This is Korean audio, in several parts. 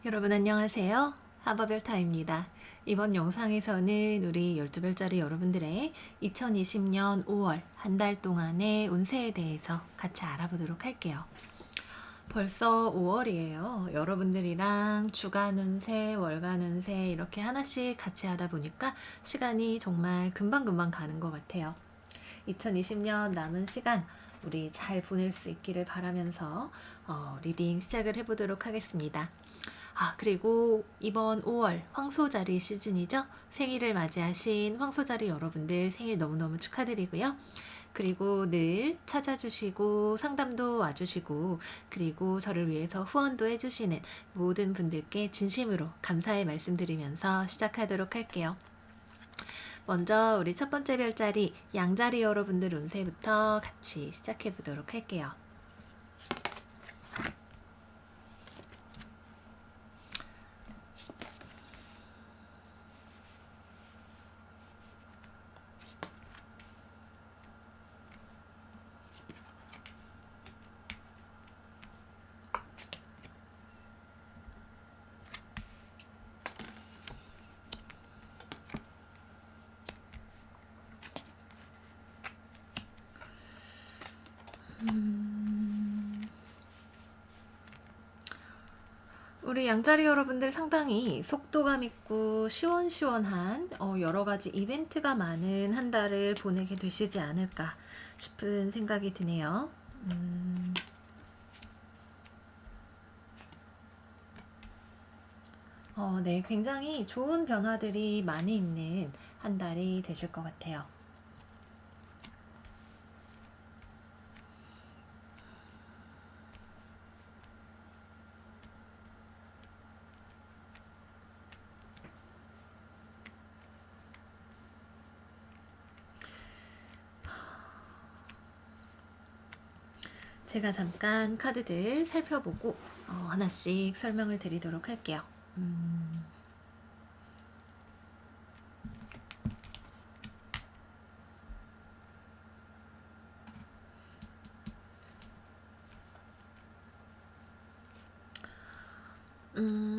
여러분 안녕하세요. 하버별타입니다. 이번 영상에서는 우리 12별짜리 여러분들의 2020년 5월 한 달 동안의 운세에 대해서 같이 알아보도록 할게요. 벌써 5월이에요. 여러분들이랑 주간 운세, 월간 운세 이렇게 하나씩 같이 하다 보니까 시간이 정말 금방금방 가는 것 같아요. 2020년 남은 시간 우리 잘 보낼 수 있기를 바라면서 리딩 시작을 해보도록 하겠습니다. 그리고 이번 5월 황소자리 시즌이죠. 생일을 맞이하신 황소자리 여러분들 생일 너무너무 축하드리고요. 그리고 늘 찾아주시고 상담도 와주시고 그리고 저를 위해서 후원도 해주시는 모든 분들께 진심으로 감사의 말씀드리면서 시작하도록 할게요. 먼저 우리 첫 번째 별자리 양자리 여러분들 운세부터 같이 시작해 보도록 할게요. 우리 양자리 여러분들 상당히 속도감 있고 시원시원한 여러 가지 이벤트가 많은 한 달을 보내게 되시지 않을까 싶은 생각이 드네요. 네, 굉장히 좋은 변화들이 많이 있는 한 달이 되실 것 같아요. 제가 잠깐 카드들 살펴보고 하나씩 설명을 드리도록 할게요.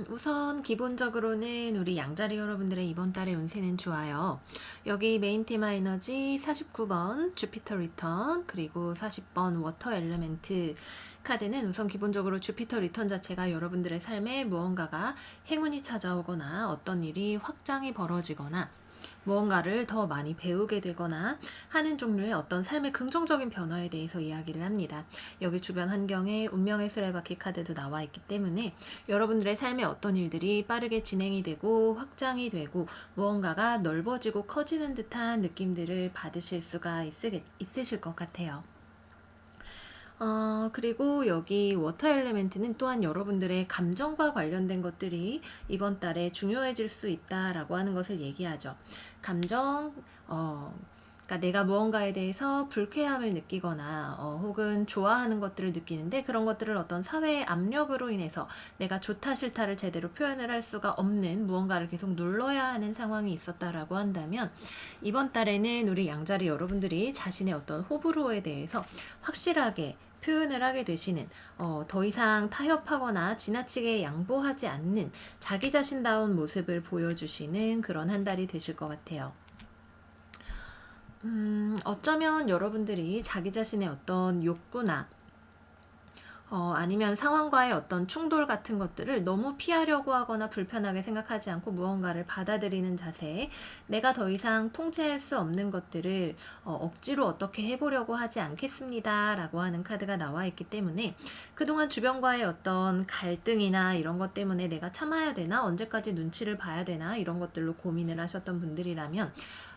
우선 기본적으로는 우리 양자리 여러분들의 이번 달의 운세는 좋아요. 여기 메인 테마 에너지 49번 주피터 리턴 그리고 40번 워터 엘리멘트 카드는 우선 기본적으로 주피터 리턴 자체가 여러분들의 삶에 무언가가 행운이 찾아오거나 어떤 일이 확장이 벌어지거나 무언가를 더 많이 배우게 되거나 하는 종류의 어떤 삶의 긍정적인 변화에 대해서 이야기를 합니다. 여기 주변 환경에 운명의 수레바퀴 카드도 나와 있기 때문에 여러분들의 삶에 어떤 일들이 빠르게 진행이 되고 확장이 되고 무언가가 넓어지고 커지는 듯한 느낌들을 받으실 수가 있으실 것 같아요. 그리고 여기 워터 엘리멘트는 또한 여러분들의 감정과 관련된 것들이 이번 달에 중요해질 수 있다라고 하는 것을 얘기하죠. 감정, 그러니까 내가 무언가에 대해서 불쾌함을 느끼거나 혹은 좋아하는 것들을 느끼는데 그런 것들을 어떤 사회의 압력으로 인해서 내가 좋다 싫다를 제대로 표현을 할 수가 없는 무언가를 계속 눌러야 하는 상황이 있었다라고 한다면 이번 달에는 우리 양자리 여러분들이 자신의 어떤 호불호에 대해서 확실하게 표현을 하게 되시는 더 이상 타협하거나 지나치게 양보하지 않는 자기 자신다운 모습을 보여주시는 그런 한 달이 되실 것 같아요. 어쩌면 여러분들이 자기 자신의 어떤 욕구나 아니면 상황과의 어떤 충돌 같은 것들을 너무 피하려고 하거나 불편하게 생각하지 않고 무언가를 받아들이는 자세, 내가 더 이상 통제할 수 없는 것들을 억지로 어떻게 해보려고 하지 않겠습니다 라고 하는 카드가 나와 있기 때문에 그동안 주변과의 어떤 갈등이나 이런 것 때문에 내가 참아야 되나, 언제까지 눈치를 봐야 되나 이런 것들로 고민을 하셨던 분들이라면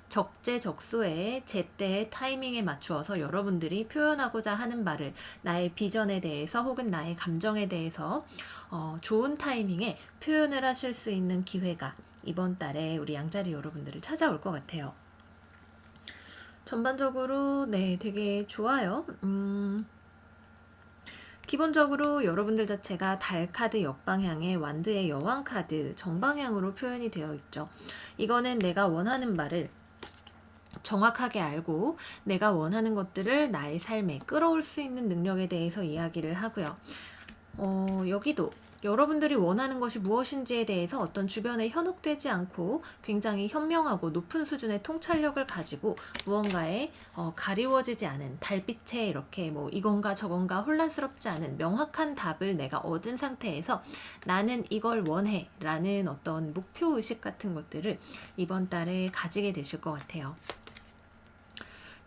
적재적소에 제때의 타이밍에 맞추어서 여러분들이 표현하고자 하는 말을 나의 비전에 대해서 혹은 나의 감정에 대해서 좋은 타이밍에 표현을 하실 수 있는 기회가 이번 달에 우리 양자리 여러분들을 찾아올 것 같아요. 전반적으로 네, 되게 좋아요. 기본적으로 여러분들 자체가 달 카드 역방향의 완드의 여왕 카드 정방향으로 표현이 되어 있죠. 이거는 내가 원하는 말을 정확하게 알고 내가 원하는 것들을 나의 삶에 끌어올 수 있는 능력에 대해서 이야기를 하고요. 여기도 여러분들이 원하는 것이 무엇인지에 대해서 어떤 주변에 현혹되지 않고 굉장히 현명하고 높은 수준의 통찰력을 가지고 무언가에 가리워지지 않은 달빛에 이렇게 뭐 이건가 저건가 혼란스럽지 않은 명확한 답을 내가 얻은 상태에서 나는 이걸 원해 라는 어떤 목표의식 같은 것들을 이번 달에 가지게 되실 것 같아요.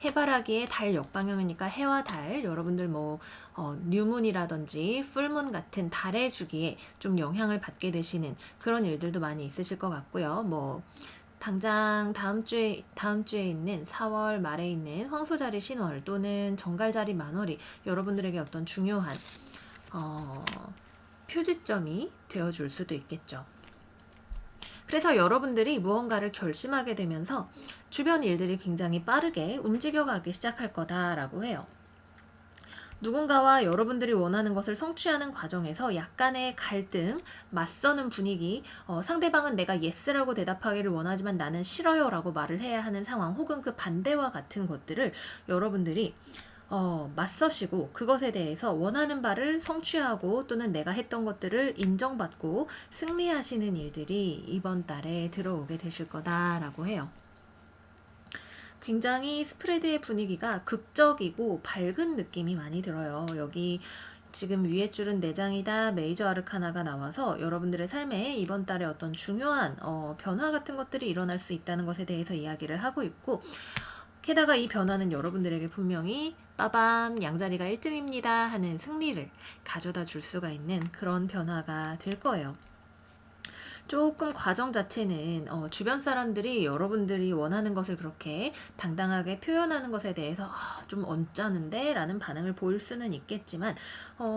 해바라기의 달 역방향이니까 해와 달, 여러분들 뭐 뉴문이라든지 풀문 같은 달의 주기에 좀 영향을 받게 되시는 그런 일들도 많이 있으실 것 같고요. 뭐 당장 다음 주에 있는 4월 말에 있는 황소자리 신월 또는 정갈자리 만월이 여러분들에게 어떤 중요한 표지점이 되어줄 수도 있겠죠. 그래서 여러분들이 무언가를 결심하게 되면서 주변 일들이 굉장히 빠르게 움직여가기 시작할 거다라고 해요. 누군가와 여러분들이 원하는 것을 성취하는 과정에서 약간의 갈등, 맞서는 분위기, 상대방은 내가 예스라고 대답하기를 원하지만 나는 싫어요 라고 말을 해야 하는 상황, 혹은 그 반대와 같은 것들을 여러분들이 맞서시고 그것에 대해서 원하는 바를 성취하고 또는 내가 했던 것들을 인정받고 승리하시는 일들이 이번 달에 들어오게 되실 거다라고 해요. 굉장히 스프레드의 분위기가 극적이고 밝은 느낌이 많이 들어요. 여기 지금 위에 줄은 4장이다 메이저 아르카나가 나와서 여러분들의 삶에 이번 달에 어떤 중요한 변화 같은 것들이 일어날 수 있다는 것에 대해서 이야기를 하고 있고, 게다가 이 변화는 여러분들에게 분명히 빠밤 양자리가 1등입니다 하는 승리를 가져다 줄 수가 있는 그런 변화가 될 거예요. 조금 과정 자체는 주변 사람들이 여러분들이 원하는 것을 그렇게 당당하게 표현하는 것에 대해서 좀 언짢은데 라는 반응을 보일 수는 있겠지만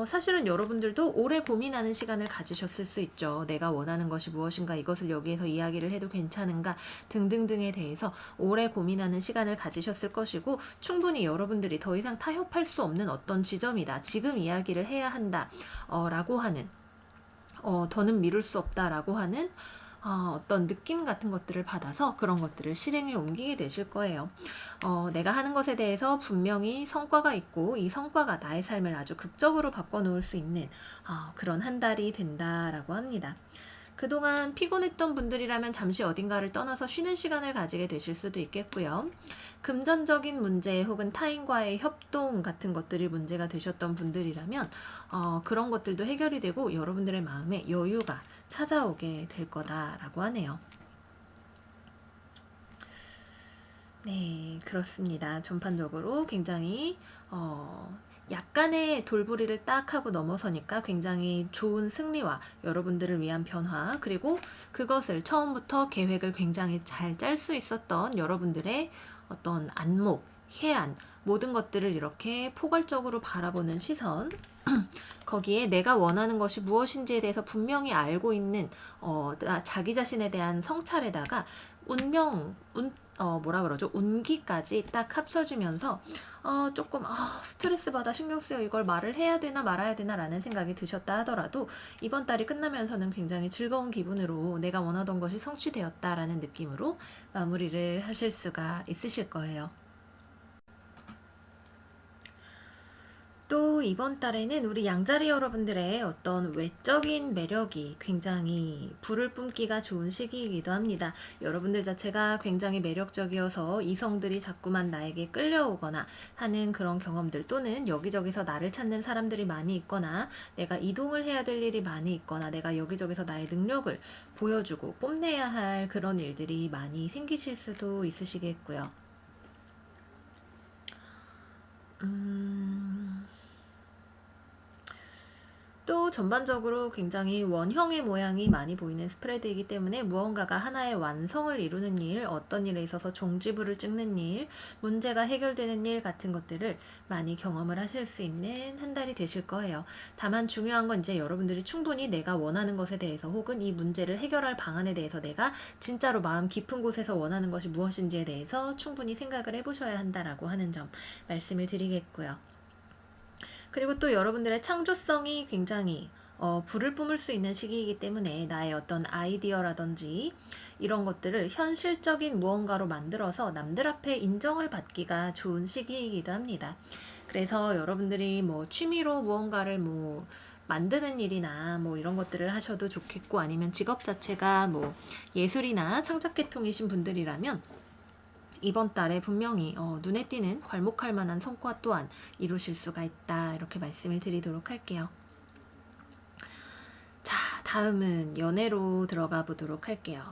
사실은 여러분들도 오래 고민하는 시간을 가지셨을 수 있죠. 내가 원하는 것이 무엇인가, 이것을 여기에서 이야기를 해도 괜찮은가 등등등에 대해서 오래 고민하는 시간을 가지셨을 것이고, 충분히 여러분들이 더 이상 타협할 수 없는 어떤 지점이다, 지금 이야기를 해야 한다 라고 하는 더는 미룰 수 없다라고 하는 어떤 느낌 같은 것들을 받아서 그런 것들을 실행에 옮기게 되실 거예요. 내가 하는 것에 대해서 분명히 성과가 있고 이 성과가 나의 삶을 아주 극적으로 바꿔놓을 수 있는 그런 한 달이 된다라고 합니다. 그동안 피곤했던 분들이라면 잠시 어딘가를 떠나서 쉬는 시간을 가지게 되실 수도 있겠고요. 금전적인 문제 혹은 타인과의 협동 같은 것들이 문제가 되셨던 분들이라면 그런 것들도 해결이 되고 여러분들의 마음에 여유가 찾아오게 될 거다라고 하네요. 네, 그렇습니다. 전반적으로 굉장히 약간의 돌부리를 딱 하고 넘어서니까 굉장히 좋은 승리와 여러분들을 위한 변화, 그리고 그것을 처음부터 계획을 굉장히 잘 짤 수 있었던 여러분들의 어떤 안목, 해안, 모든 것들을 이렇게 포괄적으로 바라보는 시선, 거기에 내가 원하는 것이 무엇인지에 대해서 분명히 알고 있는 자기 자신에 대한 성찰에다가 운기까지 딱 합쳐지면서 조금 스트레스 받아 신경 쓰여 이걸 말을 해야 되나 말아야 되나 라는 생각이 드셨다 하더라도 이번 달이 끝나면서는 굉장히 즐거운 기분으로 내가 원하던 것이 성취되었다라는 느낌으로 마무리를 하실 수가 있으실 거예요. 또 이번 달에는 우리 양자리 여러분들의 어떤 외적인 매력이 굉장히 불을 뿜기가 좋은 시기이기도 합니다. 여러분들 자체가 굉장히 매력적이어서 이성들이 자꾸만 나에게 끌려오거나 하는 그런 경험들, 또는 여기저기서 나를 찾는 사람들이 많이 있거나 내가 이동을 해야 될 일이 많이 있거나 내가 여기저기서 나의 능력을 보여주고 뽐내야 할 그런 일들이 많이 생기실 수도 있으시겠고요. 또 전반적으로 굉장히 원형의 모양이 많이 보이는 스프레드이기 때문에 무언가가 하나의 완성을 이루는 일, 어떤 일에 있어서 종지부를 찍는 일, 문제가 해결되는 일 같은 것들을 많이 경험을 하실 수 있는 한 달이 되실 거예요. 다만 중요한 건 이제 여러분들이 충분히 내가 원하는 것에 대해서 혹은 이 문제를 해결할 방안에 대해서 내가 진짜로 마음 깊은 곳에서 원하는 것이 무엇인지에 대해서 충분히 생각을 해보셔야 한다라고 하는 점 말씀을 드리겠고요. 그리고 또 여러분들의 창조성이 굉장히 불을 뿜을 수 있는 시기이기 때문에 나의 어떤 아이디어라든지 이런 것들을 현실적인 무언가로 만들어서 남들 앞에 인정을 받기가 좋은 시기이기도 합니다. 그래서 여러분들이 뭐 취미로 무언가를 만드는 일이나 뭐 이런 것들을 하셔도 좋겠고, 아니면 직업 자체가 뭐 예술이나 창작 계통이신 분들이라면 이번 달에 분명히 눈에 띄는 괄목할 만한 성과 또한 이루실 수가 있다, 이렇게 말씀을 드리도록 할게요. 자, 다음은 연애로 들어가 보도록 할게요.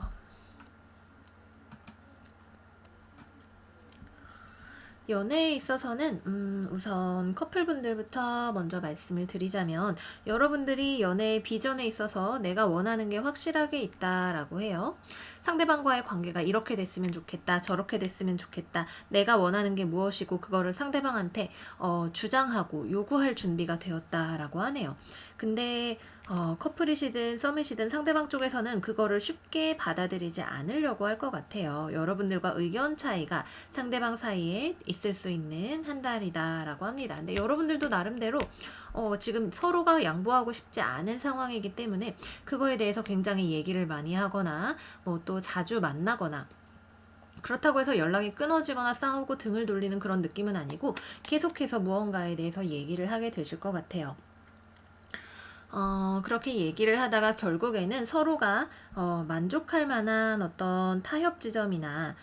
연애에 있어서는 우선 커플분들부터 먼저 말씀을 드리자면, 여러분들이 연애의 비전에 있어서 내가 원하는 게 확실하게 있다라고 해요. 상대방과의 관계가 이렇게 됐으면 좋겠다, 저렇게 됐으면 좋겠다, 내가 원하는 게 무엇이고 그거를 상대방한테 주장하고 요구할 준비가 되었다라고 하네요. 근데 커플이시든 썸이시든 상대방 쪽에서는 그거를 쉽게 받아들이지 않으려고 할 것 같아요. 여러분들과 의견 차이가 상대방 사이에 있을 수 있는 한 달이다라고 합니다. 근데 여러분들도 나름대로 지금 서로가 양보하고 싶지 않은 상황이기 때문에 그거에 대해서 굉장히 얘기를 많이 하거나 뭐 또 자주 만나거나, 그렇다고 해서 연락이 끊어지거나 싸우고 등을 돌리는 그런 느낌은 아니고 계속해서 무언가에 대해서 얘기를 하게 되실 것 같아요. 그렇게 얘기를 하다가 결국에는 서로가 만족할 만한 어떤 타협 지점이나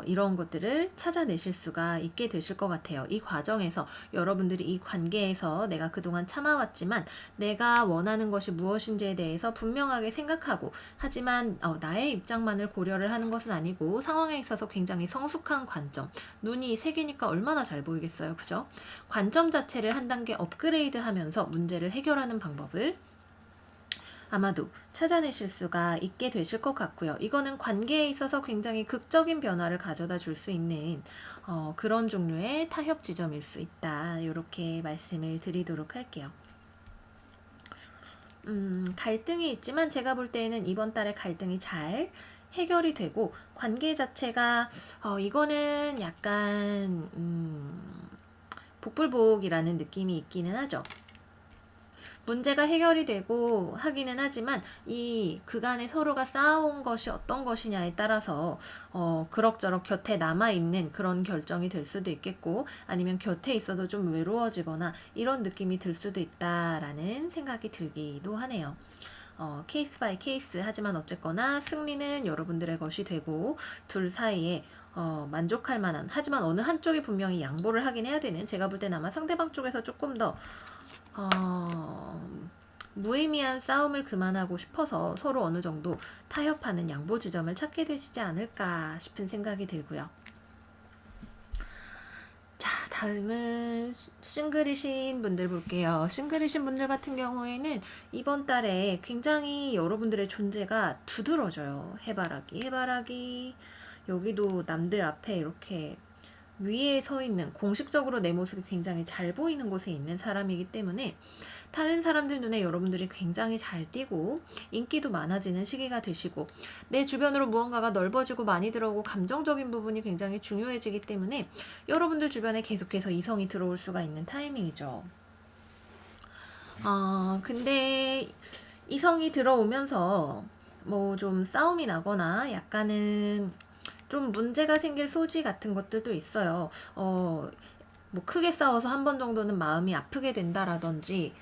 이런 것들을 찾아내실 수가 있게 되실 것 같아요. 이 과정에서 여러분들이 이 관계에서 내가 그동안 참아왔지만 내가 원하는 것이 무엇인지에 대해서 분명하게 생각하고, 하지만 나의 입장만을 고려를 하는 것은 아니고 상황에 있어서 굉장히 성숙한 관점, 눈이 세 개니까 얼마나 잘 보이겠어요, 그죠? 관점 자체를 한 단계 업그레이드 하면서 문제를 해결하는 방법을 아마도 찾아내실 수가 있게 되실 것 같고요. 이거는 관계에 있어서 굉장히 극적인 변화를 가져다 줄 수 있는 그런 종류의 타협 지점일 수 있다, 이렇게 말씀을 드리도록 할게요. 갈등이 있지만 제가 볼 때에는 이번 달에 갈등이 잘 해결이 되고, 관계 자체가 이거는 약간 복불복이라는 느낌이 있기는 하죠. 문제가 해결이 되고 하기는 하지만 이 그간에 서로가 쌓아온 것이 어떤 것이냐에 따라서 그럭저럭 곁에 남아있는 그런 결정이 될 수도 있겠고, 아니면 곁에 있어도 좀 외로워지거나 이런 느낌이 들 수도 있다라는 생각이 들기도 하네요. 케이스 바이 케이스, 하지만 어쨌거나 승리는 여러분들의 것이 되고, 둘 사이에 만족할 만한, 하지만 어느 한쪽이 분명히 양보를 하긴 해야 되는, 제가 볼 땐 아마 상대방 쪽에서 조금 더 무의미한 싸움을 그만하고 싶어서 서로 어느 정도 타협하는 양보 지점을 찾게 되시지 않을까 싶은 생각이 들고요. 자, 다음은 싱글이신 분들 볼게요. 싱글이신 분들 같은 경우에는 이번 달에 굉장히 여러분들의 존재가 두드러져요. 해바라기. 여기도 남들 앞에 이렇게 위에 서 있는, 공식적으로 내 모습이 굉장히 잘 보이는 곳에 있는 사람이기 때문에 다른 사람들 눈에 여러분들이 굉장히 잘 띄고 인기도 많아지는 시기가 되시고, 내 주변으로 무언가가 넓어지고 많이 들어오고 감정적인 부분이 굉장히 중요해지기 때문에 여러분들 주변에 계속해서 이성이 들어올 수가 있는 타이밍이죠. 근데 이성이 들어오면서 뭐 좀 싸움이 나거나 약간은 좀 문제가 생길 소지 같은 것들도 있어요. 뭐 크게 싸워서 한 번 정도는 마음이 아프게 된다라든지,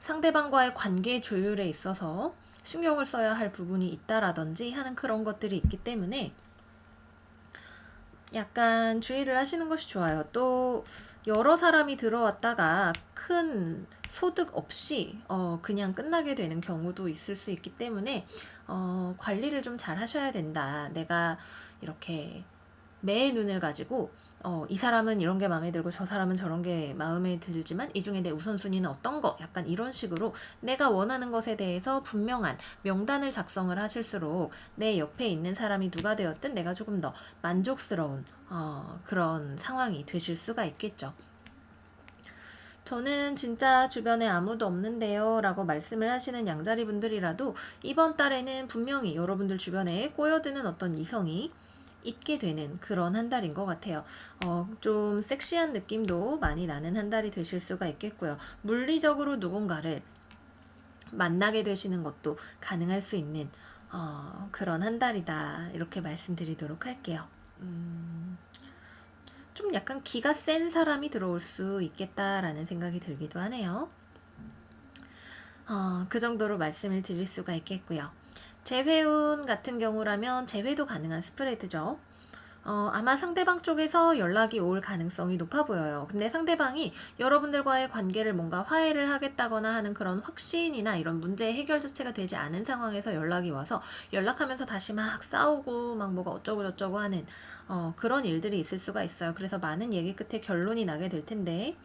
상대방과의 관계 조율에 있어서 신경을 써야 할 부분이 있다라든지 하는 그런 것들이 있기 때문에 약간 주의를 하시는 것이 좋아요. 또 여러 사람이 들어왔다가 큰 소득 없이 그냥 끝나게 되는 경우도 있을 수 있기 때문에 관리를 좀 잘 하셔야 된다. 내가 이렇게 매의 눈을 가지고 이 사람은 이런 게 마음에 들고 저 사람은 저런 게 마음에 들지만 이 중에 내 우선순위는 어떤 거, 약간 이런 식으로 내가 원하는 것에 대해서 분명한 명단을 작성을 하실수록 내 옆에 있는 사람이 누가 되었든 내가 조금 더 만족스러운 그런 상황이 되실 수가 있겠죠. 저는 진짜 주변에 아무도 없는데요 라고 말씀을 하시는 양자리 분들이라도 이번 달에는 분명히 여러분들 주변에 꼬여드는 어떤 이성이 있게 되는 그런 한 달인 것 같아요. 좀 섹시한 느낌도 많이 나는 한 달이 되실 수가 있겠고요. 물리적으로 누군가를 만나게 되시는 것도 가능할 수 있는 그런 한 달이다, 이렇게 말씀드리도록 할게요. 좀 약간 기가 센 사람이 들어올 수 있겠다라는 생각이 들기도 하네요. 그 정도로 말씀을 드릴 수가 있겠고요. 재회운 같은 경우라면 재회도 가능한 스프레드죠. 아마 상대방 쪽에서 연락이 올 가능성이 높아 보여요. 근데 상대방이 여러분들과의 관계를 뭔가 화해를 하겠다거나 하는 그런 확신이나 이런 문제 해결 자체가 되지 않은 상황에서 연락이 와서 연락하면서 다시 막 싸우고 막 뭐가 어쩌고저쩌고 하는 그런 일들이 있을 수가 있어요. 그래서 많은 얘기 끝에 결론이 나게 될 텐데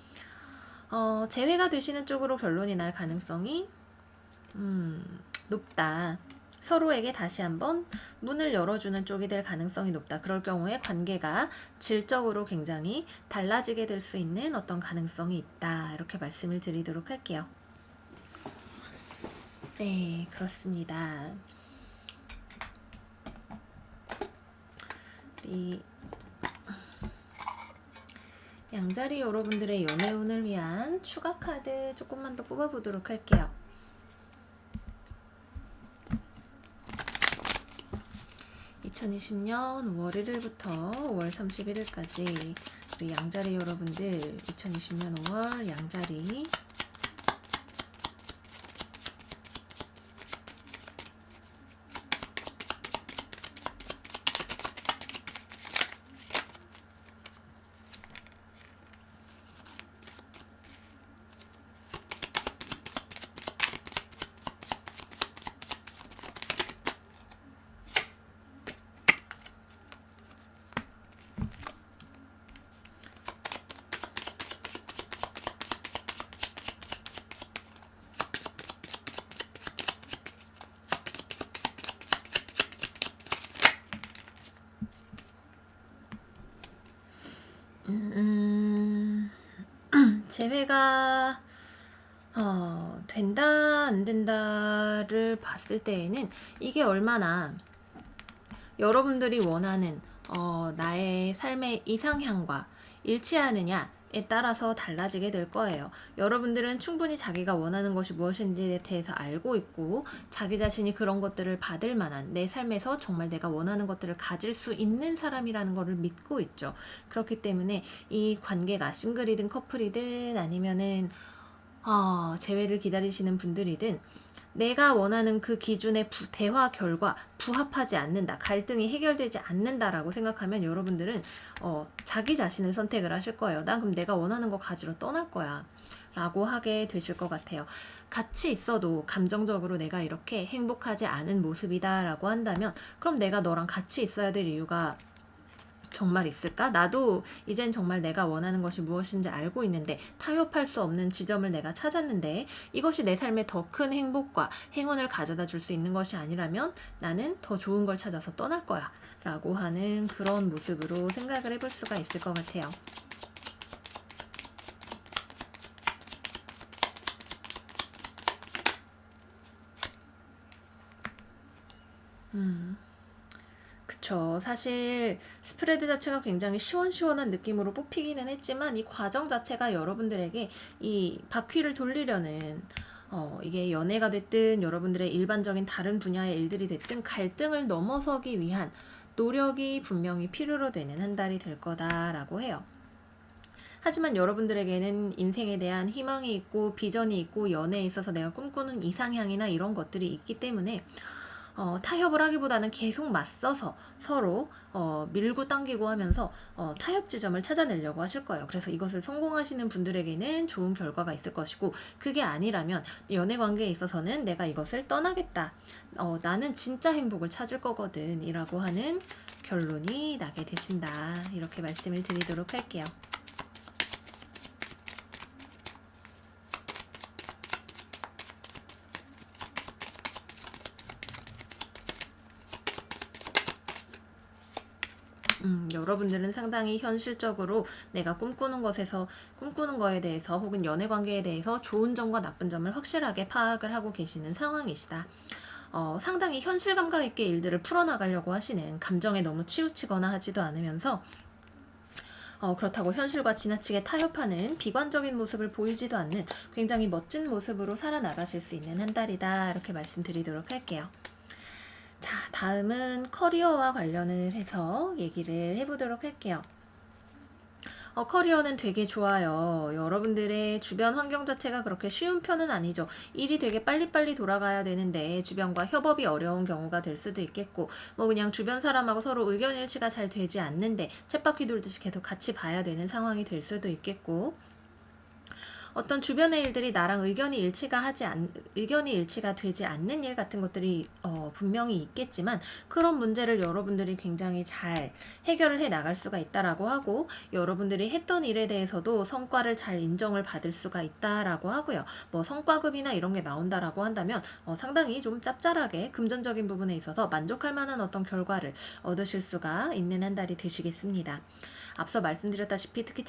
재회가 되시는 쪽으로 결론이 날 가능성이 높다. 서로에게 다시 한번 문을 열어주는 쪽이 될 가능성이 높다. 그럴 경우에 관계가 질적으로 굉장히 달라지게 될 수 있는 어떤 가능성이 있다. 이렇게 말씀을 드리도록 할게요. 네, 그렇습니다. 우리 양자리 여러분들의 연애운을 위한 추가 카드 조금만 더 뽑아보도록 할게요. 2020년 5월 1일부터 5월 31일까지 우리 양자리 여러분들 2020년 5월 양자리 재회가 된다 안 된다를 봤을 때에는 이게 얼마나 여러분들이 원하는 나의 삶의 이상향과 일치하느냐에 따라서 달라지게 될 거예요. 여러분들은 충분히 자기가 원하는 것이 무엇인지에 대해서 알고 있고 자기 자신이 그런 것들을 받을 만한 내 삶에서 정말 내가 원하는 것들을 가질 수 있는 사람이라는 것을 믿고 있죠. 그렇기 때문에 이 관계가 싱글이든 커플이든 아니면은 재회를 기다리시는 분들이든 내가 원하는 그 기준의 대화 결과 부합하지 않는다, 갈등이 해결되지 않는다라고 생각하면 여러분들은 자기 자신을 선택을 하실 거예요. 난 그럼 내가 원하는 거 가지러 떠날 거야 라고 하게 되실 것 같아요. 같이 있어도 감정적으로 내가 이렇게 행복하지 않은 모습이다 라고 한다면 그럼 내가 너랑 같이 있어야 될 이유가 정말 있을까? 나도 이젠 정말 내가 원하는 것이 무엇인지 알고 있는데 타협할 수 없는 지점을 내가 찾았는데 이것이 내 삶에 더 큰 행복과 행운을 가져다 줄 수 있는 것이 아니라면 나는 더 좋은 걸 찾아서 떠날 거야 라고 하는 그런 모습으로 생각을 해볼 수가 있을 것 같아요. 그쵸. 사실 스프레드 자체가 굉장히 시원시원한 느낌으로 뽑히기는 했지만 이 과정 자체가 여러분들에게 이 바퀴를 돌리려는 이게 연애가 됐든 여러분들의 일반적인 다른 분야의 일들이 됐든 갈등을 넘어서기 위한 노력이 분명히 필요로 되는 한 달이 될 거다라고 해요. 하지만 여러분들에게는 인생에 대한 희망이 있고 비전이 있고 연애에 있어서 내가 꿈꾸는 이상향이나 이런 것들이 있기 때문에 타협을 하기보다는 계속 맞서서 서로 밀고 당기고 하면서 타협 지점을 찾아내려고 하실 거예요. 그래서 이것을 성공하시는 분들에게는 좋은 결과가 있을 것이고 그게 아니라면 연애 관계에 있어서는 내가 이것을 떠나겠다. 나는 진짜 행복을 찾을 거거든 이라고 하는 결론이 나게 되신다. 이렇게 말씀을 드리도록 할게요. 여러분들은 상당히 현실적으로 내가 꿈꾸는 거에 대해서 혹은 연애 관계에 대해서 좋은 점과 나쁜 점을 확실하게 파악을 하고 계시는 상황이시다. 상당히 현실 감각 있게 일들을 풀어나가려고 하시는 감정에 너무 치우치거나 하지도 않으면서 그렇다고 현실과 지나치게 타협하는 비관적인 모습을 보이지도 않는 굉장히 멋진 모습으로 살아나가실 수 있는 한 달이다. 이렇게 말씀드리도록 할게요. 자, 다음은 커리어와 관련을 해서 얘기를 해보도록 할게요. 커리어는 되게 좋아요. 여러분들의 주변 환경 자체가 그렇게 쉬운 편은 아니죠. 일이 되게 빨리빨리 돌아가야 되는데 주변과 협업이 어려운 경우가 될 수도 있겠고, 뭐 그냥 주변 사람하고 서로 의견 일치가 잘 되지 않는데 쳇바퀴 돌듯이 계속 같이 봐야 되는 상황이 될 수도 있겠고, 어떤 주변의 일들이 나랑 의견이 일치가 되지 않는 일 같은 것들이 분명히 있겠지만, 그런 문제를 여러분들이 굉장히 잘 해결을 해 나갈 수가 있다라고 하고, 여러분들이 했던 일에 대해서도 성과를 잘 인정을 받을 수가 있다라고 하고요. 뭐 성과급이나 이런 게 나온다라고 한다면 상당히 좀 짭짤하게 금전적인 부분에 있어서 만족할 만한 어떤 결과를 얻으실 수가 있는 한 달이 되시겠습니다. 앞서 말씀드렸다시피 특히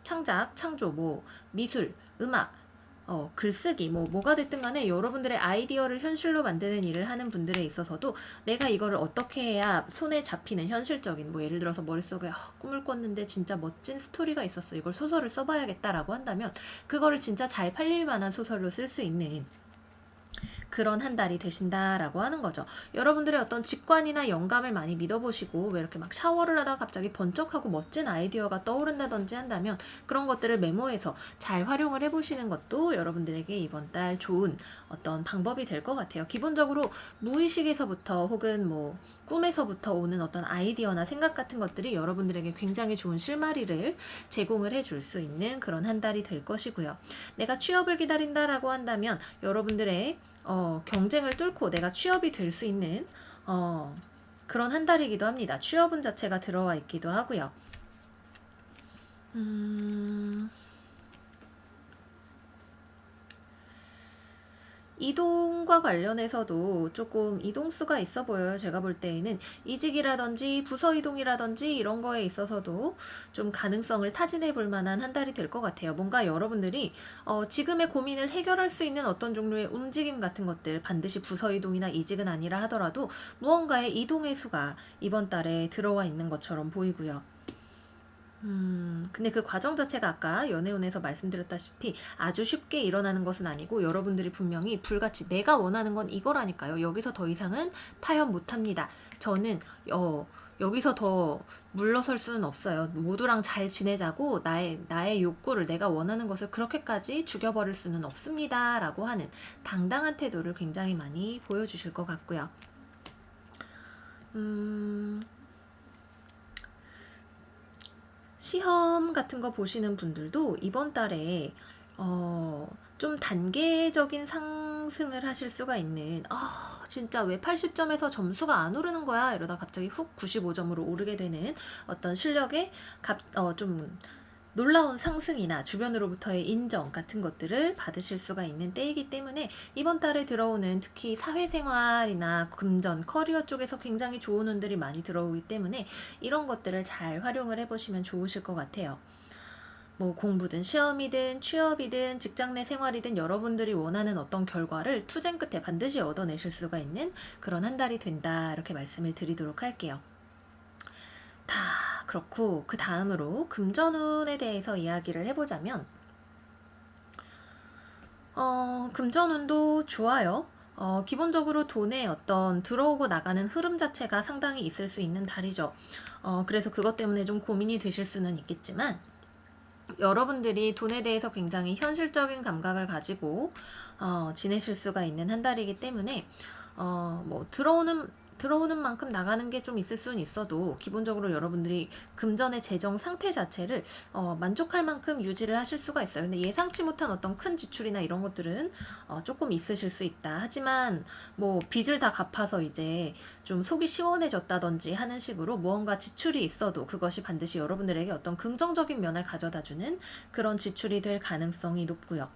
창조, 뭐 미술, 음악, 글쓰기, 뭐가 됐든 간에 여러분들의 아이디어를 현실로 만드는 일을 하는 분들에 있어서도 내가 이거를 어떻게 해야 손에 잡히는 현실적인, 뭐 예를 들어서 머릿속에 꿈을 꿨는데 진짜 멋진 스토리가 있었어, 이걸 소설을 써봐야겠다라고 한다면 그거를 진짜 잘 팔릴 만한 소설로 쓸 수 있는 그런 한 달이 되신다라고 하는 거죠. 여러분들의 어떤 직관이나 영감을 많이 믿어보시고, 왜 이렇게 막 샤워를 하다가 갑자기 번쩍하고 멋진 아이디어가 떠오른다든지 한다면 그런 것들을 메모해서 잘 활용을 해보시는 것도 여러분들에게 이번 달 좋은 어떤 방법이 될 것 같아요. 기본적으로 무의식에서부터 혹은 뭐 꿈에서부터 오는 어떤 아이디어나 생각 같은 것들이 여러분들에게 굉장히 좋은 실마리를 제공을 해줄 수 있는 그런 한 달이 될 것이고요. 내가 취업을 기다린다라고 한다면 여러분들의 경쟁을 뚫고 내가 취업이 될 수 있는 그런 한 달이기도 합니다. 취업운 자체가 들어와 있기도 하고요. 이동과 관련해서도 조금 이동수가 있어 보여요. 제가 볼 때에는 이직이라든지 부서 이동이라든지 이런 거에 있어서도 좀 가능성을 타진해 볼 만한 한 달이 될 것 같아요. 뭔가 여러분들이 지금의 고민을 해결할 수 있는 어떤 종류의 움직임 같은 것들, 반드시 부서 이동이나 이직은 아니라 하더라도 무언가의 이동의 수가 이번 달에 들어와 있는 것처럼 보이고요. 근데 그 과정 자체가 아까 연애운에서 말씀드렸다시피 아주 쉽게 일어나는 것은 아니고, 여러분들이 분명히 불같이 내가 원하는 건 이거라니까요. 여기서 더 이상은 타협 못합니다. 저는 여기서 더 물러설 수는 없어요. 모두랑 잘 지내자고 나의 욕구를, 내가 원하는 것을 그렇게까지 죽여버릴 수는 없습니다. 라고 하는 당당한 태도를 굉장히 많이 보여주실 것 같고요. 시험 같은 거 보시는 분들도 이번 달에 좀 단계적인 상승을 하실 수가 있는, 진짜 왜 80점에서 점수가 안 오르는 거야 이러다 갑자기 훅 95점으로 오르게 되는 어떤 실력의 좀 놀라운 상승이나 주변으로부터의 인정 같은 것들을 받으실 수가 있는 때이기 때문에, 이번 달에 들어오는 특히 사회생활이나 금전, 커리어 쪽에서 굉장히 좋은 운들이 많이 들어오기 때문에 이런 것들을 잘 활용을 해보시면 좋으실 것 같아요. 뭐 공부든 시험이든 취업이든 직장 내 생활이든 여러분들이 원하는 어떤 결과를 투쟁 끝에 반드시 얻어내실 수가 있는 그런 한 달이 된다, 이렇게 말씀을 드리도록 할게요. 다 그렇고, 그 다음으로 금전운에 대해서 이야기를 해보자면, 금전운도 좋아요. 기본적으로 돈의 어떤 들어오고 나가는 흐름 자체가 상당히 있을 수 있는 달이죠. 그래서 그것 때문에 좀 고민이 되실 수는 있겠지만, 여러분들이 돈에 대해서 굉장히 현실적인 감각을 가지고 지내실 수가 있는 한 달이기 때문에, 뭐 들어오는 만큼 나가는 게 좀 있을 수는 있어도 기본적으로 여러분들이 금전의 재정 상태 자체를 만족할 만큼 유지를 하실 수가 있어요. 근데 예상치 못한 어떤 큰 지출이나 이런 것들은 조금 있으실 수 있다. 하지만 뭐 빚을 다 갚아서 이제 좀 속이 시원해졌다든지 하는 식으로 무언가 지출이 있어도 그것이 반드시 여러분들에게 어떤 긍정적인 면을 가져다주는 그런 지출이 될 가능성이 높고요.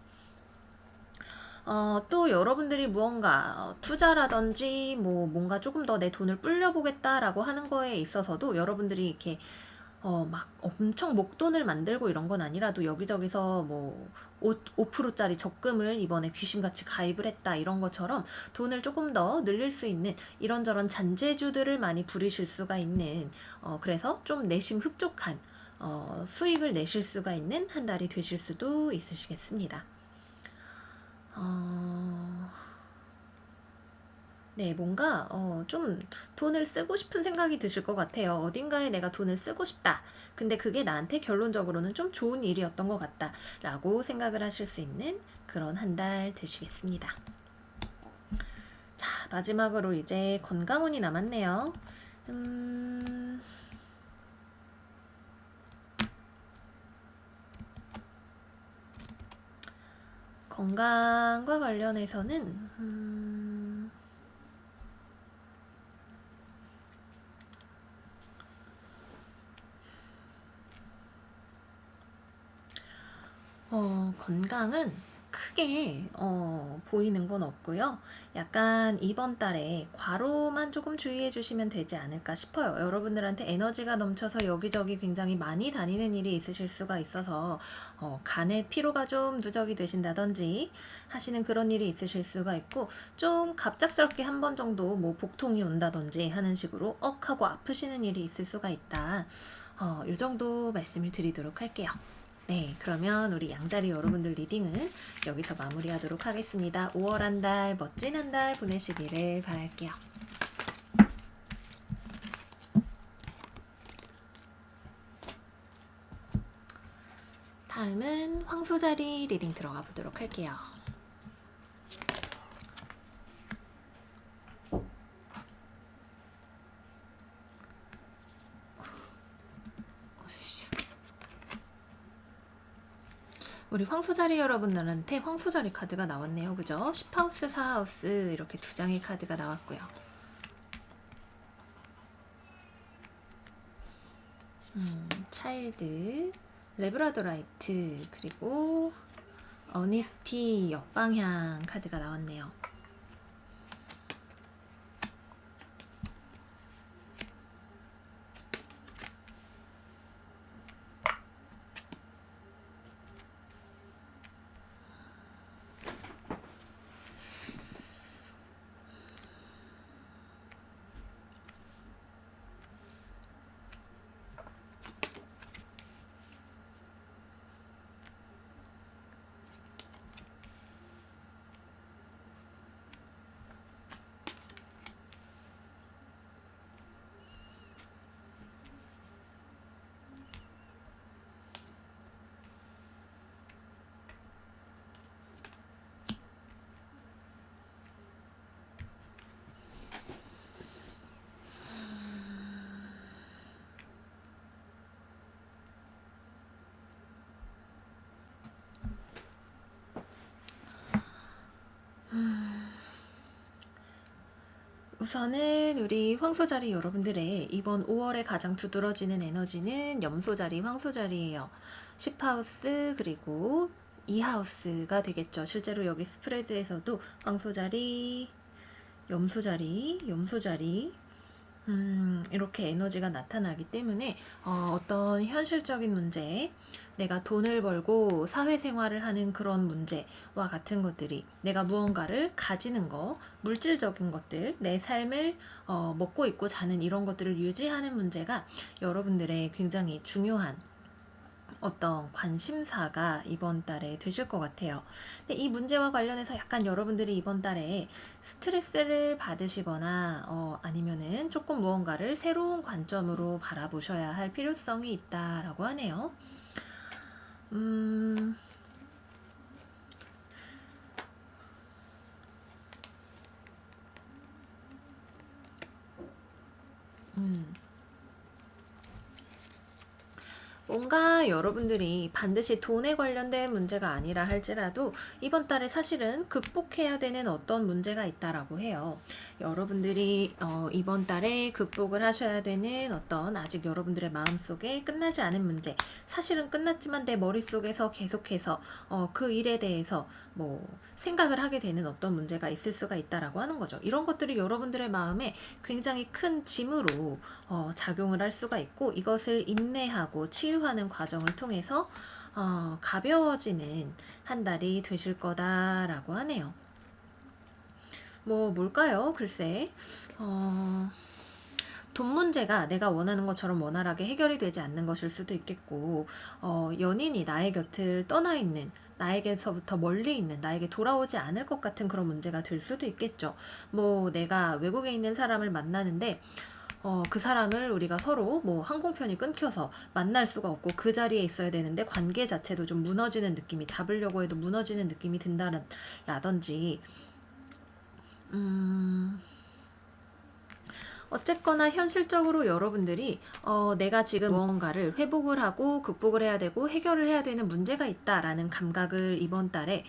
또 여러분들이 무언가 투자라든지 뭐 뭔가 조금 더 내 돈을 불려보겠다라고 하는 거에 있어서도 여러분들이 이렇게 막 엄청 목돈을 만들고 이런 건 아니라도 여기저기서 뭐 5%짜리 적금을 이번에 귀신같이 가입을 했다 이런 것처럼 돈을 조금 더 늘릴 수 있는 이런저런 잔재주들을 많이 부리실 수가 있는, 그래서 좀 내심 흡족한 수익을 내실 수가 있는 한 달이 되실 수도 있으시겠습니다. 네, 뭔가 좀 돈을 쓰고 싶은 생각이 드실 것 같아요. 어딘가에 내가 돈을 쓰고 싶다. 근데 그게 나한테 결론적으로는 좀 좋은 일이었던 것 같다. 라고 생각을 하실 수 있는 그런 한 달 되시겠습니다. 자, 마지막으로 이제 건강운이 남았네요. 건강과 관련해서는 건강은 크게 보이는 건 없고요. 약간 이번 달에 과로만 조금 주의해 주시면 되지 않을까 싶어요. 여러분들한테 에너지가 넘쳐서 여기저기 굉장히 많이 다니는 일이 있으실 수가 있어서 간에 피로가 좀 누적이 되신다든지 하시는 그런 일이 있으실 수가 있고, 좀 갑작스럽게 한 번 정도 뭐 복통이 온다든지 하는 식으로 하고 아프시는 일이 있을 수가 있다. 이 정도 말씀을 드리도록 할게요. 네, 그러면 우리 양자리 여러분들 리딩은 여기서 마무리하도록 하겠습니다. 5월 한 달 멋진 한 달 보내시기를 바랄게요. 다음은 황소자리 리딩 들어가 보도록 할게요. 우리 황소자리 여러분들한테 황소자리 카드가 나왔네요. 그죠? 10하우스, 4하우스 이렇게 두 장의 카드가 나왔고요. 차일드, 레브라도라이트, 그리고 어니스티 역방향 카드가 나왔네요. 우선은 우리 황소자리 여러분들의 이번 5월에 가장 두드러지는 에너지는 염소자리, 황소자리예요. 10하우스 그리고 2하우스가 되겠죠. 실제로 여기 스프레드에서도 황소자리, 염소자리 이렇게 에너지가 나타나기 때문에 어떤 현실적인 문제, 내가 돈을 벌고 사회생활을 하는 그런 문제와 같은 것들이, 내가 무언가를 가지는 거, 물질적인 것들, 내 삶을 먹고 있고 자는 이런 것들을 유지하는 문제가 여러분들의 굉장히 중요한 어떤 관심사가 이번 달에 되실 것 같아요. 근데 이 문제와 관련해서 약간 여러분들이 이번 달에 스트레스를 받으시거나 아니면은 조금 무언가를 새로운 관점으로 바라보셔야 할 필요성이 있다라고 하네요. 음, 뭔가 여러분들이 반드시 돈에 관련된 문제가 아니라 할지라도 이번 달에 사실은 극복해야 되는 어떤 문제가 있다라고 해요. 여러분들이 이번 달에 극복을 하셔야 되는 어떤, 아직 여러분들의 마음속에 끝나지 않은 문제, 사실은 끝났지만 내 머릿속에서 계속해서 그 일에 대해서 뭐 생각을 하게 되는 어떤 문제가 있을 수가 있다라고 하는 거죠. 이런 것들이 여러분들의 마음에 굉장히 큰 짐으로 작용을 할 수가 있고, 이것을 인내하고 치유하는 과정을 통해서 가벼워지는 한 달이 되실 거다라고 하네요. 뭘까요? 글쎄, 돈 문제가 내가 원하는 것처럼 원활하게 해결이 되지 않는 것일 수도 있겠고, 연인이 나의 곁을 떠나 있는 나에게서부터 멀리 있는, 나에게 돌아오지 않을 것 같은 그런 문제가 될 수도 있겠죠. 뭐 내가 외국에 있는 사람을 만나는데 그 사람을 우리가 서로 뭐 항공편이 끊겨서 만날 수가 없고 그 자리에 있어야 되는데 관계 자체도 좀 무너지는 느낌이, 잡으려고 해도 무너지는 느낌이 든다라든지 어쨌거나 현실적으로 여러분들이 내가 지금 무언가를 회복을 하고 극복을 해야 되고 해결을 해야 되는 문제가 있다라는 감각을 이번 달에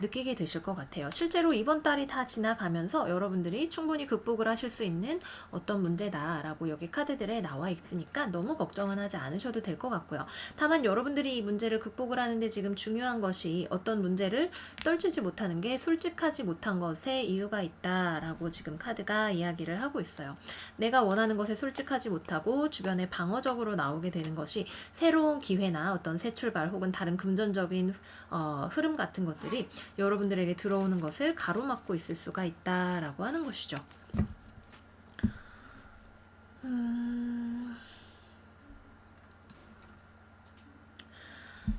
느끼게 되실 것 같아요. 실제로 이번 달이 다 지나가면서 여러분들이 충분히 극복을 하실 수 있는 어떤 문제다라고 여기 카드들에 나와 있으니까 너무 걱정은 하지 않으셔도 될 것 같고요. 다만 여러분들이 이 문제를 극복을 하는데 지금 중요한 것이 어떤 문제를 떨치지 못하는 게 솔직하지 못한 것에 이유가 있다라고 지금 카드가 이야기를 하고 있어요. 내가 원하는 것에 솔직하지 못하고 주변에 방어적으로 나오게 되는 것이 새로운 기회나 어떤 새 출발 혹은 다른 금전적인 흐름 같은 것들이 여러분들에게 들어오는 것을 가로막고 있을 수가 있다라고 하는 것이죠.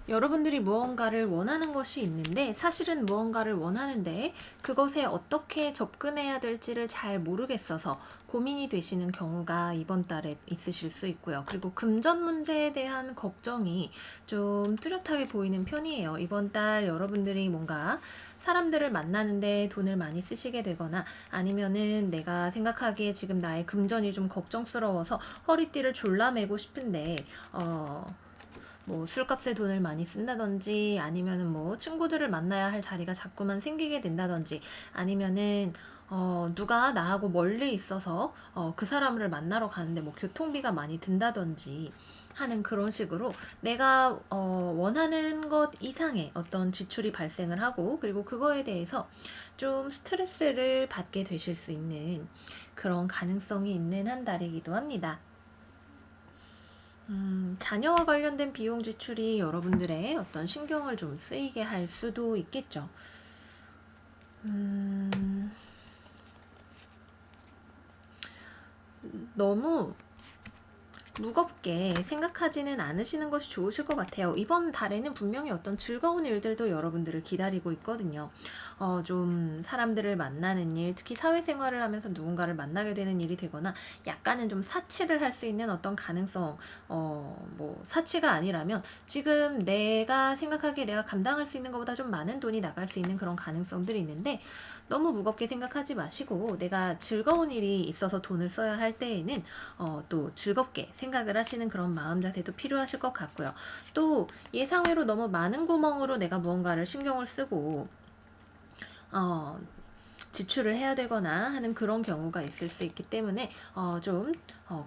여러분들이 무언가를 원하는 것이 있는데 사실은 무언가를 원하는데 그것에 어떻게 접근해야 될지를 잘 모르겠어서 고민이 되시는 경우가 이번 달에 있으실 수 있고요. 그리고 금전 문제에 대한 걱정이 좀 뚜렷하게 보이는 편이에요. 이번 달 여러분들이 뭔가 사람들을 만나는데 돈을 많이 쓰시게 되거나 아니면은 내가 생각하기에 지금 나의 금전이 좀 걱정스러워서 허리띠를 졸라매고 싶은데 뭐 술값에 돈을 많이 쓴다든지 아니면은 뭐 친구들을 만나야 할 자리가 자꾸만 생기게 된다든지 아니면은 누가 나하고 멀리 있어서 그 사람을 만나러 가는데 뭐 교통비가 많이 든다든지 하는 그런 식으로 내가 원하는 것 이상의 어떤 지출이 발생을 하고 그리고 그거에 대해서 좀 스트레스를 받게 되실 수 있는 그런 가능성이 있는 한 달이기도 합니다. 자녀와 관련된 비용 지출이 여러분들의 어떤 신경을 좀 쓰이게 할 수도 있겠죠. 너무 무겁게 생각하지는 않으시는 것이 좋으실 것 같아요. 이번 달에는 분명히 어떤 즐거운 일들도 여러분들을 기다리고 있거든요. 좀 사람들을 만나는 일, 특히 사회생활을 하면서 누군가를 만나게 되는 일이 되거나 약간은 좀 사치를 할 수 있는 어떤 가능성, 뭐 사치가 아니라면 지금 내가 생각하기에 내가 감당할 수 있는 것보다 좀 많은 돈이 나갈 수 있는 그런 가능성들이 있는데 너무 무겁게 생각하지 마시고 내가 즐거운 일이 있어서 돈을 써야 할 때에는 또 즐겁게 생각을 하시는 그런 마음 자세도 필요하실 것 같고요. 또 예상외로 너무 많은 구멍으로 내가 무언가를 신경을 쓰고 지출을 해야 되거나 하는 그런 경우가 있을 수 있기 때문에 좀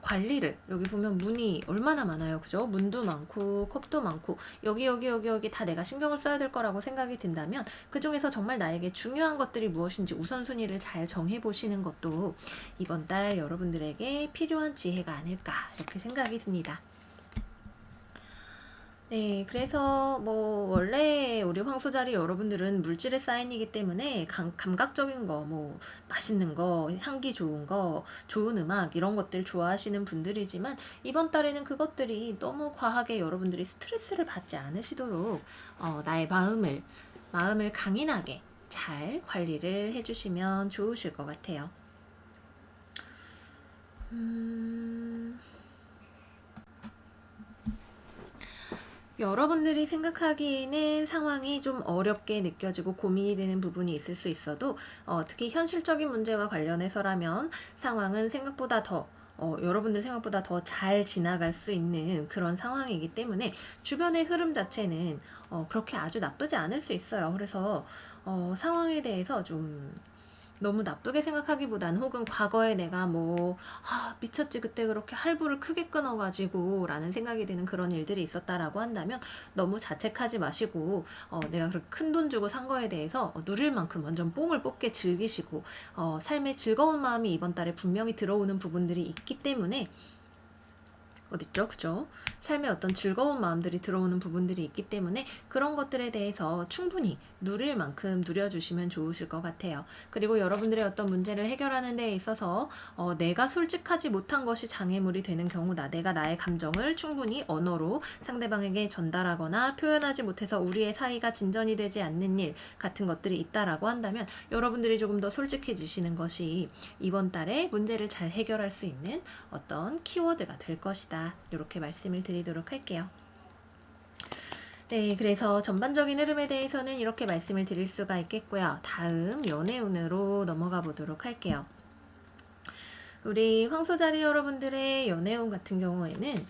관리를 여기 보면 문이 얼마나 많아요. 그죠? 문도 많고 컵도 많고 여기 다 내가 신경을 써야 될 거라고 생각이 든다면 그 중에서 정말 나에게 중요한 것들이 무엇인지 우선순위를 잘 정해보시는 것도 이번 달 여러분들에게 필요한 지혜가 아닐까 이렇게 생각이 듭니다. 네, 그래서 뭐 원래 우리 황소자리 여러분들은 물질의 사인이기 때문에 감각적인 거, 뭐 맛있는 거, 향기 좋은 거, 좋은 음악 이런 것들 좋아하시는 분들이지만 이번 달에는 그것들이 너무 과하게 여러분들이 스트레스를 받지 않으시도록 나의 마음을 강인하게 잘 관리를 해주시면 좋으실 것 같아요. 여러분들이 생각하기에는 상황이 좀 어렵게 느껴지고 고민이 되는 부분이 있을 수 있어도 특히 현실적인 문제와 관련해서라면 상황은 생각보다 더 여러분들 생각보다 더 잘 지나갈 수 있는 그런 상황이기 때문에 주변의 흐름 자체는 그렇게 아주 나쁘지 않을 수 있어요. 그래서 상황에 대해서 좀 너무 나쁘게 생각하기보다는 혹은 과거에 내가 뭐 미쳤지 그때 그렇게 할부를 크게 끊어가지고 라는 생각이 드는 그런 일들이 있었다라고 한다면 너무 자책하지 마시고 내가 그렇게 큰 돈 주고 산 거에 대해서 누릴 만큼 완전 뽕을 뽑게 즐기시고 삶의 즐거운 마음이 이번 달에 분명히 들어오는 부분들이 있기 때문에 어딨죠? 그죠? 삶에 어떤 즐거운 마음들이 들어오는 부분들이 있기 때문에 그런 것들에 대해서 충분히 누릴 만큼 누려주시면 좋으실 것 같아요. 그리고 여러분들의 어떤 문제를 해결하는 데 있어서 내가 솔직하지 못한 것이 장애물이 되는 경우다. 내가 나의 감정을 충분히 언어로 상대방에게 전달하거나 표현하지 못해서 우리의 사이가 진전이 되지 않는 일 같은 것들이 있다라고 한다면 여러분들이 조금 더 솔직해지시는 것이 이번 달에 문제를 잘 해결할 수 있는 어떤 키워드가 될 것이다. 이렇게 말씀을 드리도록 할게요. 네, 그래서 전반적인 흐름에 대해서는 이렇게 말씀을 드릴 수가 있겠고요. 다음 연애운으로 넘어가 보도록 할게요. 우리 황소자리 여러분들의 연애운 같은 경우에는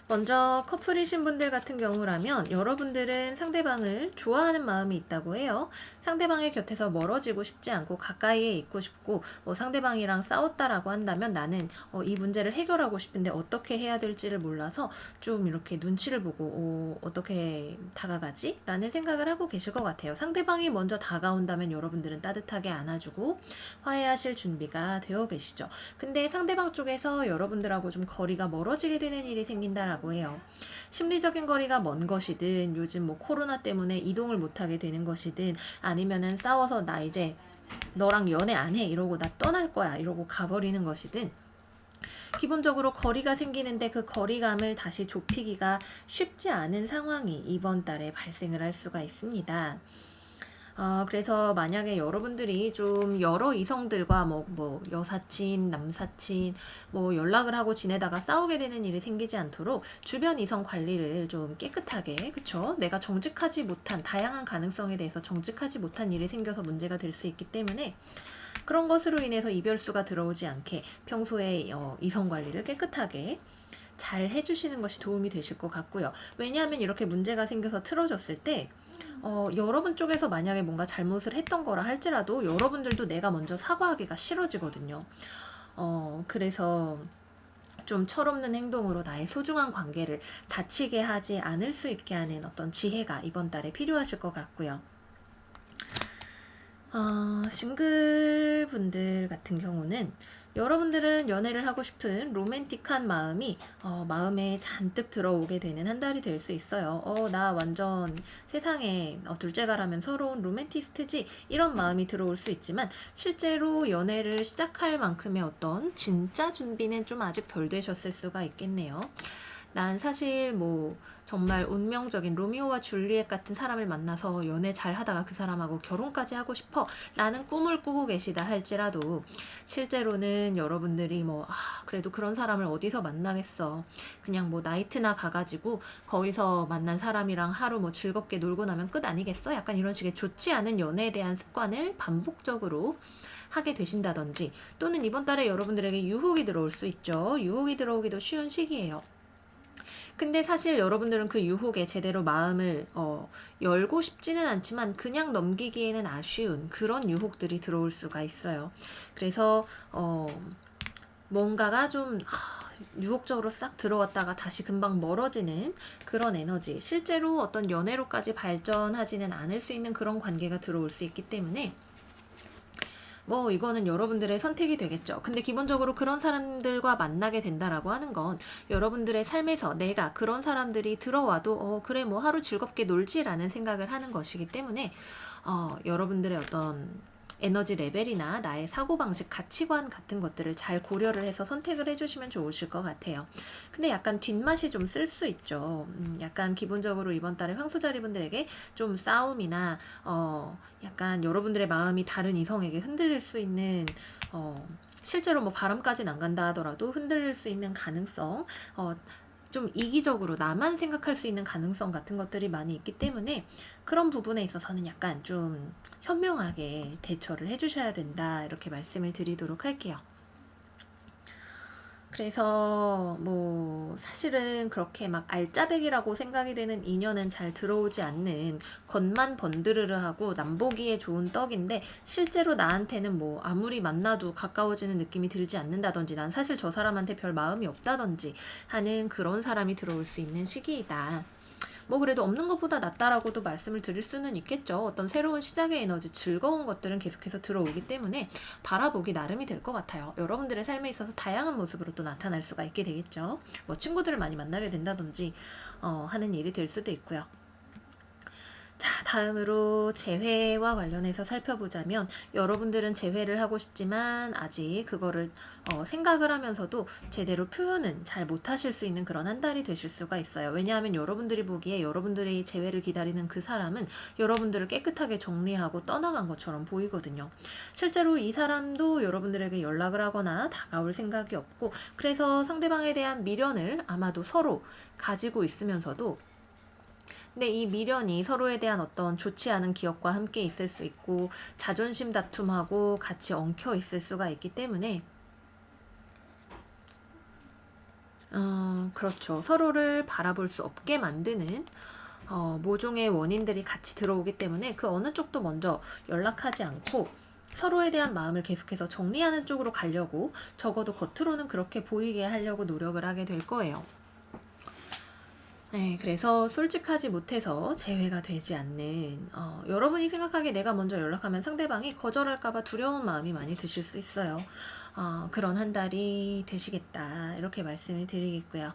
먼저 커플이신 분들 같은 경우라면 여러분들은 상대방을 좋아하는 마음이 있다고 해요. 상대방의 곁에서 멀어지고 싶지 않고 가까이에 있고 싶고 상대방이랑 싸웠다라고 한다면 나는 이 문제를 해결하고 싶은데 어떻게 해야 될지를 몰라서 좀 이렇게 눈치를 보고 어떻게 다가가지? 라는 생각을 하고 계실 것 같아요. 상대방이 먼저 다가온다면 여러분들은 따뜻하게 안아주고 화해하실 준비가 되어 계시죠. 근데 상대방 쪽에서 여러분들하고 좀 거리가 멀어지게 되는 일이 생긴다라고 해요. 심리적인 거리가 먼 것이든 요즘 코로나 때문에 이동을 못하게 되는 것이든 아니면은 싸워서 나 이제 너랑 연애 안 해 이러고 나 떠날 거야 이러고 가버리는 것이든 기본적으로 거리가 생기는데 그 거리감을 다시 좁히기가 쉽지 않은 상황이 이번 달에 발생을 할 수가 있습니다. 그래서 만약에 여러분들이 좀 여러 이성들과 여사친, 남사친 연락을 하고 지내다가 싸우게 되는 일이 생기지 않도록 주변 이성 관리를 좀 깨끗하게, 그쵸? 내가 정직하지 못한, 다양한 가능성에 대해서 정직하지 못한 일이 생겨서 문제가 될 수 있기 때문에 그런 것으로 인해서 이별수가 들어오지 않게 평소에 이성 관리를 깨끗하게 잘 해주시는 것이 도움이 되실 것 같고요. 왜냐하면 이렇게 문제가 생겨서 틀어졌을 때 여러분 쪽에서 만약에 뭔가 잘못을 했던 거라 할지라도 여러분들도 내가 먼저 사과하기가 싫어지거든요. 그래서 좀 철없는 행동으로 나의 소중한 관계를 다치게 하지 않을 수 있게 하는 어떤 지혜가 이번 달에 필요하실 것 같고요. 싱글 분들 같은 경우는 여러분들은 연애를 하고 싶은 로맨틱한 마음이 마음에 잔뜩 들어오게 되는 한 달이 될 수 있어요. 나 완전 세상에 둘째가라면 서러운 로맨티스트지 이런 마음이 들어올 수 있지만 실제로 연애를 시작할 만큼의 어떤 진짜 준비는 좀 아직 덜 되셨을 수가 있겠네요. 난 사실 정말 운명적인 로미오와 줄리엣 같은 사람을 만나서 연애 잘 하다가 그 사람하고 결혼까지 하고 싶어 라는 꿈을 꾸고 계시다 할지라도 실제로는 여러분들이 그래도 그런 사람을 어디서 만나겠어. 그냥 나이트나 가가지고 거기서 만난 사람이랑 하루 즐겁게 놀고 나면 끝 아니겠어? 약간 이런 식의 좋지 않은 연애에 대한 습관을 반복적으로 하게 되신다든지 또는 이번 달에 여러분들에게 유혹이 들어올 수 있죠. 유혹이 들어오기도 쉬운 시기예요. 근데 사실 여러분들은 그 유혹에 제대로 마음을 열고 싶지는 않지만 그냥 넘기기에는 아쉬운 그런 유혹들이 들어올 수가 있어요. 그래서 뭔가가 좀 유혹적으로 싹 들어왔다가 다시 금방 멀어지는 그런 에너지, 실제로 어떤 연애로까지 발전하지는 않을 수 있는 그런 관계가 들어올 수 있기 때문에 이거는 여러분들의 선택이 되겠죠. 근데 기본적으로 그런 사람들과 만나게 된다라고 하는 건 여러분들의 삶에서 내가 그런 사람들이 들어와도 그래 하루 즐겁게 놀지라는 생각을 하는 것이기 때문에 여러분들의 어떤 에너지 레벨이나 나의 사고방식, 가치관 같은 것들을 잘 고려를 해서 선택을 해주시면 좋으실 것 같아요. 근데 약간 뒷맛이 좀 쓸 수 있죠. 약간 기본적으로 이번 달에 황소자리 분들에게 좀 싸움이나 약간 여러분들의 마음이 다른 이성에게 흔들릴 수 있는 실제로 바람까지는 안 간다 하더라도 흔들릴 수 있는 가능성, 좀 이기적으로 나만 생각할 수 있는 가능성 같은 것들이 많이 있기 때문에 그런 부분에 있어서는 약간 좀 현명하게 대처를 해주셔야 된다 이렇게 말씀을 드리도록 할게요. 그래서 사실은 그렇게 알짜배기라고 생각이 되는 인연은 잘 들어오지 않는 겉만 번드르르하고 남보기에 좋은 떡인데 실제로 나한테는 아무리 만나도 가까워지는 느낌이 들지 않는다든지 난 사실 저 사람한테 별 마음이 없다든지 하는 그런 사람이 들어올 수 있는 시기이다. 뭐 그래도 없는 것보다 낫다라고도 말씀을 드릴 수는 있겠죠. 어떤 새로운 시작의 에너지, 즐거운 것들은 계속해서 들어오기 때문에 바라보기 나름이 될 것 같아요. 여러분들의 삶에 있어서 다양한 모습으로 또 나타날 수가 있게 되겠죠. 뭐 친구들을 많이 만나게 된다든지 하는 일이 될 수도 있고요. 자, 다음으로 재회와 관련해서 살펴보자면, 여러분들은 재회를 하고 싶지만 아직 그거를 생각을 하면서도 제대로 표현은 잘 못하실 수 있는 그런 한 달이 되실 수가 있어요. 왜냐하면 여러분들이 보기에 여러분들의 재회를 기다리는 그 사람은 여러분들을 깨끗하게 정리하고 떠나간 것처럼 보이거든요. 실제로 이 사람도 여러분들에게 연락을 하거나 다가올 생각이 없고, 그래서 상대방에 대한 미련을 아마도 서로 가지고 있으면서도, 근데 이 미련이 서로에 대한 어떤 좋지 않은 기억과 함께 있을 수 있고, 자존심 다툼하고 같이 엉켜 있을 수가 있기 때문에 그렇죠. 서로를 바라볼 수 없게 만드는 모종의 원인들이 같이 들어오기 때문에 그 어느 쪽도 먼저 연락하지 않고 서로에 대한 마음을 계속해서 정리하는 쪽으로 가려고, 적어도 겉으로는 그렇게 보이게 하려고 노력을 하게 될 거예요. 네, 그래서 솔직하지 못해서 재회가 되지 않는, 여러분이 생각하기에 내가 먼저 연락하면 상대방이 거절할까봐 두려운 마음이 많이 드실 수 있어요. 그런 한 달이 되시겠다, 이렇게 말씀을 드리겠고요.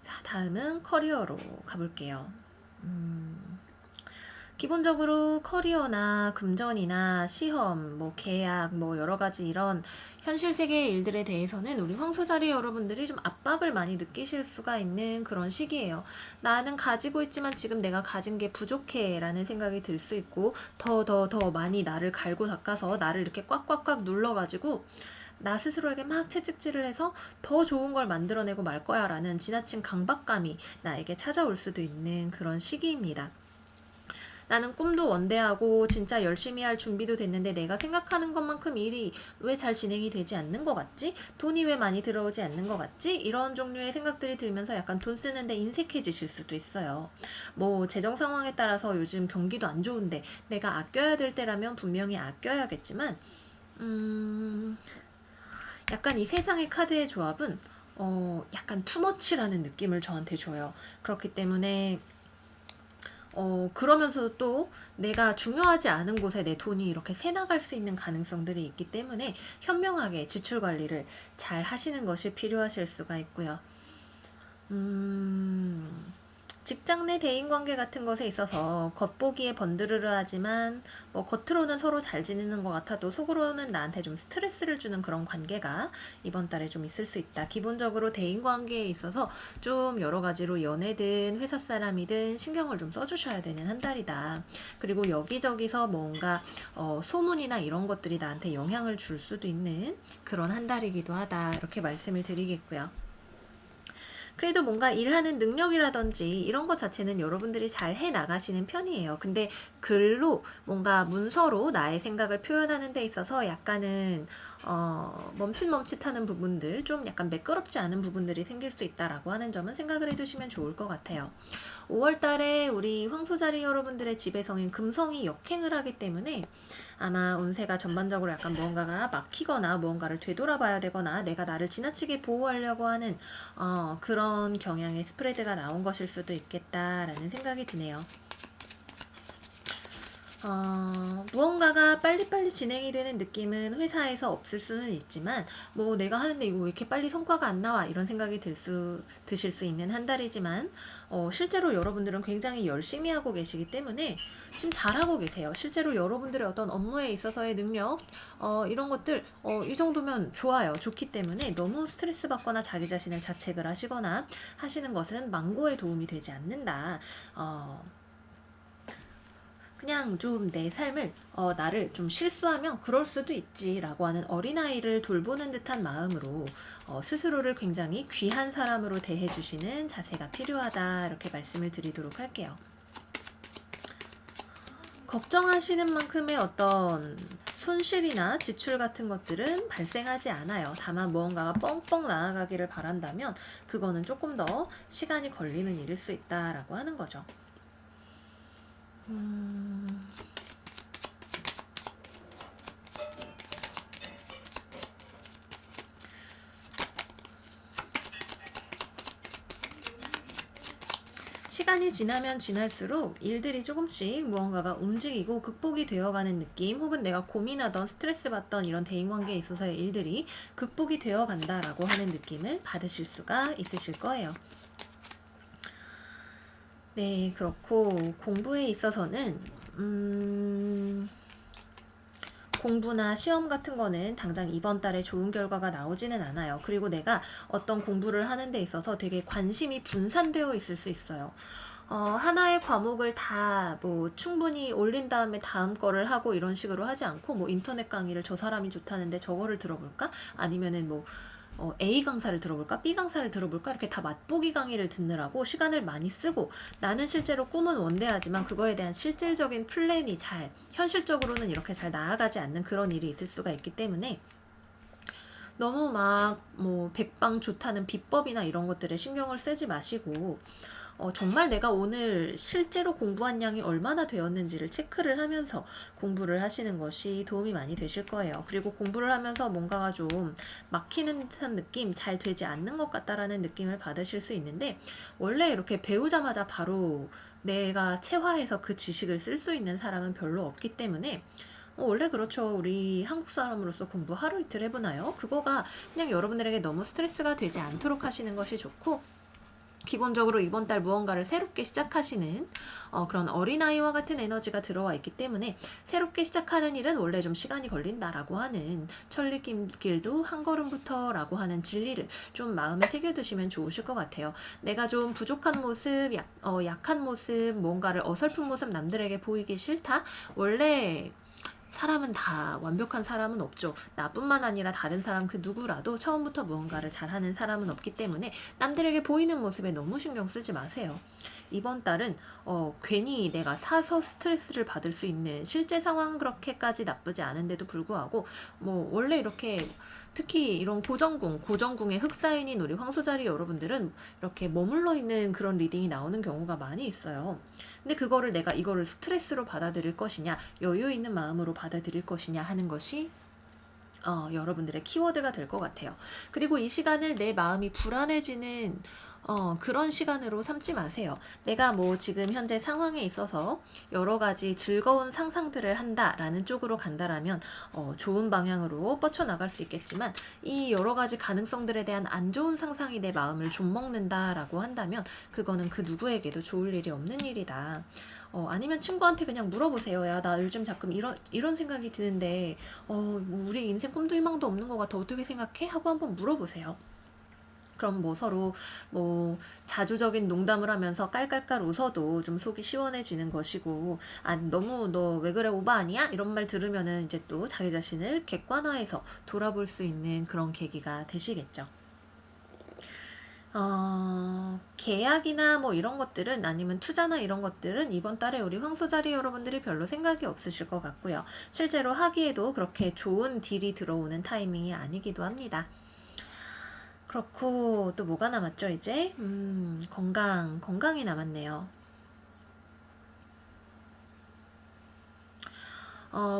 자, 다음은 커리어로 가볼게요. 기본적으로 커리어나 금전이나 시험, 뭐 계약, 뭐 여러 가지 이런 현실 세계의 일들에 대해서는 우리 황소자리 여러분들이 좀 압박을 많이 느끼실 수가 있는 그런 시기예요. 나는 가지고 있지만 지금 내가 가진 게 부족해 라는 생각이 들 수 있고, 더 많이 나를 갈고 닦아서 나를 이렇게 꽉꽉꽉 눌러가지고 나 스스로에게 막 채찍질을 해서 더 좋은 걸 만들어내고 말 거야 라는 지나친 강박감이 나에게 찾아올 수도 있는 그런 시기입니다. 나는 꿈도 원대하고 진짜 열심히 할 준비도 됐는데 내가 생각하는 것만큼 일이 왜 잘 진행이 되지 않는 것 같지? 돈이 왜 많이 들어오지 않는 것 같지? 이런 종류의 생각들이 들면서 약간 돈 쓰는데 인색해지실 수도 있어요. 뭐 재정 상황에 따라서 요즘 경기도 안 좋은데 내가 아껴야 될 때라면 분명히 아껴야겠지만, 약간 이 세 장의 카드의 조합은 약간 투머치라는 느낌을 저한테 줘요. 그렇기 때문에 그러면서도 또 내가 중요하지 않은 곳에 내 돈이 이렇게 새나갈 수 있는 가능성들이 있기 때문에 현명하게 지출 관리를 잘 하시는 것이 필요하실 수가 있고요. 직장 내 대인관계 같은 것에 있어서 겉보기에 번드르르하지만 뭐 겉으로는 서로 잘 지내는 것 같아도 속으로는 나한테 좀 스트레스를 주는 그런 관계가 이번 달에 좀 있을 수 있다. 기본적으로 대인관계에 있어서 좀 여러 가지로 연애든 회사 사람이든 신경을 좀 써주셔야 되는 한 달이다. 그리고 여기저기서 뭔가 소문이나 이런 것들이 나한테 영향을 줄 수도 있는 그런 한 달이기도 하다. 이렇게 말씀을 드리겠고요. 그래도 뭔가 일하는 능력이라든지 이런 것 자체는 여러분들이 잘 해 나가시는 편이에요. 근데 글로 뭔가 문서로 나의 생각을 표현하는 데 있어서 약간은 멈칫멈칫하는 부분들, 좀 약간 매끄럽지 않은 부분들이 생길 수 있다라고 하는 점은 생각을 해두시면 좋을 것 같아요. 5월 달에 우리 황소자리 여러분들의 지배성인 금성이 역행을 하기 때문에 아마 운세가 전반적으로 약간 무언가가 막히거나 무언가를 되돌아봐야 되거나 내가 나를 지나치게 보호하려고 하는 그런 경향의 스프레드가 나온 것일 수도 있겠다라는 생각이 드네요. 무언가가 빨리빨리 진행이 되는 느낌은 회사에서 없을 수는 있지만, 뭐 내가 하는데 이거 왜 이렇게 빨리 성과가 안 나와 이런 생각이 드실 수 있는 한 달이지만, 실제로 여러분들은 굉장히 열심히 하고 계시기 때문에 지금 잘하고 계세요. 실제로 여러분들의 어떤 업무에 있어서의 능력, 이런 것들 이 정도면 좋아요. 좋기 때문에 너무 스트레스 받거나 자기 자신을 자책을 하시거나 하시는 것은 망고에 도움이 되지 않는다. 그냥 좀 내 삶을 나를 좀 실수하면 그럴 수도 있지라고 하는 어린아이를 돌보는 듯한 마음으로 스스로를 굉장히 귀한 사람으로 대해주시는 자세가 필요하다, 이렇게 말씀을 드리도록 할게요. 걱정하시는 만큼의 어떤 손실이나 지출 같은 것들은 발생하지 않아요. 다만 무언가가 뻥뻥 나아가기를 바란다면 그거는 조금 더 시간이 걸리는 일일 수 있다라고 하는 거죠. 시간이 지나면 지날수록 일들이 조금씩 무언가가 움직이고 극복이 되어가는 느낌, 혹은 내가 고민하던 스트레스 받던 이런 대인관계에 있어서의 일들이 극복이 되어간다라고 하는 느낌을 받으실 수가 있으실 거예요. 네, 그렇고 공부에 있어서는 공부나 시험 같은 거는 당장 이번 달에 좋은 결과가 나오지는 않아요. 그리고 내가 어떤 공부를 하는 데 있어서 되게 관심이 분산되어 있을 수 있어요. 하나의 과목을 다 뭐 충분히 올린 다음에 다음 거를 하고 이런 식으로 하지 않고, 뭐 인터넷 강의를 저 사람이 좋다는데 저거를 들어볼까? 아니면은 뭐 A 강사를 들어볼까? B 강사를 들어볼까? 이렇게 다 맛보기 강의를 듣느라고 시간을 많이 쓰고, 나는 실제로 꿈은 원대하지만 그거에 대한 실질적인 플랜이 잘, 현실적으로는 이렇게 잘 나아가지 않는 그런 일이 있을 수가 있기 때문에 너무 막 뭐 백방 좋다는 비법이나 이런 것들에 신경을 쓰지 마시고, 정말 내가 오늘 실제로 공부한 양이 얼마나 되었는지를 체크를 하면서 공부를 하시는 것이 도움이 많이 되실 거예요. 그리고 공부를 하면서 뭔가가 좀 막히는 듯한 느낌, 잘 되지 않는 것 같다라는 느낌을 받으실 수 있는데, 원래 이렇게 배우자마자 바로 내가 체화해서 그 지식을 쓸 수 있는 사람은 별로 없기 때문에, 원래 그렇죠. 우리 한국 사람으로서 공부 하루 이틀 해보나요? 그거가 그냥 여러분들에게 너무 스트레스가 되지 않도록 하시는 것이 좋고, 기본적으로 이번 달 무언가를 새롭게 시작하시는 그런 어린아이와 같은 에너지가 들어와 있기 때문에, 새롭게 시작하는 일은 원래 좀 시간이 걸린다라고 하는 천리길도 한 걸음부터라고 하는 진리를 좀 마음에 새겨두시면 좋으실 것 같아요. 내가 좀 부족한 모습, 약한 모습, 뭔가를 어설픈 모습 남들에게 보이기 싫다? 원래 사람은 다 완벽한 사람은 없죠. 나뿐만 아니라 다른 사람 그 누구라도 처음부터 무언가를 잘하는 사람은 없기 때문에 남들에게 보이는 모습에 너무 신경 쓰지 마세요. 이번 달은 괜히 내가 사서 스트레스를 받을 수 있는 실제 상황 그렇게까지 나쁘지 않은데도 불구하고, 뭐 원래 이렇게 특히 이런 고정궁에 흑사인인 우리 황소자리 여러분들은 이렇게 머물러 있는 그런 리딩이 나오는 경우가 많이 있어요. 근데 그거를 내가 이거를 스트레스로 받아들일 것이냐, 여유 있는 마음으로 받아들일 것이냐 하는 것이 여러분들의 키워드가 될 것 같아요. 그리고 이 시간을 내 마음이 불안해지는 그런 시간으로 삼지 마세요. 내가 뭐 지금 현재 상황에 있어서 여러 가지 즐거운 상상들을 한다라는 쪽으로 간다라면 좋은 방향으로 뻗쳐나갈 수 있겠지만, 이 여러 가지 가능성들에 대한 안 좋은 상상이 내 마음을 좀먹는다라고 한다면 그거는 그 누구에게도 좋을 일이 없는 일이다. 아니면 친구한테 그냥 물어보세요. 야, 나 요즘 자꾸 이런 생각이 드는데, 뭐 우리 인생 꿈도 희망도 없는 것 같아. 어떻게 생각해? 하고 한번 물어보세요. 그럼 뭐 서로 뭐 자조적인 농담을 하면서 깔깔깔 웃어도 좀 속이 시원해지는 것이고, 너무 너 왜 그래 오바 아니야? 이런 말 들으면은 이제 또 자기 자신을 객관화해서 돌아볼 수 있는 그런 계기가 되시겠죠. 계약이나 뭐 이런 것들은, 아니면 투자나 이런 것들은 이번 달에 우리 황소자리 여러분들이 별로 생각이 없으실 것 같고요. 실제로 하기에도 그렇게 좋은 딜이 들어오는 타이밍이 아니기도 합니다. 그렇고 또 뭐가 남았죠 이제? 건강이 남았네요.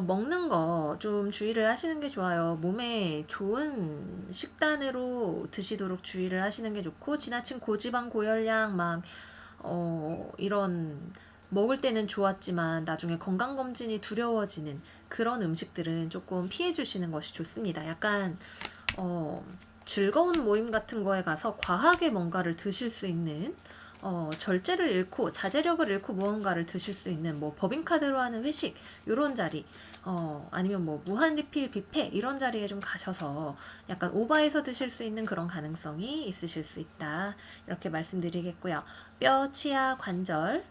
먹는 거 좀 주의를 하시는 게 좋아요. 몸에 좋은 식단으로 드시도록 주의를 하시는 게 좋고, 지나친 고지방 고열량 막 이런 먹을 때는 좋았지만 나중에 건강검진이 두려워지는 그런 음식들은 조금 피해 주시는 것이 좋습니다. 약간 즐거운 모임 같은 거에 가서 과하게 뭔가를 드실 수 있는, 절제를 잃고 자제력을 잃고 무언가를 드실 수 있는, 뭐 법인카드로 하는 회식 요런 자리, 아니면 뭐 무한 리필 뷔페 이런 자리에 좀 가셔서 약간 오버해서 드실 수 있는 그런 가능성이 있으실 수 있다, 이렇게 말씀드리겠고요. 뼈, 치아, 관절,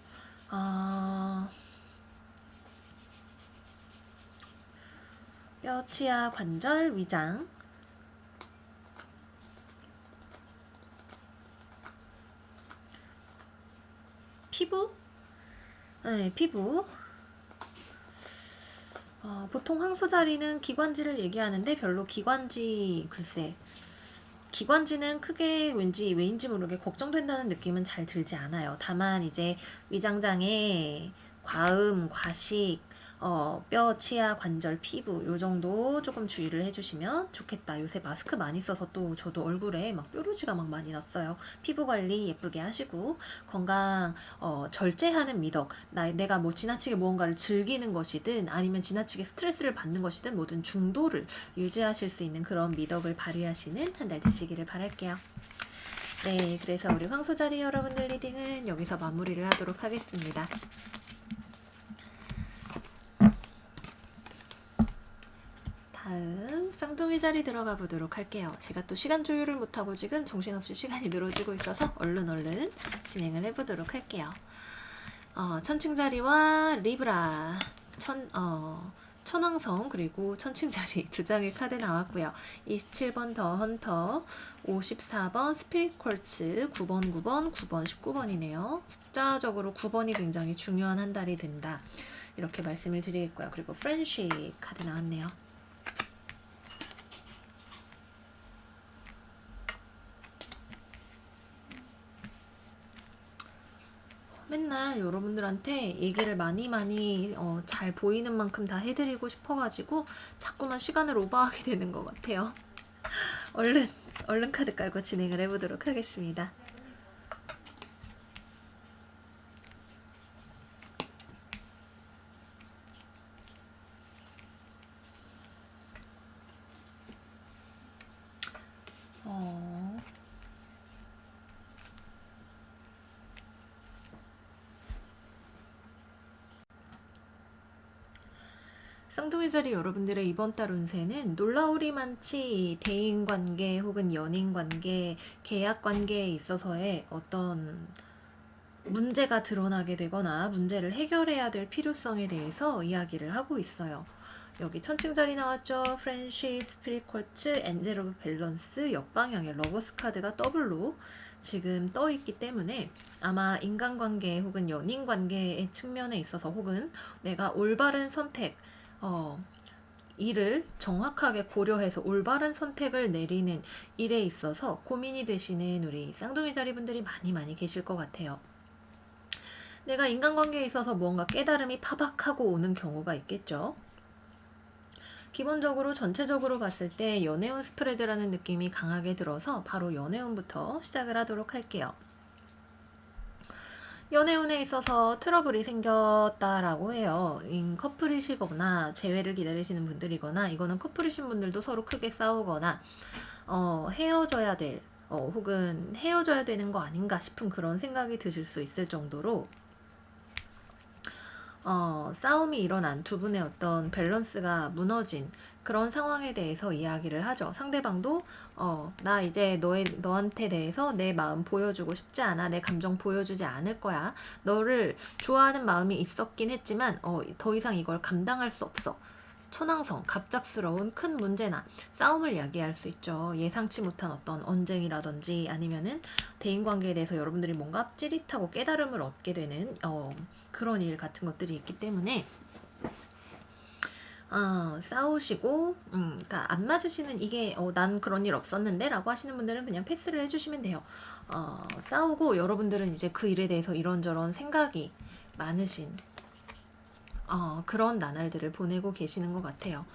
뼈, 치아, 관절, 위장, 피부? 네, 피부. 보통 황소자리는 기관지를 얘기하는데 별로 글쎄, 기관지는 크게 왜인지 모르게 걱정된다는 느낌은 잘 들지 않아요. 다만 이제 위장장애, 과음, 과식, 뼈, 치아, 관절, 피부 요 정도 조금 주의를 해주시면 좋겠다. 요새 마스크 많이 써서 또 저도 얼굴에 막 뾰루지가 막 많이 났어요. 피부 관리 예쁘게 하시고 건강 절제하는 미덕. 내가 뭐 지나치게 무언가를 즐기는 것이든 아니면 지나치게 스트레스를 받는 것이든 모든 중도를 유지하실 수 있는 그런 미덕을 발휘하시는 한 달 되시기를 바랄게요. 네, 그래서 우리 황소자리 여러분들 리딩은 여기서 마무리를 하도록 하겠습니다. 다음 쌍둥이 자리 들어가 보도록 할게요. 제가 또 시간 조율을 못하고 지금 정신없이 시간이 늘어지고 있어서 얼른 진행을 해보도록 할게요. 천칭자리와 리브라, 천왕성 그리고 천칭자리 두 장의 카드 나왔고요. 27번 더 헌터, 54번 스피릿 쿼츠, 9번 19번이네요. 숫자적으로 9번이 굉장히 중요한 한 달이 된다. 이렇게 말씀을 드리겠고요. 그리고 프렌십 카드 나왔네요. 맨날 여러분들한테 얘기를 많이 잘 보이는 만큼 다 해드리고 싶어가지고 자꾸만 시간을 오버하게 되는 것 같아요. 얼른 카드 깔고 진행을 해보도록 하겠습니다. 쌍둥이 자리 여러분들의 이번 달 운세는 놀라우리만치 대인관계 혹은 연인관계, 계약관계에 있어서의 어떤 문제가 드러나게 되거나 문제를 해결해야 될 필요성에 대해서 이야기를 하고 있어요. 여기 천칭자리 나왔죠. 프렌십, 스피릿 쿼츠, 엔젤 오브 밸런스, 역방향의 러버스 카드가 더블로 지금 떠 있기 때문에 아마 인간관계 혹은 연인관계의 측면에 있어서 혹은 내가 올바른 선택 이를 정확하게 고려해서 올바른 선택을 내리는 일에 있어서 고민이 되시는 우리 쌍둥이 자리 분들이 많이 계실 것 같아요. 내가 인간관계에 있어서 무언가 깨달음이 파박하고 오는 경우가 있겠죠. 기본적으로 전체적으로 봤을 때 연애운 스프레드라는 느낌이 강하게 들어서 바로 연애운부터 시작을 하도록 할게요. 연애운에 있어서 트러블이 생겼다라고 해요. 커플이시거나 재회를 기다리시는 분들이거나 이거는 커플이신 분들도 서로 크게 싸우거나 헤어져야 될 혹은 헤어져야 되는 거 아닌가 싶은 그런 생각이 드실 수 있을 정도로 싸움이 일어난 두 분의 어떤 밸런스가 무너진 그런 상황에 대해서 이야기를 하죠. 상대방도 나 이제 너한테 대해서 내 마음 보여주고 싶지 않아. 내 감정 보여주지 않을 거야. 너를 좋아하는 마음이 있었긴 했지만 더 이상 이걸 감당할 수 없어. 천왕성, 갑작스러운 큰 문제나 싸움을 야기할 수 있죠. 예상치 못한 어떤 언쟁이라든지 아니면은 대인관계에 대해서 여러분들이 뭔가 찌릿하고 깨달음을 얻게 되는 그런 일 같은 것들이 있기 때문에 싸우시고 그러니까 안 맞으시는 이게 난 그런 일 없었는데 라고 하시는 분들은 그냥 패스를 해주시면 돼요. 싸우고 여러분들은 이제 그 일에 대해서 이런저런 생각이 많으신 그런 나날들을 보내고 계시는 것 같아요.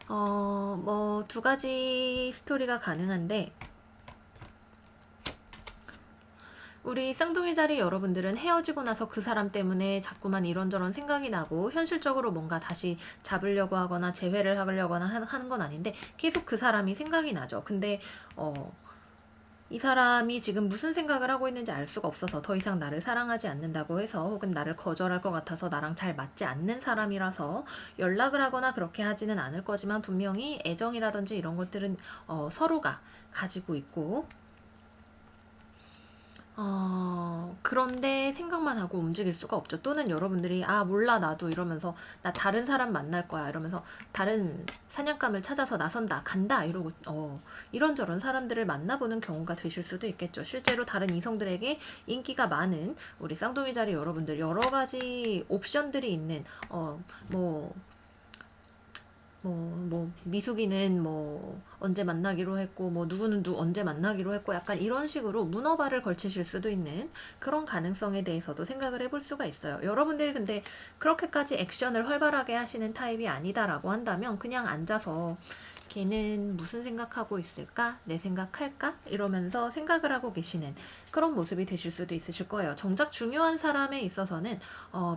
뭐 두 가지 스토리가 가능한데 우리 쌍둥이 자리 여러분들은 헤어지고 나서 그 사람 때문에 자꾸만 이런저런 생각이 나고 현실적으로 뭔가 다시 잡으려고 하거나 재회를 하려거나 하는 건 아닌데 계속 그 사람이 생각이 나죠. 근데 이 사람이 지금 무슨 생각을 하고 있는지 알 수가 없어서 더 이상 나를 사랑하지 않는다고 해서 혹은 나를 거절할 것 같아서 나랑 잘 맞지 않는 사람이라서 연락을 하거나 그렇게 하지는 않을 거지만 분명히 애정이라든지 이런 것들은 서로가 가지고 있고 그런데 생각만 하고 움직일 수가 없죠. 또는 여러분들이 몰라 나도 이러면서 나 다른 사람 만날 거야 이러면서 다른 사냥감을 찾아서 나선다 간다 이러고 이런저런 사람들을 만나보는 경우가 되실 수도 있겠죠. 실제로 다른 이성들에게 인기가 많은 우리 쌍둥이 자리 여러분들 여러 가지 옵션들이 있는 미숙이는 뭐 언제 만나기로 했고 뭐 누구는 언제 만나기로 했고 약간 이런 식으로 문어발을 걸치실 수도 있는 그런 가능성에 대해서도 생각을 해볼 수가 있어요. 여러분들이 근데 그렇게까지 액션을 활발하게 하시는 타입이 아니다라고 한다면 그냥 앉아서 걔는 무슨 생각하고 있을까? 내 생각할까? 이러면서 생각을 하고 계시는 그런 모습이 되실 수도 있으실 거예요. 정작 중요한 사람에 있어서는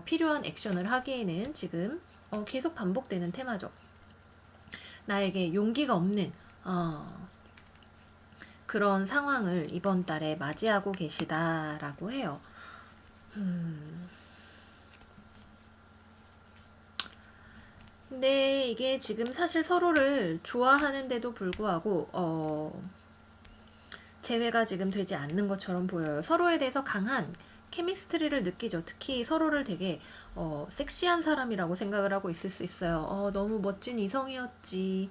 필요한 액션을 하기에는 지금 계속 반복되는 테마죠. 나에게 용기가 없는 그런 상황을 이번 달에 맞이하고 계시다라고 해요. 근데 이게 지금 사실 서로를 좋아하는데도 불구하고 재회가 지금 되지 않는 것처럼 보여요. 서로에 대해서 강한 케미스트리를 느끼죠. 특히 서로를 되게 섹시한 사람이라고 생각을 하고 있을 수 있어요. 너무 멋진 이성이었지.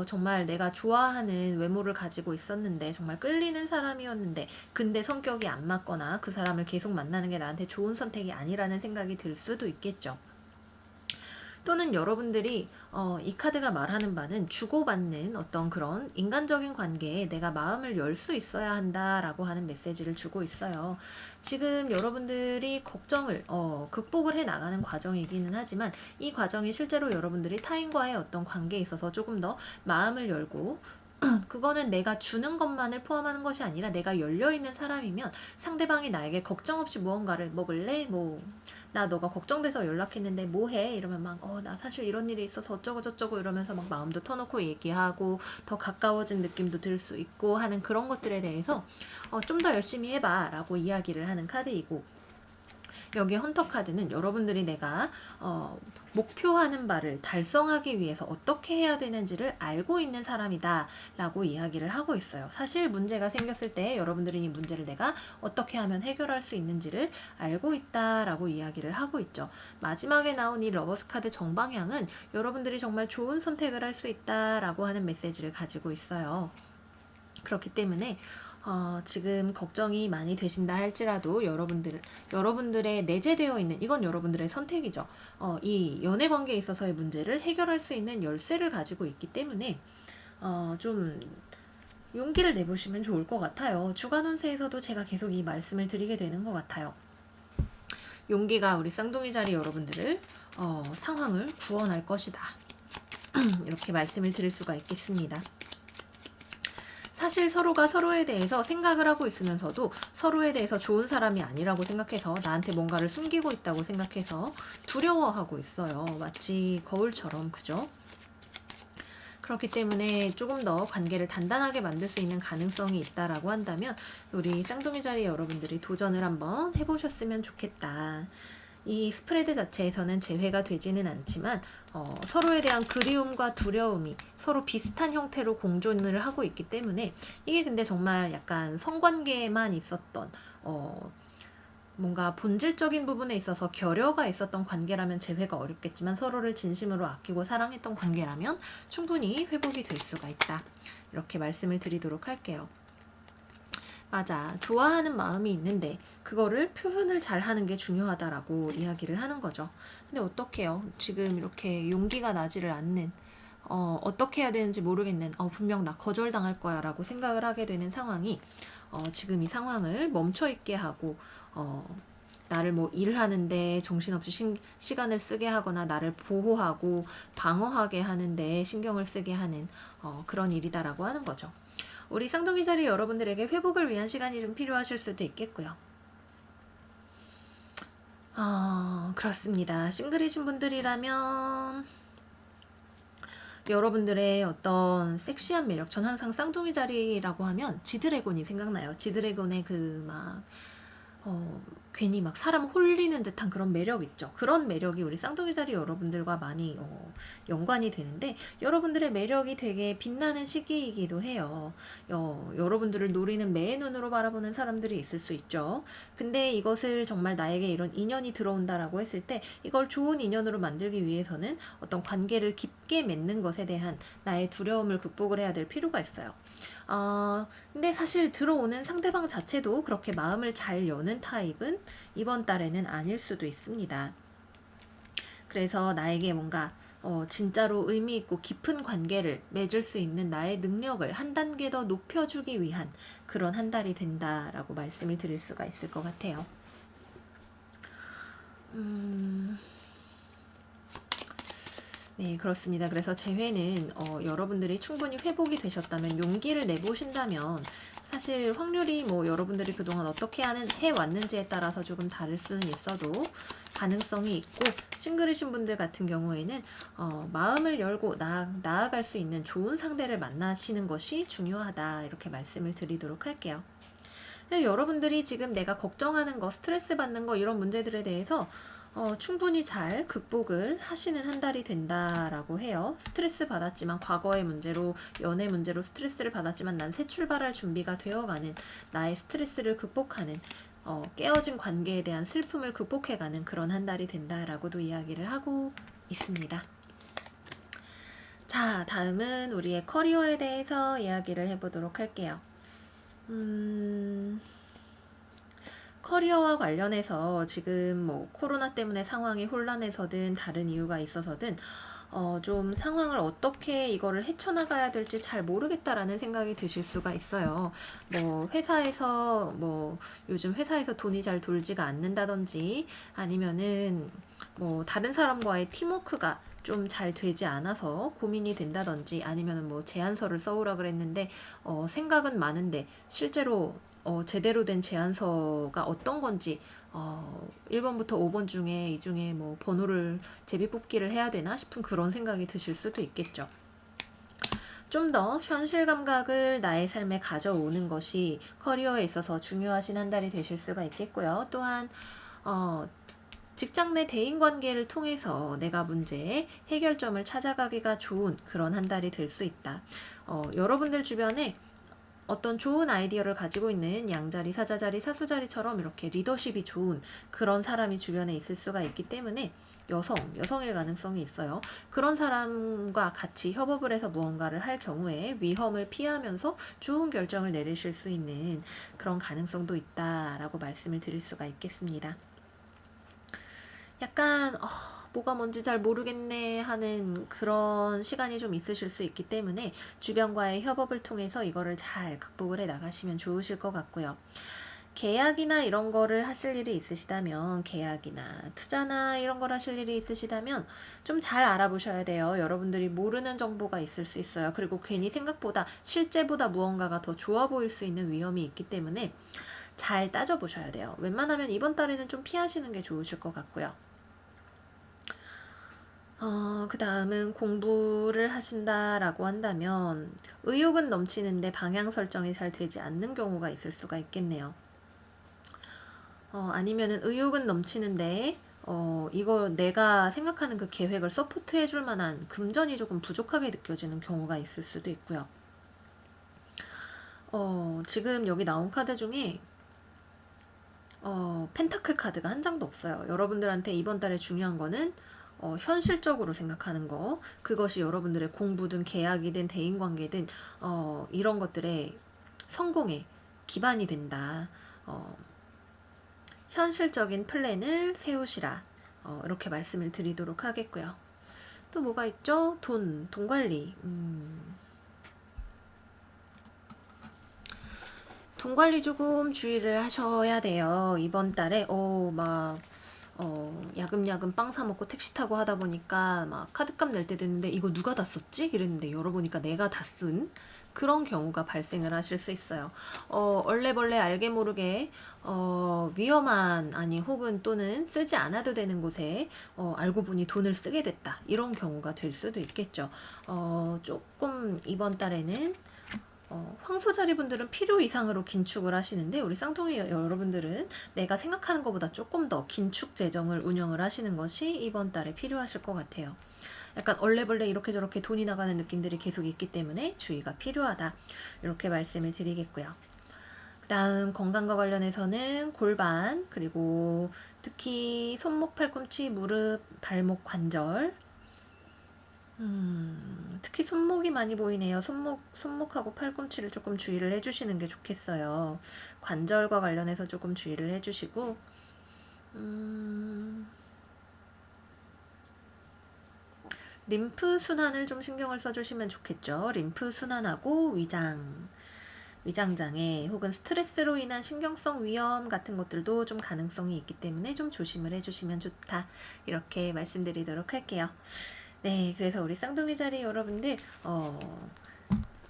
정말 내가 좋아하는 외모를 가지고 있었는데 정말 끌리는 사람이었는데 근데 성격이 안 맞거나 그 사람을 계속 만나는 게 나한테 좋은 선택이 아니라는 생각이 들 수도 있겠죠. 또는 여러분들이 이 카드가 말하는 바는 주고받는 어떤 그런 인간적인 관계에 내가 마음을 열 수 있어야 한다라고 하는 메시지를 주고 있어요. 지금 여러분들이 걱정을 극복을 해 나가는 과정이기는 하지만 이 과정이 실제로 여러분들이 타인과의 어떤 관계에 있어서 조금 더 마음을 열고 그거는 내가 주는 것만을 포함하는 것이 아니라 내가 열려있는 사람이면 상대방이 나에게 걱정 없이 무언가를 먹을래? 나 너가 걱정돼서 연락했는데 뭐해? 이러면 막 나 사실 이런 일이 있어서 어쩌고 저쩌고 이러면서 막 마음도 터놓고 얘기하고 더 가까워진 느낌도 들 수 있고 하는 그런 것들에 대해서 좀 더 열심히 해봐 라고 이야기를 하는 카드이고, 여기 헌터 카드는 여러분들이 내가 목표하는 바를 달성하기 위해서 어떻게 해야 되는지를 알고 있는 사람이다 라고 이야기를 하고 있어요. 사실 문제가 생겼을 때 여러분들이 이 문제를 내가 어떻게 하면 해결할 수 있는지를 알고 있다 라고 이야기를 하고 있죠. 마지막에 나온 이 러버스 카드 정방향은 여러분들이 정말 좋은 선택을 할 수 있다 라고 하는 메시지를 가지고 있어요. 그렇기 때문에 지금 걱정이 많이 되신다 할지라도 여러분들의 내재되어 있는, 이건 여러분들의 선택이죠. 이 연애 관계에 있어서의 문제를 해결할 수 있는 열쇠를 가지고 있기 때문에 좀 용기를 내보시면 좋을 것 같아요. 주간 운세에서도 제가 계속 이 말씀을 드리게 되는 것 같아요. 용기가 우리 쌍둥이 자리 여러분들을 상황을 구원할 것이다. 이렇게 말씀을 드릴 수가 있겠습니다. 사실 서로가 서로에 대해서 생각을 하고 있으면서도 서로에 대해서 좋은 사람이 아니라고 생각해서 나한테 뭔가를 숨기고 있다고 생각해서 두려워하고 있어요. 마치 거울처럼, 그죠? 그렇기 때문에 조금 더 관계를 단단하게 만들 수 있는 가능성이 있다라고 한다면 우리 쌍둥이 자리 여러분들이 도전을 한번 해보셨으면 좋겠다. 이 스프레드 자체에서는 재회가 되지는 않지만 서로에 대한 그리움과 두려움이 서로 비슷한 형태로 공존을 하고 있기 때문에 이게 근데 정말 약간 성관계에만 있었던 뭔가 본질적인 부분에 있어서 결여가 있었던 관계라면 재회가 어렵겠지만 서로를 진심으로 아끼고 사랑했던 관계라면 충분히 회복이 될 수가 있다. 이렇게 말씀을 드리도록 할게요. 맞아. 좋아하는 마음이 있는데 그거를 표현을 잘 하는 게 중요하다라고 이야기를 하는 거죠. 근데 어떡해요? 지금 이렇게 용기가 나지를 않는, 어떻게 해야 되는지 모르겠는, 분명 나 거절당할 거야 라고 생각을 하게 되는 상황이 지금 이 상황을 멈춰있게 하고 나를 뭐 일하는데 정신없이 시간을 쓰게 하거나 나를 보호하고 방어하게 하는데 신경을 쓰게 하는 그런 일이다라고 하는 거죠. 우리 쌍둥이 자리 여러분들에게 회복을 위한 시간이 좀 필요하실 수도 있겠고요. 그렇습니다. 싱글이신 분들이라면 여러분들의 어떤 섹시한 매력, 전 항상 쌍둥이 자리라고 하면 지드래곤이 생각나요. 지드래곤의 괜히 막 사람 홀리는 듯한 그런 매력 있죠. 그런 매력이 우리 쌍둥이 자리 여러분들과 많이 연관이 되는데 여러분들의 매력이 되게 빛나는 시기이기도 해요. 여러분들을 노리는 매의 눈으로 바라보는 사람들이 있을 수 있죠. 근데 이것을 정말 나에게 이런 인연이 들어온다라고 했을 때 이걸 좋은 인연으로 만들기 위해서는 어떤 관계를 깊게 맺는 것에 대한 나의 두려움을 극복을 해야 될 필요가 있어요. 근데 사실 들어오는 상대방 자체도 그렇게 마음을 잘 여는 타입은 이번 달에는 아닐 수도 있습니다. 그래서 나에게 뭔가 진짜로 의미 있고 깊은 관계를 맺을 수 있는 나의 능력을 한 단계 더 높여주기 위한 그런 한 달이 된다라고 말씀을 드릴 수가 있을 것 같아요. 네, 그렇습니다. 그래서 재회는 여러분들이 충분히 회복이 되셨다면, 용기를 내보신다면, 사실 확률이 뭐 여러분들이 그동안 어떻게 해왔는지에 따라서 조금 다를 수는 있어도 가능성이 있고, 싱글이신 분들 같은 경우에는 마음을 열고 나아갈 수 있는 좋은 상대를 만나시는 것이 중요하다, 이렇게 말씀을 드리도록 할게요. 여러분들이 지금 내가 걱정하는 거, 스트레스 받는 거, 이런 문제들에 대해서 충분히 잘 극복을 하시는 한 달이 된다라고 해요. 스트레스 받았지만, 과거의 문제로, 연애 문제로 스트레스를 받았지만 난 새 출발할 준비가 되어가는, 나의 스트레스를 극복하는, 깨어진 관계에 대한 슬픔을 극복해가는 그런 한 달이 된다라고도 이야기를 하고 있습니다. 자, 다음은 우리의 커리어에 대해서 이야기를 해보도록 할게요. 커리어와 관련해서 지금 뭐 코로나 때문에 상황이 혼란해서든 다른 이유가 있어서든 좀 상황을 어떻게 이거를 헤쳐나가야 될지 잘 모르겠다라는 생각이 드실 수가 있어요. 뭐 회사에서 뭐 요즘 회사에서 돈이 잘 돌지가 않는다든지, 아니면은 뭐 다른 사람과의 팀워크가 좀 잘 되지 않아서 고민이 된다든지, 아니면은 뭐 제안서를 써오라 그랬는데 생각은 많은데 실제로 제대로 된 제안서가 어떤 건지 1번부터 5번 중에 이 중에 뭐 번호를 제비 뽑기를 해야 되나 싶은 그런 생각이 드실 수도 있겠죠. 좀 더 현실 감각을 나의 삶에 가져오는 것이 커리어에 있어서 중요하신 한 달이 되실 수가 있겠고요. 또한 직장 내 대인관계를 통해서 내가 문제의 해결점을 찾아가기가 좋은 그런 한 달이 될 수 있다. 여러분들 주변에 어떤 좋은 아이디어를 가지고 있는 양자리, 사자자리, 사수자리처럼 이렇게 리더십이 좋은 그런 사람이 주변에 있을 수가 있기 때문에 여성일 가능성이 있어요. 그런 사람과 같이 협업을 해서 무언가를 할 경우에 위험을 피하면서 좋은 결정을 내리실 수 있는 그런 가능성도 있다라고 말씀을 드릴 수가 있겠습니다. 약간 뭐가 뭔지 잘 모르겠네 하는 그런 시간이 좀 있으실 수 있기 때문에 주변과의 협업을 통해서 이거를 잘 극복을 해 나가시면 좋으실 것 같고요. 계약이나 이런 거를 하실 일이 있으시다면, 계약이나 투자나 이런 걸 하실 일이 있으시다면 좀 잘 알아보셔야 돼요. 여러분들이 모르는 정보가 있을 수 있어요. 그리고 괜히 생각보다, 실제보다 무언가가 더 좋아 보일 수 있는 위험이 있기 때문에 잘 따져보셔야 돼요. 웬만하면 이번 달에는 좀 피하시는 게 좋으실 것 같고요. 그 다음은 공부를 하신다라고 한다면 의욕은 넘치는데 방향 설정이 잘 되지 않는 경우가 있을 수가 있겠네요. 아니면은 의욕은 넘치는데 이거 내가 생각하는 그 계획을 서포트 해줄 만한 금전이 조금 부족하게 느껴지는 경우가 있을 수도 있고요. 지금 여기 나온 카드 중에 펜타클 카드가 한 장도 없어요. 여러분들한테 이번 달에 중요한 거는 현실적으로 생각하는 거, 그것이 여러분들의 공부든 계약이든 대인관계든 이런 것들의 성공에 기반이 된다. 현실적인 플랜을 세우시라. 이렇게 말씀을 드리도록 하겠고요. 또 뭐가 있죠? 돈 관리. 돈 관리 조금 주의를 하셔야 돼요. 이번 달에 야금야금 빵 사 먹고 택시 타고 하다 보니까 막 카드값 낼 때 됐는데 이거 누가 다 썼지? 이랬는데 열어보니까 내가 다 쓴 그런 경우가 발생을 하실 수 있어요. 얼레벌레 알게 모르게 위험한, 아니 혹은 또는 쓰지 않아도 되는 곳에 알고 보니 돈을 쓰게 됐다, 이런 경우가 될 수도 있겠죠. 조금 이번 달에는 황소자리 분들은 필요 이상으로 긴축을 하시는데, 우리 쌍둥이 여러분들은 내가 생각하는 것보다 조금 더 긴축 재정을 운영을 하시는 것이 이번 달에 필요하실 것 같아요. 약간 얼레벌레 이렇게 저렇게 돈이 나가는 느낌들이 계속 있기 때문에 주의가 필요하다, 이렇게 말씀을 드리겠고요. 그 다음 건강과 관련해서는 골반, 그리고 특히 손목, 팔꿈치, 무릎, 발목 관절, 특히 손목이 많이 보이네요. 손목하고 팔꿈치를 조금 주의를 해주시는 게 좋겠어요. 관절과 관련해서 조금 주의를 해주시고, 림프 순환을 좀 신경을 써주시면 좋겠죠. 림프 순환하고 위장장애 혹은 스트레스로 인한 신경성 위염 같은 것들도 좀 가능성이 있기 때문에 좀 조심을 해주시면 좋다. 이렇게 말씀드리도록 할게요. 네, 그래서 우리 쌍둥이 자리 여러분들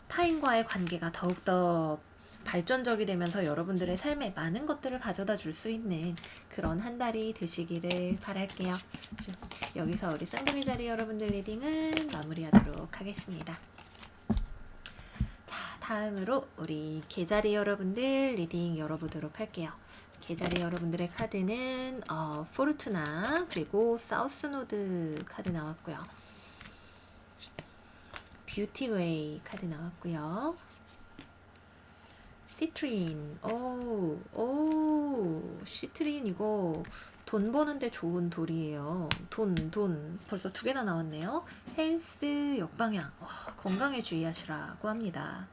타인과의 관계가 더욱더 발전적이 되면서 여러분들의 삶에 많은 것들을 가져다 줄 수 있는 그런 한 달이 되시기를 바랄게요. 여기서 우리 쌍둥이 자리 여러분들 리딩은 마무리하도록 하겠습니다. 자, 다음으로 우리 개자리 여러분들 리딩 열어보도록 할게요. 개자리 여러분들의 카드는 포르투나 그리고 사우스노드 카드 나왔고요. 뷰티웨이 카드 나왔고요. 시트린, 시트린 이거 돈 버는데 좋은 돌이에요. 돈 벌써 2개나 나왔네요. 헬스 역방향, 건강에 주의하시라고 합니다.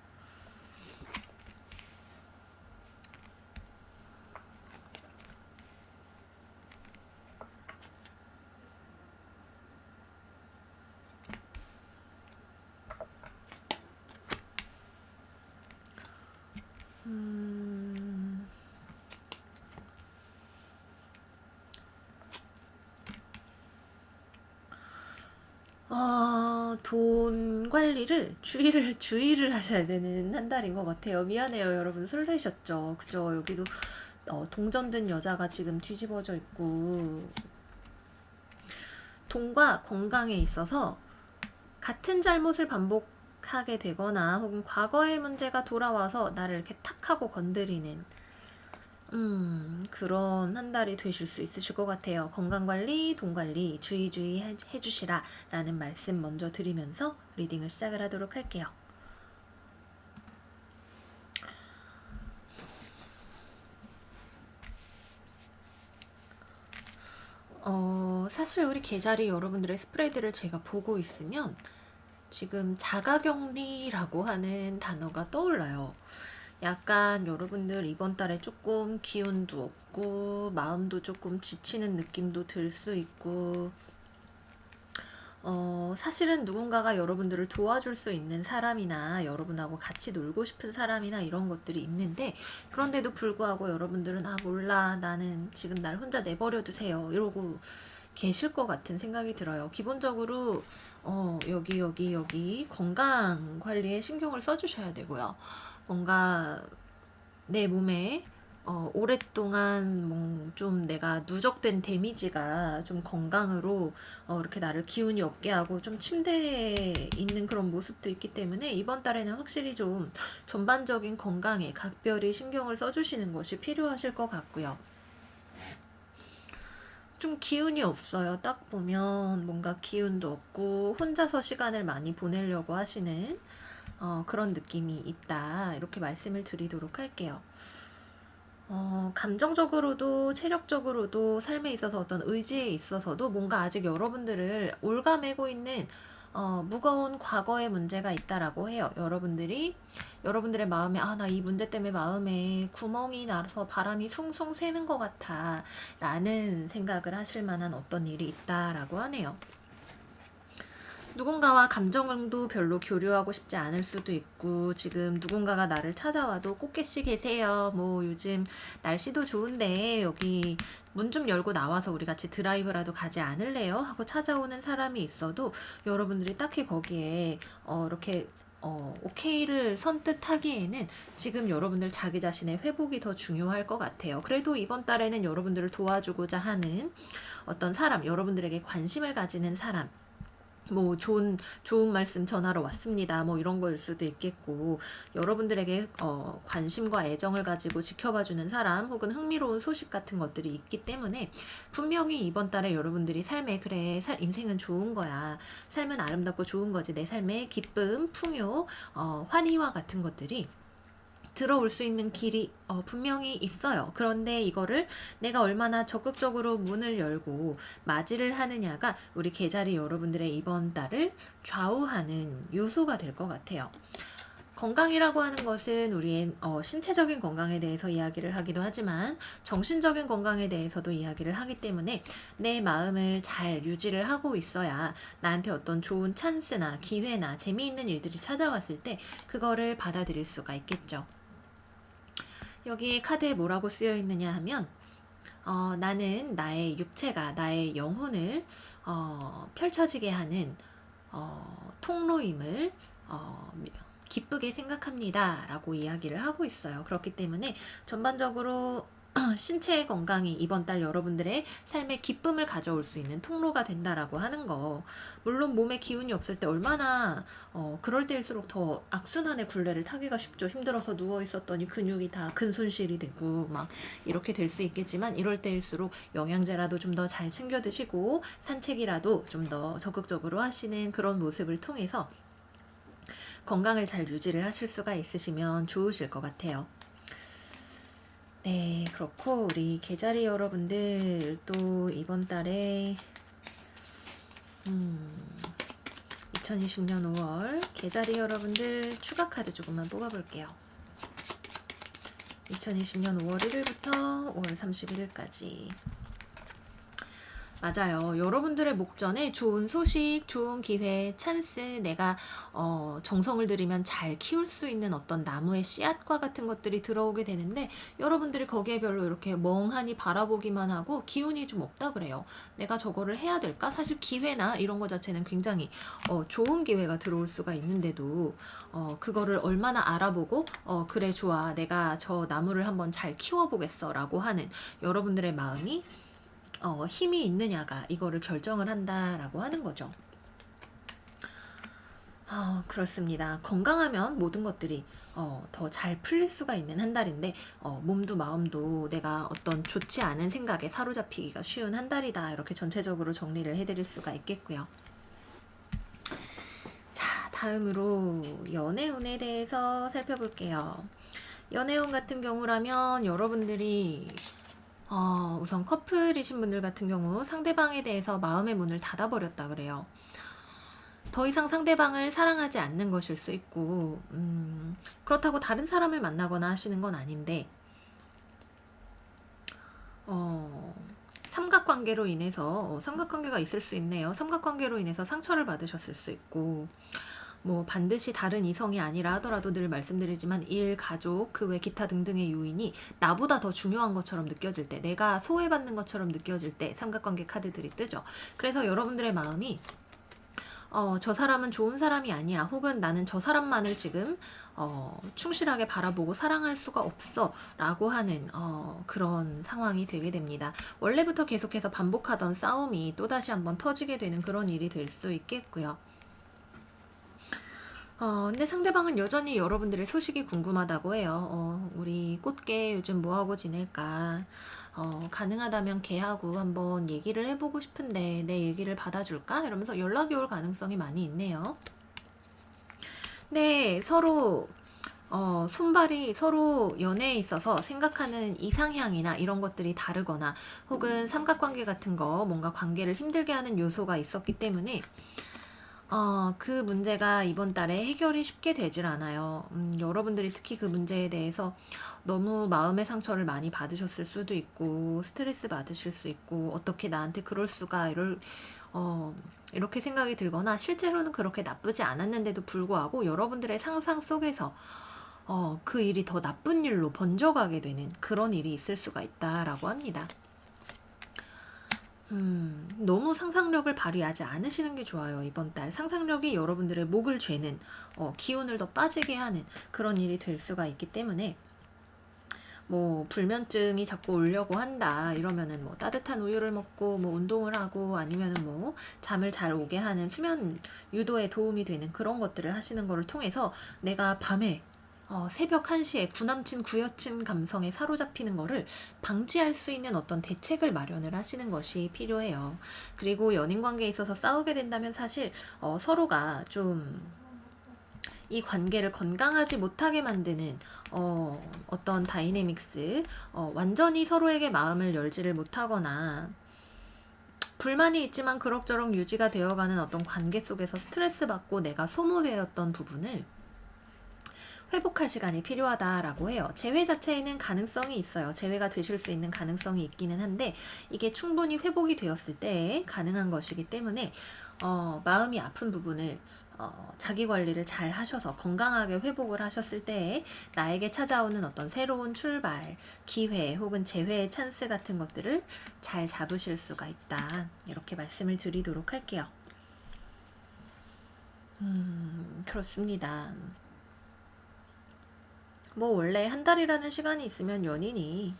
돈 관리를 주의를 하셔야 되는 한 달인 것 같아요. 미안해요, 여러분. 설레셨죠? 그죠? 여기도 동전든 여자가 지금 뒤집어져 있고, 돈과 건강에 있어서 같은 잘못을 반복하게 되거나 혹은 과거의 문제가 돌아와서 나를 이렇게 탁 하고 건드리는 그런 한 달이 되실 수 있으실 것 같아요. 건강관리, 돈관리 주의 해주시라 라는 말씀 먼저 드리면서 리딩을 시작을 하도록 할게요. 사실 우리 개자리 여러분들의 스프레드를 제가 보고 있으면 지금 자가격리라고 하는 단어가 떠올라요. 약간 여러분들 이번 달에 조금 기운도 없고 마음도 조금 지치는 느낌도 들 수 있고 사실은 누군가가 여러분들을 도와줄 수 있는 사람이나 여러분하고 같이 놀고 싶은 사람이나 이런 것들이 있는데 그런데도 불구하고 여러분들은 몰라 나는 지금 날 혼자 내버려 두세요 이러고 계실 것 같은 생각이 들어요. 기본적으로 여기 건강 관리에 신경을 써주셔야 되고요. 뭔가 내 몸에 오랫동안 좀 내가 누적된 데미지가 좀 건강으로 이렇게 나를 기운이 없게 하고 좀 침대에 있는 그런 모습도 있기 때문에 이번 달에는 확실히 좀 전반적인 건강에 각별히 신경을 써주시는 것이 필요하실 것 같고요. 좀 기운이 없어요. 딱 보면 뭔가 기운도 없고 혼자서 시간을 많이 보내려고 하시는 그런 느낌이 있다. 이렇게 말씀을 드리도록 할게요. 감정적으로도 체력적으로도 삶에 있어서 어떤 의지에 있어서도 뭔가 아직 여러분들을 올가매고 있는 무거운 과거의 문제가 있다라고 해요. 여러분들의 마음에 나 이 문제 때문에 마음에 구멍이 나서 바람이 숭숭 새는 것 같아 라는 생각을 하실 만한 어떤 일이 있다라고 하네요. 누군가와 감정도 별로 교류하고 싶지 않을 수도 있고 지금 누군가가 나를 찾아와도 꽃게씨 계세요. 뭐 요즘 날씨도 좋은데 여기 문 좀 열고 나와서 우리 같이 드라이브라도 가지 않을래요? 하고 찾아오는 사람이 있어도 여러분들이 딱히 거기에 이렇게 오케이를 선뜻하기에는 지금 여러분들 자기 자신의 회복이 더 중요할 것 같아요. 그래도 이번 달에는 여러분들을 도와주고자 하는 어떤 사람, 여러분들에게 관심을 가지는 사람 뭐 좋은 말씀 전하러 왔습니다. 뭐 이런 거일 수도 있겠고 여러분들에게 관심과 애정을 가지고 지켜봐주는 사람 혹은 흥미로운 소식 같은 것들이 있기 때문에 분명히 이번 달에 여러분들이 삶에 그래 인생은 좋은 거야. 삶은 아름답고 좋은 거지. 내 삶에 기쁨, 풍요, 환희와 같은 것들이 들어올 수 있는 길이 분명히 있어요. 그런데 이거를 내가 얼마나 적극적으로 문을 열고 맞이를 하느냐가 우리 개자리 여러분들의 이번 달을 좌우하는 요소가 될 것 같아요. 건강이라고 하는 것은 우리의 신체적인 건강에 대해서 이야기를 하기도 하지만 정신적인 건강에 대해서도 이야기를 하기 때문에 내 마음을 잘 유지를 하고 있어야 나한테 어떤 좋은 찬스나 기회나 재미있는 일들이 찾아왔을 때 그거를 받아들일 수가 있겠죠. 여기 카드에 뭐라고 쓰여 있느냐 하면 나는 나의 육체가 나의 영혼을 펼쳐지게 하는 통로임을 기쁘게 생각합니다 라고 이야기를 하고 있어요. 그렇기 때문에 전반적으로 신체의 건강이 이번 달 여러분들의 삶에 기쁨을 가져올 수 있는 통로가 된다라고 하는 거. 물론 몸에 기운이 없을 때 얼마나 그럴 때일수록 더 악순환의 굴레를 타기가 쉽죠. 힘들어서 누워 있었더니 근육이 다 근손실이 되고 막 이렇게 될 수 있겠지만 이럴 때일수록 영양제라도 좀 더 잘 챙겨 드시고 산책이라도 좀 더 적극적으로 하시는 그런 모습을 통해서 건강을 잘 유지를 하실 수가 있으시면 좋으실 것 같아요. 네, 그렇고 우리 개자리 여러분들 또 이번 달에 2020년 5월 개자리 여러분들 추가 카드 조금만 뽑아볼게요. 2020년 5월 1일부터 5월 31일까지 맞아요. 여러분들의 목전에 좋은 소식, 좋은 기회, 찬스, 내가 정성을 들이면 잘 키울 수 있는 어떤 나무의 씨앗과 같은 것들이 들어오게 되는데 여러분들이 거기에 별로 이렇게 멍하니 바라보기만 하고 기운이 좀 없다 그래요. 내가 저거를 해야 될까? 사실 기회나 이런 거 자체는 굉장히 좋은 기회가 들어올 수가 있는데도 그거를 얼마나 알아보고 그래 좋아 내가 저 나무를 한번 잘 키워보겠어 라고 하는 여러분들의 마음이 힘이 있느냐가 이거를 결정을 한다라고 하는 거죠. 그렇습니다. 건강하면 모든 것들이 더 잘 풀릴 수가 있는 한 달인데 몸도 마음도 내가 어떤 좋지 않은 생각에 사로잡히기가 쉬운 한 달이다. 이렇게 전체적으로 정리를 해드릴 수가 있겠고요. 자, 다음으로 연애운에 대해서 살펴볼게요. 연애운 같은 경우라면 여러분들이 우선 커플이신 분들 같은 경우 상대방에 대해서 마음의 문을 닫아버렸다 그래요. 더 이상 상대방을 사랑하지 않는 것일 수 있고 그렇다고 다른 사람을 만나거나 하시는 건 아닌데 삼각관계로 인해서 삼각관계가 있을 수 있네요. 삼각관계로 인해서 상처를 받으셨을 수 있고 뭐 반드시 다른 이성이 아니라 하더라도 늘 말씀드리지만 일, 가족, 그 외 기타 등등의 요인이 나보다 더 중요한 것처럼 느껴질 때 내가 소외받는 것처럼 느껴질 때 삼각관계 카드들이 뜨죠. 그래서 여러분들의 마음이 저 사람은 좋은 사람이 아니야 혹은 나는 저 사람만을 지금 충실하게 바라보고 사랑할 수가 없어 라고 하는 그런 상황이 되게 됩니다. 원래부터 계속해서 반복하던 싸움이 또다시 한번 터지게 되는 그런 일이 될 수 있겠고요. 근데 상대방은 여전히 여러분들의 소식이 궁금하다고 해요. 우리 꽃게 요즘 뭐하고 지낼까? 가능하다면 걔하고 한번 얘기를 해보고 싶은데 내 얘기를 받아줄까? 이러면서 연락이 올 가능성이 많이 있네요. 네, 서로 손발이 서로 연애에 있어서 생각하는 이상향이나 이런 것들이 다르거나 혹은 삼각관계 같은 거 뭔가 관계를 힘들게 하는 요소가 있었기 때문에 그 문제가 이번 달에 해결이 쉽게 되질 않아요. 여러분들이 특히 그 문제에 대해서 너무 마음의 상처를 많이 받으셨을 수도 있고, 스트레스 받으실 수 있고, 어떻게 나한테 그럴 수가, 이렇게 생각이 들거나, 실제로는 그렇게 나쁘지 않았는데도 불구하고, 여러분들의 상상 속에서, 그 일이 더 나쁜 일로 번져가게 되는 그런 일이 있을 수가 있다라고 합니다. 너무 상상력을 발휘하지 않으시는 게 좋아요. 이번 달 상상력이 여러분들의 목을 죄는 기운을 더 빠지게 하는 그런 일이 될 수가 있기 때문에 뭐 불면증이 자꾸 오려고 한다 이러면은 뭐 따뜻한 우유를 먹고 뭐 운동을 하고 아니면은 뭐 잠을 잘 오게 하는 수면 유도에 도움이 되는 그런 것들을 하시는 거를 통해서 내가 밤에 새벽 1시에 구남친 구여친 감성에 사로잡히는 거를 방지할 수 있는 어떤 대책을 마련을 하시는 것이 필요해요. 그리고 연인 관계에 있어서 싸우게 된다면 사실 서로가 좀 이 관계를 건강하지 못하게 만드는 어떤 다이내믹스, 완전히 서로에게 마음을 열지를 못하거나 불만이 있지만 그럭저럭 유지가 되어가는 어떤 관계 속에서 스트레스 받고 내가 소모되었던 부분을 회복할 시간이 필요하다라고 해요. 재회 자체에는 가능성이 있어요. 재회가 되실 수 있는 가능성이 있기는 한데 이게 충분히 회복이 되었을 때 가능한 것이기 때문에 마음이 아픈 부분을 자기 관리를 잘 하셔서 건강하게 회복을 하셨을 때 나에게 찾아오는 어떤 새로운 출발, 기회 혹은 재회의 찬스 같은 것들을 잘 잡으실 수가 있다. 이렇게 말씀을 드리도록 할게요. 그렇습니다. 뭐 원래 한 달이라는 시간이 있으면 연인이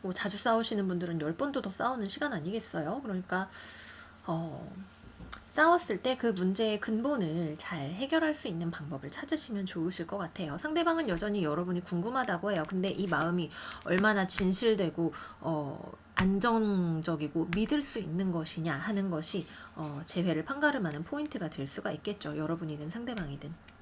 뭐 자주 싸우시는 분들은 10번도 더 싸우는 시간 아니겠어요? 그러니까 싸웠을 때 그 문제의 근본을 잘 해결할 수 있는 방법을 찾으시면 좋으실 것 같아요. 상대방은 여전히 여러분이 궁금하다고 해요. 근데 이 마음이 얼마나 진실되고 안정적이고 믿을 수 있는 것이냐 하는 것이 재회를 판가름하는 포인트가 될 수가 있겠죠. 여러분이든 상대방이든.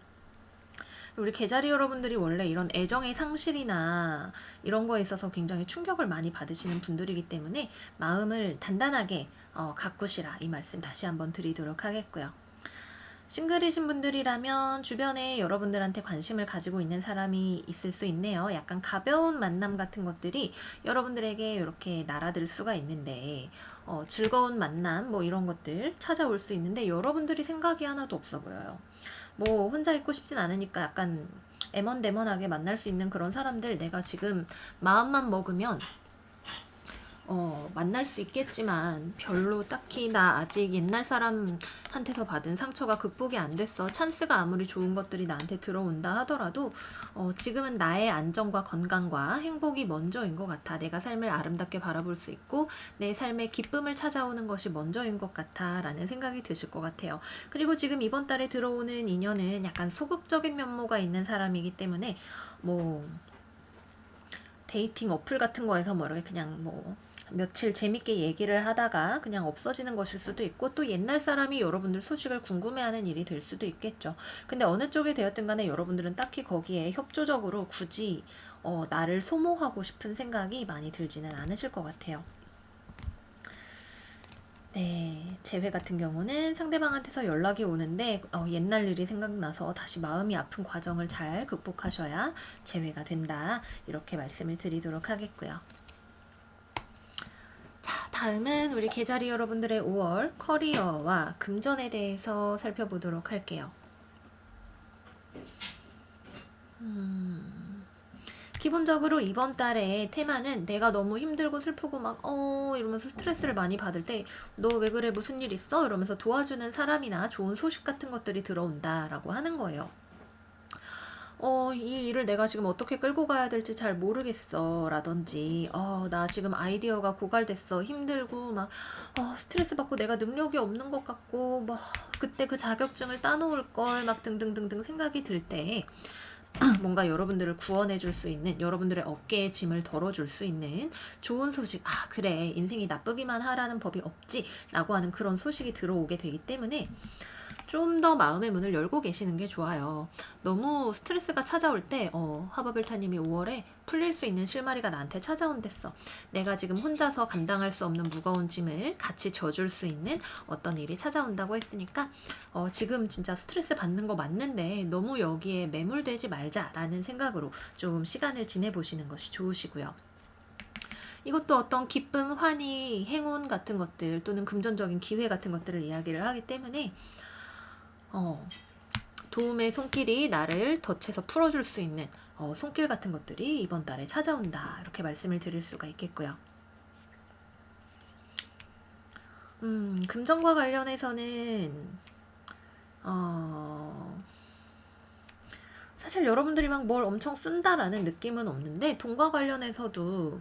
우리 개자리 여러분들이 원래 이런 애정의 상실이나 이런 거에 있어서 굉장히 충격을 많이 받으시는 분들이기 때문에 마음을 단단하게 가꾸시라, 이 말씀 다시 한번 드리도록 하겠고요. 싱글이신 분들이라면 주변에 여러분들한테 관심을 가지고 있는 사람이 있을 수 있네요. 약간 가벼운 만남 같은 것들이 여러분들에게 이렇게 날아들 수가 있는데 즐거운 만남 뭐 이런 것들 찾아올 수 있는데 여러분들이 생각이 하나도 없어 보여요. 뭐 혼자 있고 싶진 않으니까 약간 애먼대먼하게 만날 수 있는 그런 사람들, 내가 지금 마음만 먹으면 만날 수 있겠지만 별로 딱히 나 아직 옛날 사람한테서 받은 상처가 극복이 안 됐어. 찬스가 아무리 좋은 것들이 나한테 들어온다 하더라도 지금은 나의 안정과 건강과 행복이 먼저인 것 같아. 내가 삶을 아름답게 바라볼 수 있고 내 삶에 기쁨을 찾아오는 것이 먼저인 것 같아 라는 생각이 드실 것 같아요. 그리고 지금 이번 달에 들어오는 인연은 약간 소극적인 면모가 있는 사람이기 때문에 뭐 데이팅 어플 같은 거에서 뭐 이렇게 그냥 뭐 며칠 재밌게 얘기를 하다가 그냥 없어지는 것일 수도 있고, 또 옛날 사람이 여러분들 소식을 궁금해하는 일이 될 수도 있겠죠. 근데 어느 쪽이 되었든 간에 여러분들은 딱히 거기에 협조적으로 굳이 나를 소모하고 싶은 생각이 많이 들지는 않으실 것 같아요. 네, 재회 같은 경우는 상대방한테서 연락이 오는데 옛날 일이 생각나서 다시 마음이 아픈 과정을 잘 극복하셔야 재회가 된다. 이렇게 말씀을 드리도록 하겠고요. 자, 다음은 우리 개자리 여러분들의 5월 커리어와 금전에 대해서 살펴보도록 할게요. 기본적으로 이번 달의 테마는 내가 너무 힘들고 슬프고 막 이러면서 스트레스를 많이 받을 때 너 왜 그래, 무슨 일 있어? 이러면서 도와주는 사람이나 좋은 소식 같은 것들이 들어온다라고 하는 거예요. 이 일을 내가 지금 어떻게 끌고 가야 될지 잘 모르겠어 라든지 나 지금 아이디어가 고갈됐어, 힘들고 막 스트레스 받고 내가 능력이 없는 것 같고 뭐 그때 그 자격증을 따놓을 걸 막 등등등등 생각이 들 때 뭔가 여러분들을 구원해 줄 수 있는, 여러분들의 어깨에 짐을 덜어줄 수 있는 좋은 소식, 그래 인생이 나쁘기만 하라는 법이 없지 라고 하는 그런 소식이 들어오게 되기 때문에 좀 더 마음의 문을 열고 계시는 게 좋아요. 너무 스트레스가 찾아올 때 하바벨타님이 5월에 풀릴 수 있는 실마리가 나한테 찾아온댔어. 내가 지금 혼자서 감당할 수 없는 무거운 짐을 같이 져줄 수 있는 어떤 일이 찾아온다고 했으니까 지금 진짜 스트레스 받는 거 맞는데 너무 여기에 매몰되지 말자라는 생각으로 좀 시간을 지내보시는 것이 좋으시고요. 이것도 어떤 기쁨, 환희, 행운 같은 것들 또는 금전적인 기회 같은 것들을 이야기를 하기 때문에 도움의 손길이 나를 덫에서 풀어줄 수 있는 손길 같은 것들이 이번 달에 찾아온다, 이렇게 말씀을 드릴 수가 있겠고요. 금전과 관련해서는 사실 여러분들이 막 뭘 엄청 쓴다라는 느낌은 없는데, 돈과 관련해서도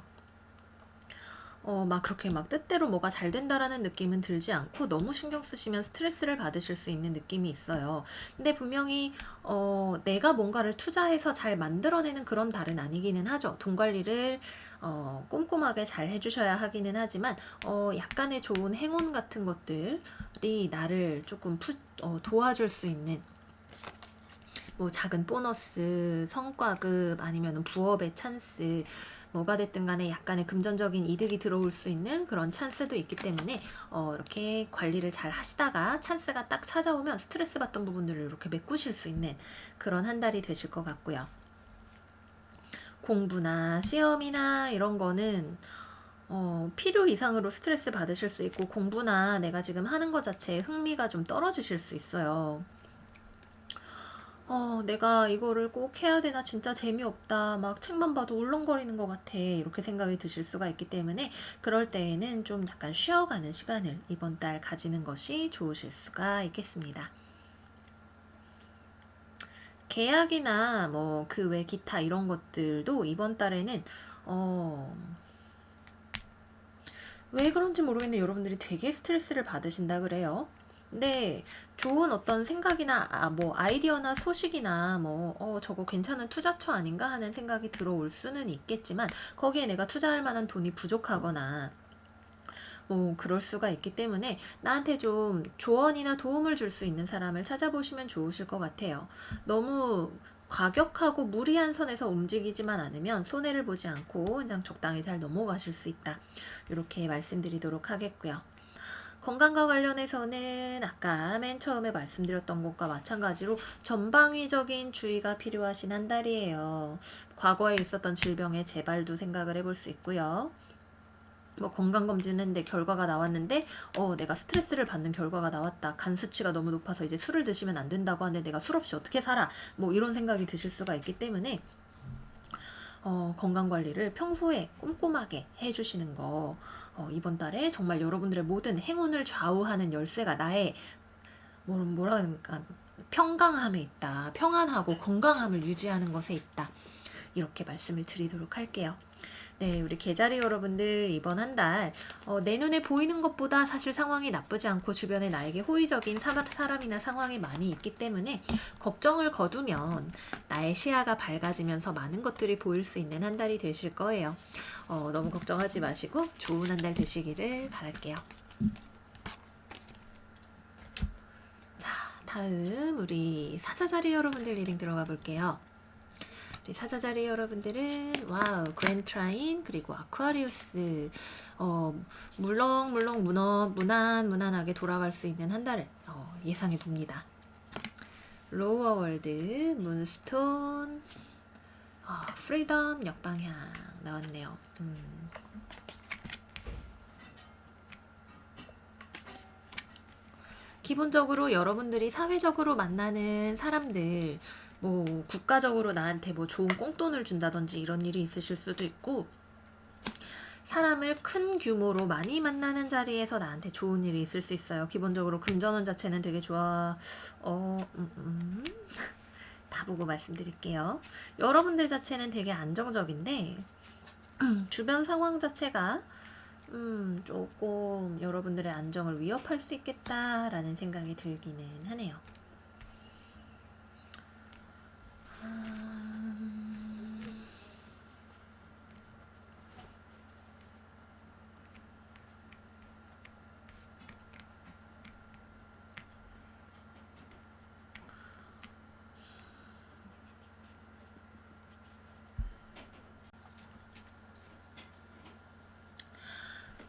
막 그렇게 막 뜻대로 뭐가 잘 된다라는 느낌은 들지 않고 너무 신경 쓰시면 스트레스를 받으실 수 있는 느낌이 있어요. 근데 분명히 내가 뭔가를 투자해서 잘 만들어내는 그런 달은 아니기는 하죠. 돈 관리를 꼼꼼하게 잘 해주셔야 하기는 하지만 약간의 좋은 행운 같은 것들이 나를 조금 도와줄 수 있는 뭐 작은 보너스, 성과급 아니면 부업의 찬스 뭐가 됐든 간에 약간의 금전적인 이득이 들어올 수 있는 그런 찬스도 있기 때문에 이렇게 관리를 잘 하시다가 찬스가 딱 찾아오면 스트레스 받던 부분들을 이렇게 메꾸실 수 있는 그런 한 달이 되실 것 같고요. 공부나 시험이나 이런 거는 필요 이상으로 스트레스 받으실 수 있고 공부나 내가 지금 하는 것 자체에 흥미가 좀 떨어지실 수 있어요. 내가 이거를 꼭 해야 되나 진짜 재미없다 막 책만 봐도 울렁거리는 것 같아 이렇게 생각이 드실 수가 있기 때문에 그럴 때에는 좀 약간 쉬어가는 시간을 이번 달 가지는 것이 좋으실 수가 있겠습니다. 계약이나 뭐 그 외 기타 이런 것들도 이번 달에는 왜 그런지 모르겠는데 여러분들이 되게 스트레스를 받으신다 그래요. 근데 좋은 어떤 생각이나 뭐 아이디어나 소식이나 뭐 저거 괜찮은 투자처 아닌가 하는 생각이 들어올 수는 있겠지만 거기에 내가 투자할 만한 돈이 부족하거나 뭐 그럴 수가 있기 때문에 나한테 좀 조언이나 도움을 줄 수 있는 사람을 찾아보시면 좋으실 것 같아요. 너무 과격하고 무리한 선에서 움직이지만 않으면 손해를 보지 않고 그냥 적당히 잘 넘어가실 수 있다. 이렇게 말씀드리도록 하겠고요. 건강과 관련해서는 아까 맨 처음에 말씀드렸던 것과 마찬가지로 전방위적인 주의가 필요하신 한 달이에요. 과거에 있었던 질병의 재발도 생각을 해볼 수 있고요. 뭐 건강검진했는데 결과가 나왔는데 내가 스트레스를 받는 결과가 나왔다. 간 수치가 너무 높아서 이제 술을 드시면 안 된다고 하는데 내가 술 없이 어떻게 살아? 뭐 이런 생각이 드실 수가 있기 때문에 건강관리를 평소에 꼼꼼하게 해주시는 거 이번 달에 정말 여러분들의 모든 행운을 좌우하는 열쇠가 나의 뭐라 그러니까 평강함에 있다. 평안하고 건강함을 유지하는 것에 있다. 이렇게 말씀을 드리도록 할게요. 네, 우리 개자리 여러분들 이번 한 달 내 눈에 보이는 것보다 사실 상황이 나쁘지 않고 주변에 나에게 호의적인 사람이나 상황이 많이 있기 때문에 걱정을 거두면 나의 시야가 밝아지면서 많은 것들이 보일 수 있는 한 달이 되실 거예요. 너무 걱정하지 마시고 좋은 한 달 되시기를 바랄게요. 자, 다음 우리 사자자리 여러분들 리딩 들어가 볼게요. 우리 사자자리 여러분들은 와우 그랜트라인 그리고 아쿠아리우스 물렁물렁 무난하게 돌아갈 수 있는 한 달을 예상해 봅니다. 로어 월드 문스톤 프리덤 역방향 나왔네요. 기본적으로 여러분들이 사회적으로 만나는 사람들 뭐 국가적으로 나한테 뭐 좋은 꽁돈을 준다든지 이런 일이 있으실 수도 있고 사람을 큰 규모로 많이 만나는 자리에서 나한테 좋은 일이 있을 수 있어요. 기본적으로 금전운 자체는 되게 좋아. 다 보고 말씀드릴게요. 여러분들 자체는 되게 안정적인데 주변 상황 자체가 조금 여러분들의 안정을 위협할 수 있겠다라는 생각이 들기는 하네요.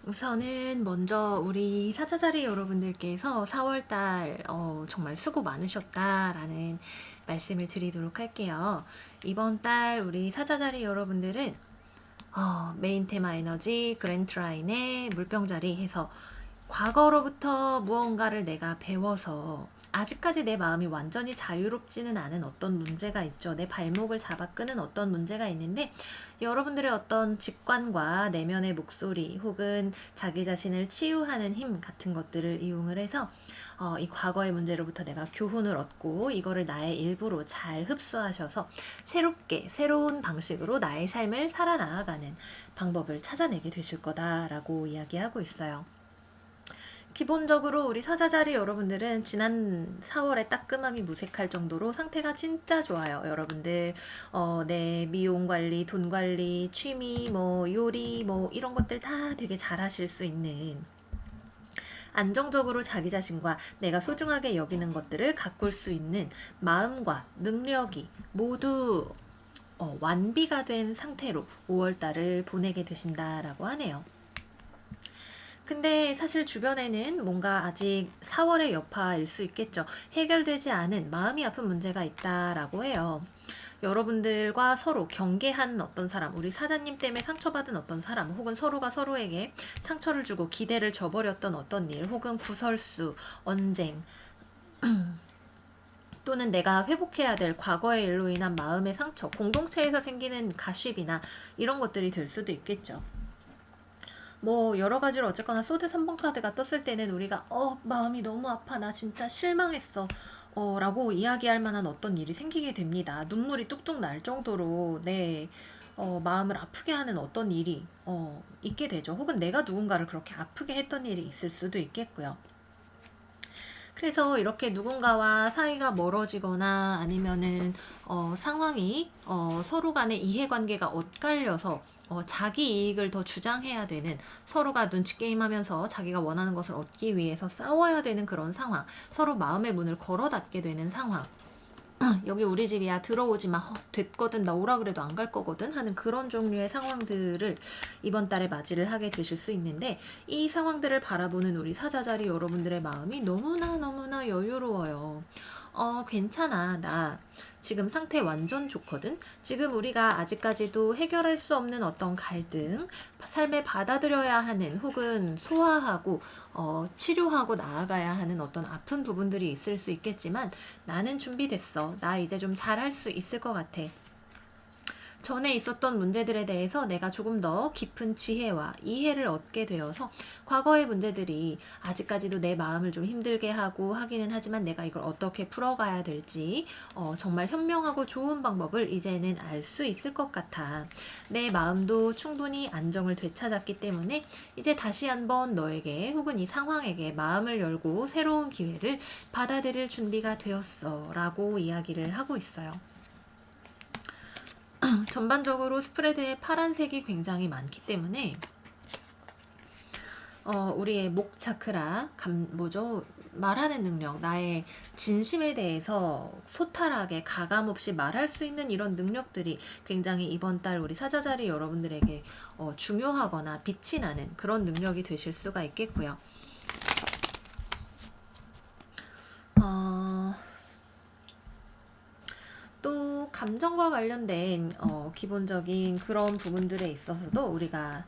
우선은 먼저 우리 사자자리 여러분들께서 4월달 정말 수고 많으셨다라는 말씀을 드리도록 할게요. 이번 달 우리 사자자리 여러분들은 메인 테마 에너지 그랜트라인의 물병자리 해서 과거로부터 무언가를 내가 배워서 아직까지 내 마음이 완전히 자유롭지는 않은 어떤 문제가 있죠. 내 발목을 잡아 끄는 어떤 문제가 있는데 여러분들의 어떤 직관과 내면의 목소리 혹은 자기 자신을 치유하는 힘 같은 것들을 이용을 해서 이 과거의 문제로부터 내가 교훈을 얻고 이거를 나의 일부로 잘 흡수하셔서 새로운 방식으로 나의 삶을 살아나가는 방법을 찾아내게 되실 거다라고 이야기하고 있어요. 기본적으로 우리 사자자리 여러분들은 지난 4월에 따끔함이 무색할 정도로 상태가 진짜 좋아요. 여러분들 내 미용 관리, 돈 관리, 취미, 뭐 요리 뭐 이런 것들 다 되게 잘하실 수 있는 안정적으로 자기 자신과 내가 소중하게 여기는 것들을 가꿀 수 있는 마음과 능력이 모두 완비가 된 상태로 5월달을 보내게 되신다라고 하네요. 근데 사실 주변에는 뭔가 아직 4월의 여파일 수 있겠죠. 해결되지 않은 마음이 아픈 문제가 있다라고 해요. 여러분들과 서로 경계한 어떤 사람, 우리 사자님 때문에 상처받은 어떤 사람, 혹은 서로가 서로에게 상처를 주고 기대를 저버렸던 어떤 일, 혹은 구설수, 언쟁, 또는 내가 회복해야 될 과거의 일로 인한 마음의 상처, 공동체에서 생기는 가십이나 이런 것들이 될 수도 있겠죠. 뭐 여러 가지로 어쨌거나 소드 3번 카드가 떴을 때는 우리가 마음이 너무 아파, 나 진짜 실망했어 라고 이야기할 만한 어떤 일이 생기게 됩니다. 눈물이 뚝뚝 날 정도로 내 마음을 아프게 하는 어떤 일이 있게 되죠. 혹은 내가 누군가를 그렇게 아프게 했던 일이 있을 수도 있겠고요. 그래서 이렇게 누군가와 사이가 멀어지거나 아니면은 상황이 서로 간의 이해관계가 엇갈려서 자기 이익을 더 주장해야 되는, 서로가 눈치 게임하면서 자기가 원하는 것을 얻기 위해서 싸워야 되는 그런 상황, 서로 마음의 문을 걸어 닫게 되는 상황, 여기 우리 집이야, 들어오지 마, 됐거든, 나 오라 그래도 안 갈 거거든 하는 그런 종류의 상황들을 이번 달에 맞이를 하게 되실 수 있는데, 이 상황들을 바라보는 우리 사자자리 여러분들의 마음이 너무나 여유로워요. 괜찮아, 나 지금 상태 완전 좋거든. 지금 우리가 아직까지도 해결할 수 없는 어떤 갈등, 삶에 받아들여야 하는, 혹은 소화하고 치료하고 나아가야 하는 어떤 아픈 부분들이 있을 수 있겠지만, 나는 준비됐어. 나 이제 좀 잘할 수 있을 것 같아. 전에 있었던 문제들에 대해서 내가 조금 더 깊은 지혜와 이해를 얻게 되어서 과거의 문제들이 아직까지도 내 마음을 좀 힘들게 하고 하기는 하지만, 내가 이걸 어떻게 풀어가야 될지 정말 현명하고 좋은 방법을 이제는 알 수 있을 것 같아. 내 마음도 충분히 안정을 되찾았기 때문에 이제 다시 한번 너에게, 혹은 이 상황에게 마음을 열고 새로운 기회를 받아들일 준비가 되었어 라고 이야기를 하고 있어요. 전반적으로 스프레드에 파란색이 굉장히 많기 때문에 우리의 목 차크라, 말하는 능력, 나의 진심에 대해서 소탈하게 가감 없이 말할 수 있는 이런 능력들이 굉장히 이번 달 우리 사자자리 여러분들에게 중요하거나 빛이 나는 그런 능력이 되실 수가 있겠고요. 또 감정과 관련된 기본적인 그런 부분들에 있어서도 우리가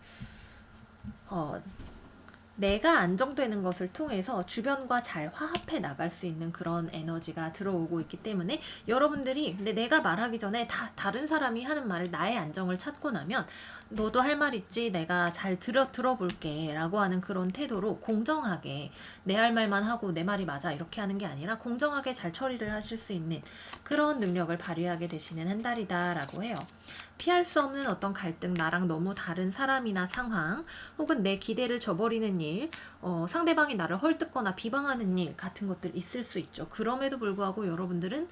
내가 안정되는 것을 통해서 주변과 잘 화합해 나갈 수 있는 그런 에너지가 들어오고 있기 때문에, 여러분들이 근데 내가 말하기 전에 다른 사람이 하는 말을, 나의 안정을 찾고 나면 너도 할 말 있지, 내가 잘 들어볼게 라고 하는 그런 태도로 공정하게 내 할 말만 하고 내 말이 맞아 이렇게 하는 게 아니라 공정하게 잘 처리를 하실 수 있는 그런 능력을 발휘하게 되시는 한 달이다 라고 해요. 피할 수 없는 어떤 갈등, 나랑 너무 다른 사람이나 상황, 혹은 내 기대를 저버리는 일, 상대방이 나를 헐뜯거나 비방하는 일 같은 것들 있을 수 있죠. 그럼에도 불구하고 여러분들은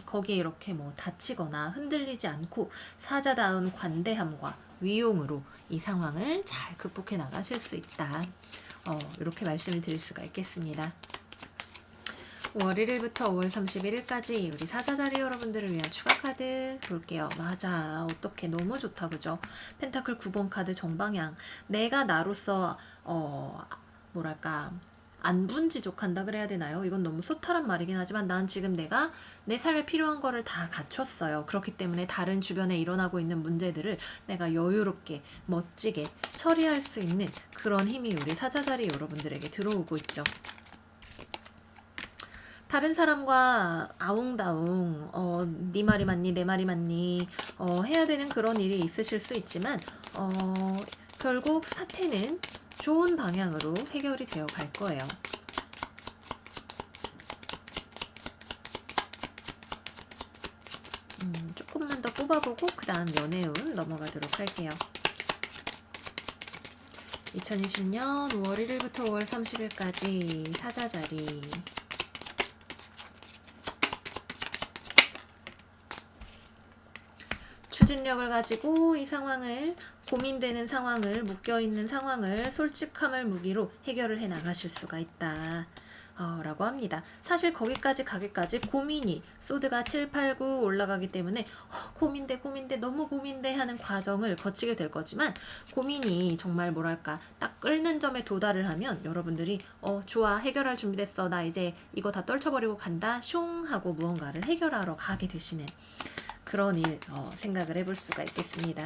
거기에 이렇게 다치거나 흔들리지 않고 사자다운 관대함과 위용으로 이 상황을 잘 극복해 나가실 수 있다. 이렇게 말씀을 드릴 수가 있겠습니다. 5월 1일부터 5월 31일까지 우리 사자자리 여러분들을 위한 추가 카드 볼게요. 맞아, 어떻게 너무 좋다, 그죠? 펜타클 9번 카드 정방향. 내가 나로서 안분지족한다 그래야 되나요? 이건 너무 소탈한 말이긴 하지만, 난 지금 내가 내 삶에 필요한 거를 다 갖췄어요. 그렇기 때문에 다른 주변에 일어나고 있는 문제들을 내가 여유롭게 멋지게 처리할 수 있는 그런 힘이 우리 사자자리 여러분들에게 들어오고 있죠. 다른 사람과 아웅다웅 네 말이 맞니 내 말이 맞니 해야 되는 그런 일이 있으실 수 있지만, 결국 사태는 좋은 방향으로 해결이 되어 갈 거예요. 조금만 더 뽑아보고 그 다음 연애운 넘어가도록 할게요. 2020년 5월 1일부터 5월 30일까지 사자자리. 추진력을 가지고 이 상황을 고민되는 상황을, 묶여있는 상황을 솔직함을 무기로 해결을 해 나가실 수가 있다. 라고 합니다. 사실 거기까지 가기까지 고민이 소드가 7, 8, 9 올라가기 때문에 고민돼 너무 고민돼 하는 과정을 거치게 될 거지만 고민이 정말 뭐랄까 딱 끓는 점에 도달을 하면 여러분들이 좋아 해결할 준비됐어 나 이제 이거 다 떨쳐버리고 간다 숑 하고 무언가를 해결하러 가게 되시는 그런 일 생각을 해볼 수가 있겠습니다.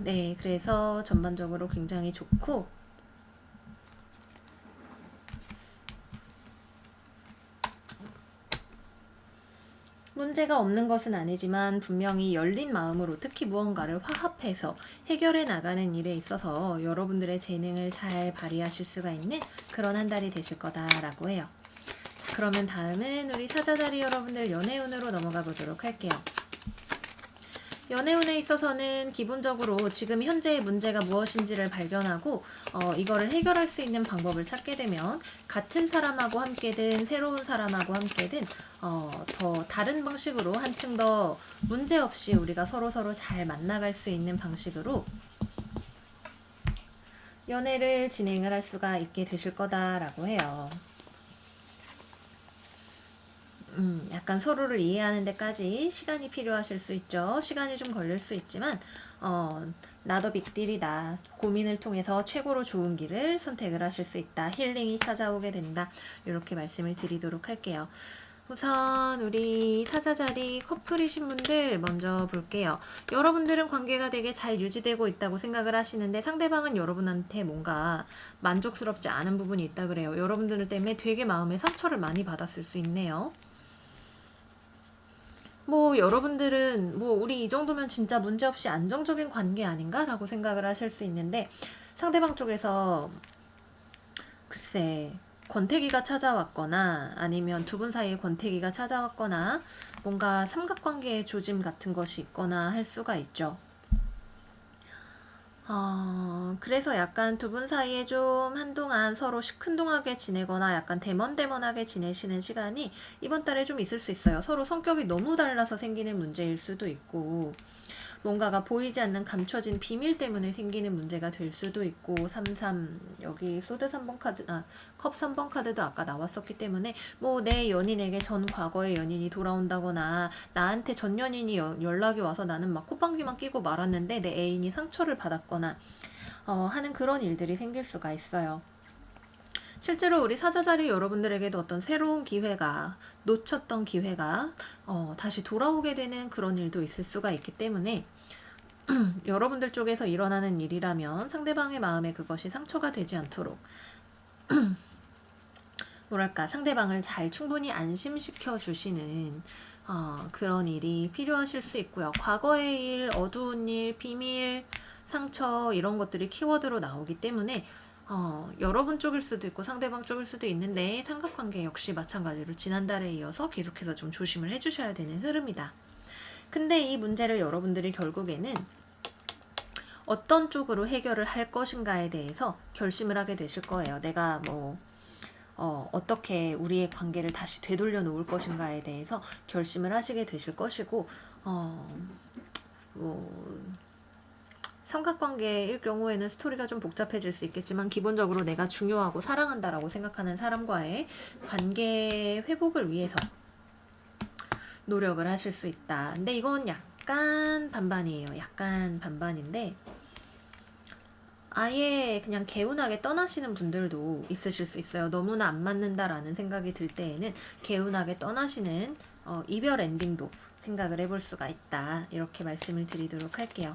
네, 그래서 전반적으로 굉장히 좋고 문제가 없는 것은 아니지만 분명히 열린 마음으로 특히 무언가를 화합해서 해결해 나가는 일에 있어서 여러분들의 재능을 잘 발휘하실 수가 있는 그런 한 달이 되실 거다라고 해요. 자, 그러면 다음은 우리 사자자리 여러분들 연애운으로 넘어가 보도록 할게요. 연애운에 있어서는 기본적으로 지금 현재의 문제가 무엇인지를 발견하고 이거를 해결할 수 있는 방법을 찾게 되면 같은 사람하고 함께든 새로운 사람하고 함께든 더 다른 방식으로 한층 더 문제없이 우리가 서로 잘 만나갈 수 있는 방식으로 연애를 진행을 할 수가 있게 되실 거다라고 해요. 약간 서로를 이해하는 데까지 시간이 필요하실 수 있죠. 시간이 좀 걸릴 수 있지만 나도 빅딜이다. 고민을 통해서 최고로 좋은 길을 선택을 하실 수 있다. 힐링이 찾아오게 된다. 이렇게 말씀을 드리도록 할게요. 우선 우리 사자자리 커플이신 분들 먼저 볼게요. 여러분들은 관계가 되게 잘 유지되고 있다고 생각을 하시는데 상대방은 여러분한테 뭔가 만족스럽지 않은 부분이 있다 그래요. 여러분들 때문에 되게 마음에 상처를 많이 받았을 수 있네요. 뭐 여러분들은 뭐 우리 이 정도면 진짜 문제없이 안정적인 관계 아닌가? 라고 생각을 하실 수 있는데 상대방 쪽에서 글쎄 권태기가 찾아왔거나 아니면 두 분 사이에 권태기가 찾아왔거나 뭔가 삼각관계의 조짐 같은 것이 있거나 할 수가 있죠. 그래서 약간 두 분 사이에 좀 한동안 서로 시큰둥하게 지내거나 약간 대먼대먼하게 지내시는 시간이 이번 달에 좀 있을 수 있어요. 서로 성격이 너무 달라서 생기는 문제일 수도 있고 뭔가가 보이지 않는 감춰진 비밀 때문에 생기는 문제가 될 수도 있고 33 여기 소드 3번 카드 컵 3번 카드도 아까 나왔었기 때문에 뭐 내 연인에게 전 과거의 연인이 돌아온다거나 나한테 전 연인이 연락이 와서 나는 막 콧방귀만 끼고 말았는데 내 애인이 상처를 받았거나 하는 그런 일들이 생길 수가 있어요. 실제로 우리 사자자리 여러분들에게도 어떤 새로운 기회가 놓쳤던 기회가 다시 돌아오게 되는 그런 일도 있을 수가 있기 때문에 여러분들 쪽에서 일어나는 일이라면 상대방의 마음에 그것이 상처가 되지 않도록 뭐랄까 상대방을 잘 충분히 안심시켜 주시는 그런 일이 필요하실 수 있고요. 과거의 일, 어두운 일, 비밀, 상처 이런 것들이 키워드로 나오기 때문에 여러분 쪽일 수도 있고 상대방 쪽일 수도 있는데 삼각관계 역시 마찬가지로 지난달에 이어서 계속해서 좀 조심을 해주셔야 되는 흐름이다. 근데 이 문제를 여러분들이 결국에는 어떤 쪽으로 해결을 할 것인가에 대해서 결심을 하게 되실 거예요. 내가 뭐 어떻게 우리의 관계를 다시 되돌려 놓을 것인가에 대해서 결심을 하시게 되실 것이고 뭐 삼각관계일 경우에는 스토리가 좀 복잡해질 수 있겠지만 기본적으로 내가 중요하고 사랑한다라고 생각하는 사람과의 관계 회복을 위해서 노력을 하실 수 있다. 근데 이건 약간 반반이에요. 약간 반반인데 아예 그냥 개운하게 떠나시는 분들도 있으실 수 있어요. 너무나 안 맞는다라는 생각이 들 때에는 개운하게 떠나시는 이별 엔딩도 생각을 해볼 수가 있다. 이렇게 말씀을 드리도록 할게요.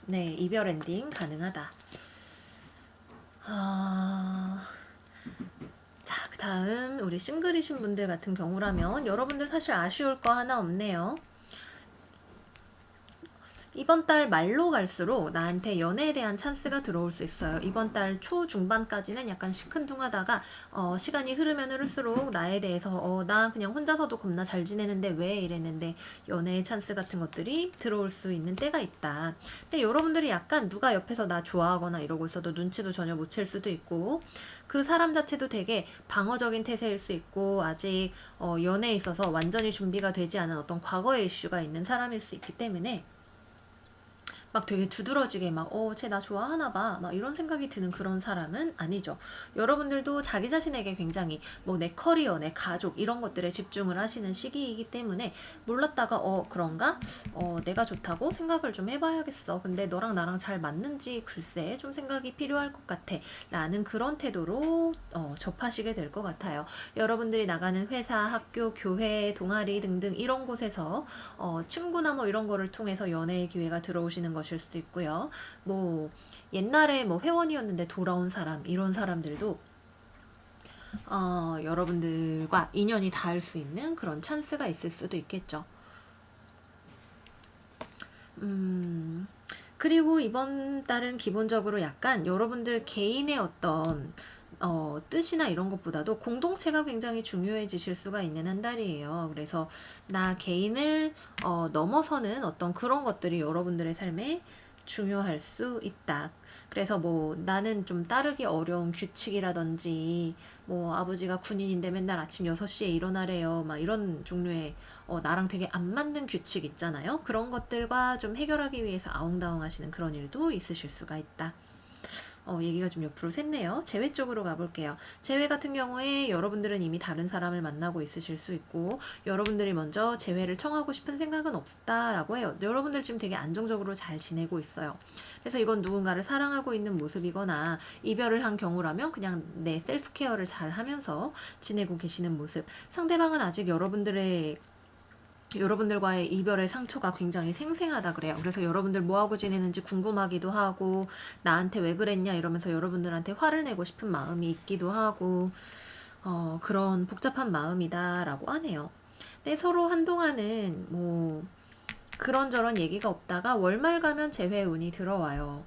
네, 이별 엔딩 가능하다. 자, 그 다음 우리 싱글이신 분들 같은 경우라면 여러분들 사실 아쉬울 거 하나 없네요. 이번 달 말로 갈수록 나한테 연애에 대한 찬스가 들어올 수 있어요. 이번 달 초중반까지는 약간 시큰둥하다가 시간이 흐르면 흐를수록 나에 대해서 나 그냥 혼자서도 겁나 잘 지내는데 왜 이랬는데 연애의 찬스 같은 것들이 들어올 수 있는 때가 있다. 근데 여러분들이 약간 누가 옆에서 나 좋아하거나 이러고 있어도 눈치도 전혀 못 챌 수도 있고 그 사람 자체도 되게 방어적인 태세일 수 있고 아직 연애에 있어서 완전히 준비가 되지 않은 어떤 과거의 이슈가 있는 사람일 수 있기 때문에 막 되게 두드러지게 막, 쟤 나 좋아하나 봐. 막 이런 생각이 드는 그런 사람은 아니죠. 여러분들도 자기 자신에게 굉장히 뭐 내 커리어, 내 가족, 이런 것들에 집중을 하시는 시기이기 때문에 몰랐다가, 그런가? 내가 좋다고 생각을 좀 해봐야겠어. 근데 너랑 나랑 잘 맞는지 글쎄 좀 생각이 필요할 것 같아. 라는 그런 태도로 접하시게 될 것 같아요. 여러분들이 나가는 회사, 학교, 교회, 동아리 등등 이런 곳에서 친구나 뭐 이런 거를 통해서 연애의 기회가 들어오시는 것일 수도 있고요. 뭐 옛날에 뭐 회원이었는데 돌아온 사람 이런 사람들도 여러분들과 인연이 닿을 수 있는 그런 찬스가 있을 수도 있겠죠. 그리고 이번 달은 기본적으로 약간 여러분들 개인의 어떤 뜻이나 이런 것보다도 공동체가 굉장히 중요해지실 수가 있는 한 달이에요. 그래서 나 개인을 넘어서는 어떤 그런 것들이 여러분들의 삶에 중요할 수 있다. 그래서 뭐 나는 좀 따르기 어려운 규칙이라든지 뭐 아버지가 군인인데 맨날 아침 6시에 일어나래요. 막 이런 종류의 나랑 되게 안 맞는 규칙 있잖아요. 그런 것들과 좀 해결하기 위해서 아웅다웅 하시는 그런 일도 있으실 수가 있다. 얘기가 좀 옆으로 샜네요. 재회 쪽으로 가볼게요. 재회 같은 경우에 여러분들은 이미 다른 사람을 만나고 있으실 수 있고 여러분들이 먼저 재회를 청하고 싶은 생각은 없다라고 해요. 여러분들 지금 되게 안정적으로 잘 지내고 있어요. 그래서 이건 누군가를 사랑하고 있는 모습이거나 이별을 한 경우라면 그냥 내 셀프 케어를 잘 하면서 지내고 계시는 모습. 상대방은 아직 여러분들과의 이별의 상처가 굉장히 생생하다 그래요. 그래서 여러분들 뭐하고 지내는지 궁금하기도 하고 나한테 왜 그랬냐 이러면서 여러분들한테 화를 내고 싶은 마음이 있기도 하고 그런 복잡한 마음이다라고 하네요. 근데 서로 한동안은 뭐 그런저런 얘기가 없다가 월말 가면 재회 운이 들어와요.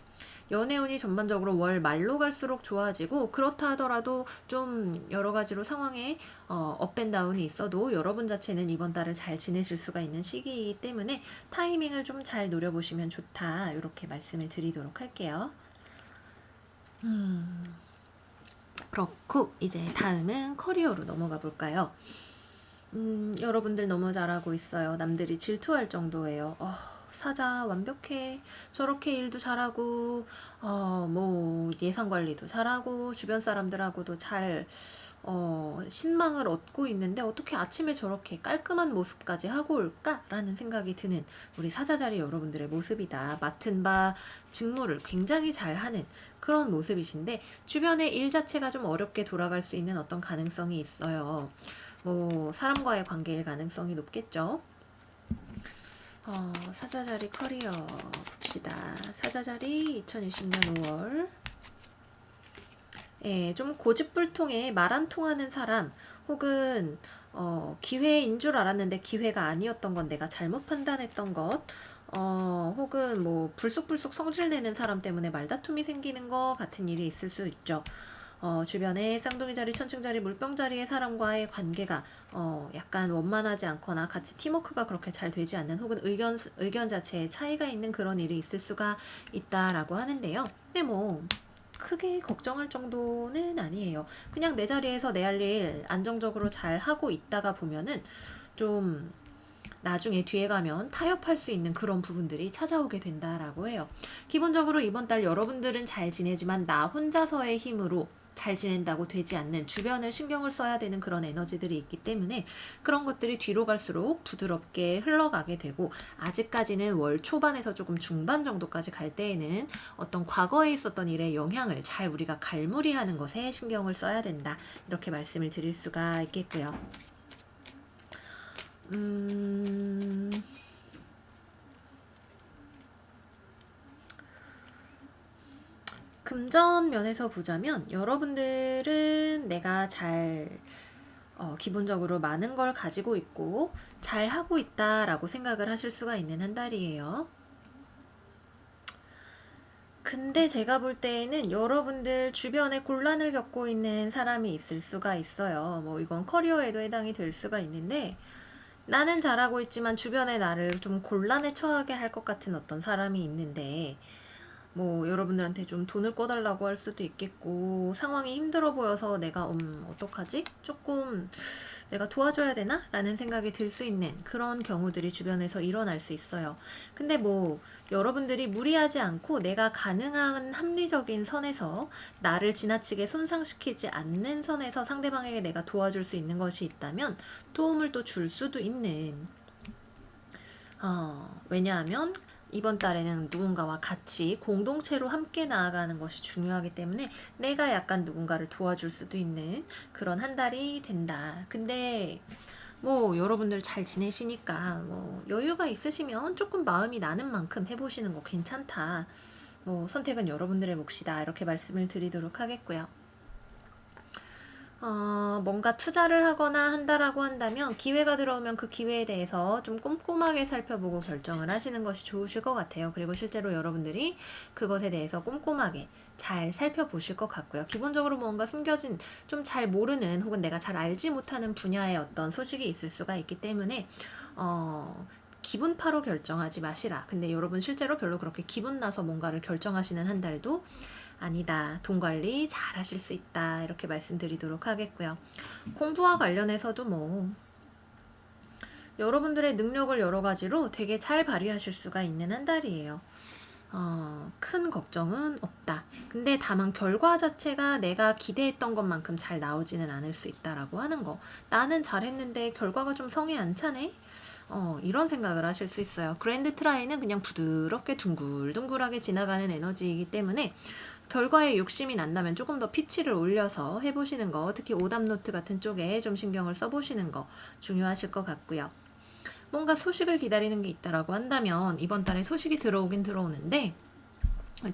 연애 운이 전반적으로 월 말로 갈수록 좋아지고 그렇다 하더라도 좀 여러 가지로 상황에 업앤다운이 있어도 여러분 자체는 이번 달을 잘 지내실 수가 있는 시기이기 때문에 타이밍을 좀 잘 노려보시면 좋다 이렇게 말씀을 드리도록 할게요. 그렇고 이제 다음은 커리어로 넘어가 볼까요? 여러분들 너무 잘하고 있어요. 남들이 질투할 정도예요. 사자 완벽해. 저렇게 일도 잘하고, 뭐 예산 관리도 잘하고, 주변 사람들하고도 잘 신망을 얻고 있는데 어떻게 아침에 저렇게 깔끔한 모습까지 하고 올까라는 생각이 드는 우리 사자자리 여러분들의 모습이다. 맡은 바 직무를 굉장히 잘하는 그런 모습이신데 주변의 일 자체가 좀 어렵게 돌아갈 수 있는 어떤 가능성이 있어요. 뭐 사람과의 관계일 가능성이 높겠죠. 사자자리 커리어 봅시다. 사자자리 2020년 5월 좀 고집불통에 말 안 통하는 사람 혹은 기회인 줄 알았는데 기회가 아니었던 건 내가 잘못 판단했던 것 혹은 뭐 불쑥불쑥 성질내는 사람 때문에 말다툼이 생기는 것 같은 일이 있을 수 있죠. 주변에 쌍둥이 자리, 천칭 자리, 물병 자리의 사람과의 관계가 약간 원만하지 않거나 같이 팀워크가 그렇게 잘 되지 않는 혹은 의견 자체에 차이가 있는 그런 일이 있을 수가 있다라고 하는데요. 근데 뭐 크게 걱정할 정도는 아니에요. 그냥 내 자리에서 내 할 일 안정적으로 잘 하고 있다가 보면은 좀 나중에 뒤에 가면 타협할 수 있는 그런 부분들이 찾아오게 된다라고 해요. 기본적으로 이번 달 여러분들은 잘 지내지만 나 혼자서의 힘으로 잘 지낸다고 되지 않는 주변을 신경을 써야 되는 그런 에너지들이 있기 때문에 그런 것들이 뒤로 갈수록 부드럽게 흘러가게 되고 아직까지는 월 초반에서 조금 중반 정도까지 갈 때에는 어떤 과거에 있었던 일의 영향을 잘 우리가 갈무리하는 것에 신경을 써야 된다. 이렇게 말씀을 드릴 수가 있겠고요. 금전 면에서 보자면 여러분들은 내가 잘 기본적으로 많은 걸 가지고 있고 잘 하고 있다라고 생각을 하실 수가 있는 한 달이에요. 근데 제가 볼 때에는 여러분들 주변에 곤란을 겪고 있는 사람이 있을 수가 있어요. 뭐 이건 커리어에도 해당이 될 수가 있는데 나는 잘하고 있지만 주변에 나를 좀 곤란에 처하게 할 것 같은 어떤 사람이 있는데 뭐 여러분들한테 좀 돈을 꿔달라고 할 수도 있겠고 상황이 힘들어 보여서 내가 어떡하지? 조금 내가 도와줘야 되나? 라는 생각이 들 수 있는 그런 경우들이 주변에서 일어날 수 있어요. 근데 뭐 여러분들이 무리하지 않고 내가 가능한 합리적인 선에서 나를 지나치게 손상시키지 않는 선에서 상대방에게 내가 도와줄 수 있는 것이 있다면 도움을 또 줄 수도 있는 왜냐하면 이번 달에는 누군가와 같이 공동체로 함께 나아가는 것이 중요하기 때문에 내가 약간 누군가를 도와줄 수도 있는 그런 한 달이 된다. 근데 뭐 여러분들 잘 지내시니까 뭐 여유가 있으시면 조금 마음이 나는 만큼 해보시는 거 괜찮다. 뭐 선택은 여러분들의 몫이다. 이렇게 말씀을 드리도록 하겠고요. 뭔가 투자를 하거나 한다라고 한다면 기회가 들어오면 그 기회에 대해서 좀 꼼꼼하게 살펴보고 결정을 하시는 것이 좋으실 것 같아요. 그리고 실제로 여러분들이 그것에 대해서 꼼꼼하게 잘 살펴보실 것 같고요. 기본적으로 뭔가 숨겨진 좀 잘 모르는 혹은 내가 잘 알지 못하는 분야의 어떤 소식이 있을 수가 있기 때문에 기분파로 결정하지 마시라. 근데 여러분 실제로 별로 그렇게 기분 나서 뭔가를 결정하시는 한 달도 아니다. 돈 관리 잘 하실 수 있다. 이렇게 말씀드리도록 하겠고요. 공부와 관련해서도 뭐 여러분들의 능력을 여러 가지로 되게 잘 발휘하실 수가 있는 한 달이에요. 큰 걱정은 없다. 근데 다만 결과 자체가 내가 기대했던 것만큼 잘 나오지는 않을 수 있다라고 하는 거. 나는 잘했는데 결과가 좀 성에 안 차네? 이런 생각을 하실 수 있어요. 그랜드 트라이는 그냥 부드럽게 둥글둥글하게 지나가는 에너지이기 때문에 결과에 욕심이 난다면 조금 더 피치를 올려서 해보시는 거, 특히 오답노트 같은 쪽에 좀 신경을 써보시는 거 중요하실 것 같고요. 뭔가 소식을 기다리는 게 있다라고 한다면 이번 달에 소식이 들어오긴 들어오는데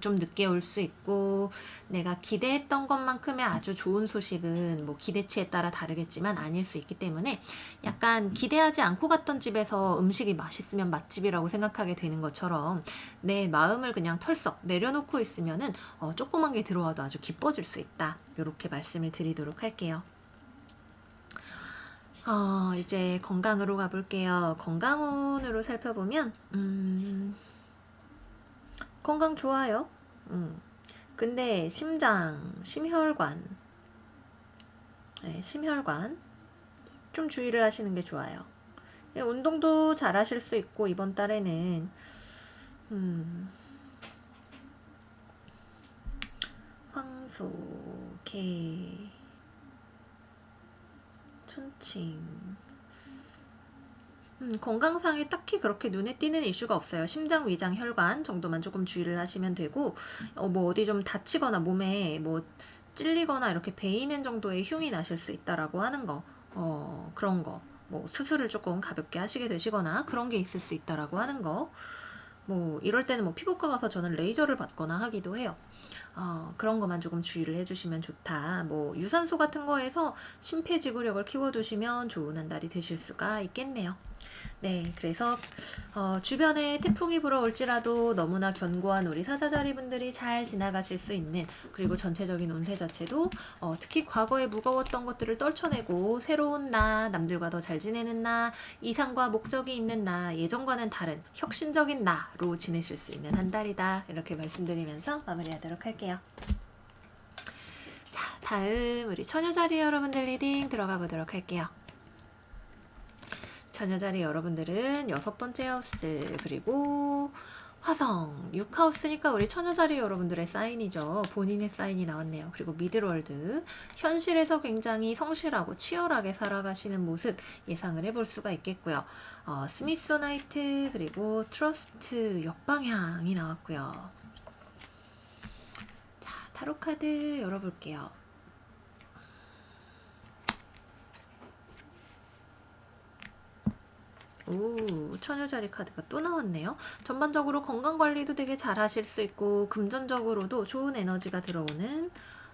좀 늦게 올 수 있고 내가 기대했던 것만큼의 아주 좋은 소식은 뭐 기대치에 따라 다르겠지만 아닐 수 있기 때문에 약간 기대하지 않고 갔던 집에서 음식이 맛있으면 맛집이라고 생각하게 되는 것처럼 내 마음을 그냥 털썩 내려놓고 있으면은 조그만 게 들어와도 아주 기뻐질 수 있다. 이렇게 말씀을 드리도록 할게요. 이제 건강으로 가볼게요. 건강운으로 살펴보면 건강 좋아요. 근데 심장, 심혈관, 네, 심혈관 좀 주의를 하시는 게 좋아요. 예, 운동도 잘 하실 수 있고 이번 달에는 황소, 개, 천칭 건강상에 딱히 그렇게 눈에 띄는 이슈가 없어요. 심장, 위장, 혈관 정도만 조금 주의를 하시면 되고 뭐 어디 좀 다치거나 몸에 뭐 찔리거나 이렇게 베이는 정도의 흉이 나실 수 있다라고 하는 거 그런 거 뭐 수술을 조금 가볍게 하시게 되시거나 그런 게 있을 수 있다라고 하는 거 뭐 이럴 때는 뭐 피부과 가서 저는 레이저를 받거나 하기도 해요. 그런 것만 조금 주의를 해주시면 좋다. 뭐 유산소 같은 거에서 심폐지구력을 키워두시면 좋은 한 달이 되실 수가 있겠네요. 네, 그래서 주변에 태풍이 불어올지라도 너무나 견고한 우리 사자자리 분들이 잘 지나가실 수 있는 그리고 전체적인 운세 자체도 특히 과거에 무거웠던 것들을 떨쳐내고 새로운 나, 남들과 더 잘 지내는 나, 이상과 목적이 있는 나, 예전과는 다른 혁신적인 나로 지내실 수 있는 한 달이다. 이렇게 말씀드리면서 마무리하도록 할게요. 자, 다음 우리 처녀자리 여러분들 리딩 들어가 보도록 할게요. 처녀자리 여러분들은 6번째 하우스 그리고 화성 6하우스니까 우리 처녀자리 여러분들의 사인이죠. 본인의 사인이 나왔네요. 그리고 미드월드 현실에서 굉장히 성실하고 치열하게 살아가시는 모습 예상을 해볼 수가 있겠고요. 스미소나이트 그리고 트러스트 역방향이 나왔고요. 자, 타로카드 열어볼게요. 처녀자리 카드가 또 나왔네요. 전반적으로 건강관리도 되게 잘 하실 수 있고 금전적으로도 좋은 에너지가 들어오는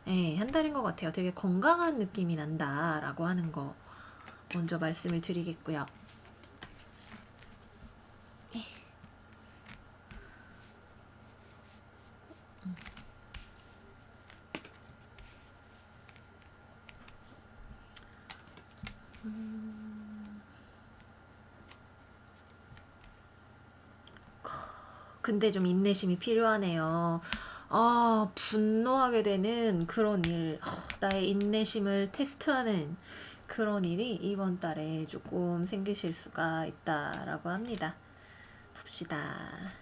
한 달인 것 같아요. 되게 건강한 느낌이 난다라고 하는 거 먼저 말씀을 드리겠고요. 근데 좀 인내심이 필요하네요. 분노하게 되는 그런 일, 나의 인내심을 테스트하는 그런 일이 이번 달에 조금 생기실 수가 있다라고 합니다. 봅시다.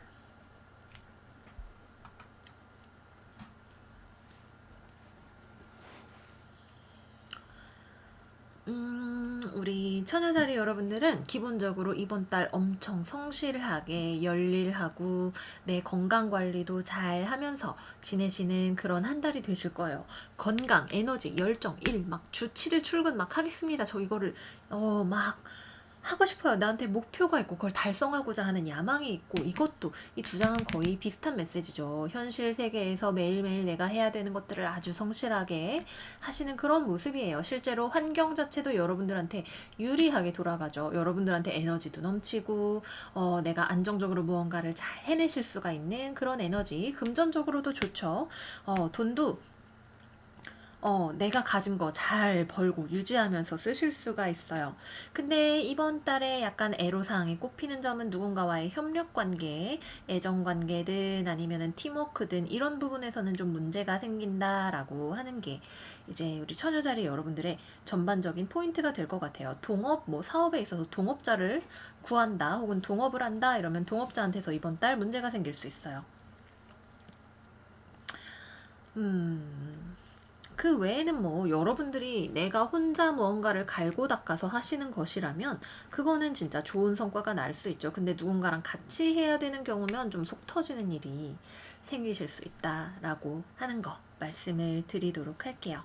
우리 처녀자리 여러분들은 기본적으로 이번 달 엄청 성실하게 열일하고 내 건강 관리도 잘 하면서 지내시는 그런 한 달이 되실 거예요. 건강, 에너지, 열정, 일, 막 주 7일 출근 막 하겠습니다. 저 이거를, 막 하고 싶어요. 나한테 목표가 있고 그걸 달성하고자 하는 야망이 있고 이것도 이 두 장은 거의 비슷한 메시지죠. 현실 세계에서 매일매일 내가 해야 되는 것들을 아주 성실하게 하시는 그런 모습이에요. 실제로 환경 자체도 여러분들한테 유리하게 돌아가죠. 여러분들한테 에너지도 넘치고 내가 안정적으로 무언가를 잘 해내실 수가 있는 그런 에너지. 금전적으로도 좋죠. 돈도 내가 가진 거 잘 벌고 유지하면서 쓰실 수가 있어요. 근데 이번 달에 약간 애로사항이 꼽히는 점은 누군가와의 협력 관계, 애정 관계든 아니면은 팀워크든 이런 부분에서는 좀 문제가 생긴다라고 하는 게 이제 우리 처녀자리 여러분들의 전반적인 포인트가 될 것 같아요. 동업, 뭐 사업에 있어서 동업자를 구한다 혹은 동업을 한다 이러면 동업자한테서 이번 달 문제가 생길 수 있어요. 그 외에는 뭐 여러분들이 내가 혼자 무언가를 갈고 닦아서 하시는 것이라면 그거는 진짜 좋은 성과가 날 수 있죠. 근데 누군가랑 같이 해야 되는 경우면 좀 속 터지는 일이 생기실 수 있다라고 하는 거 말씀을 드리도록 할게요.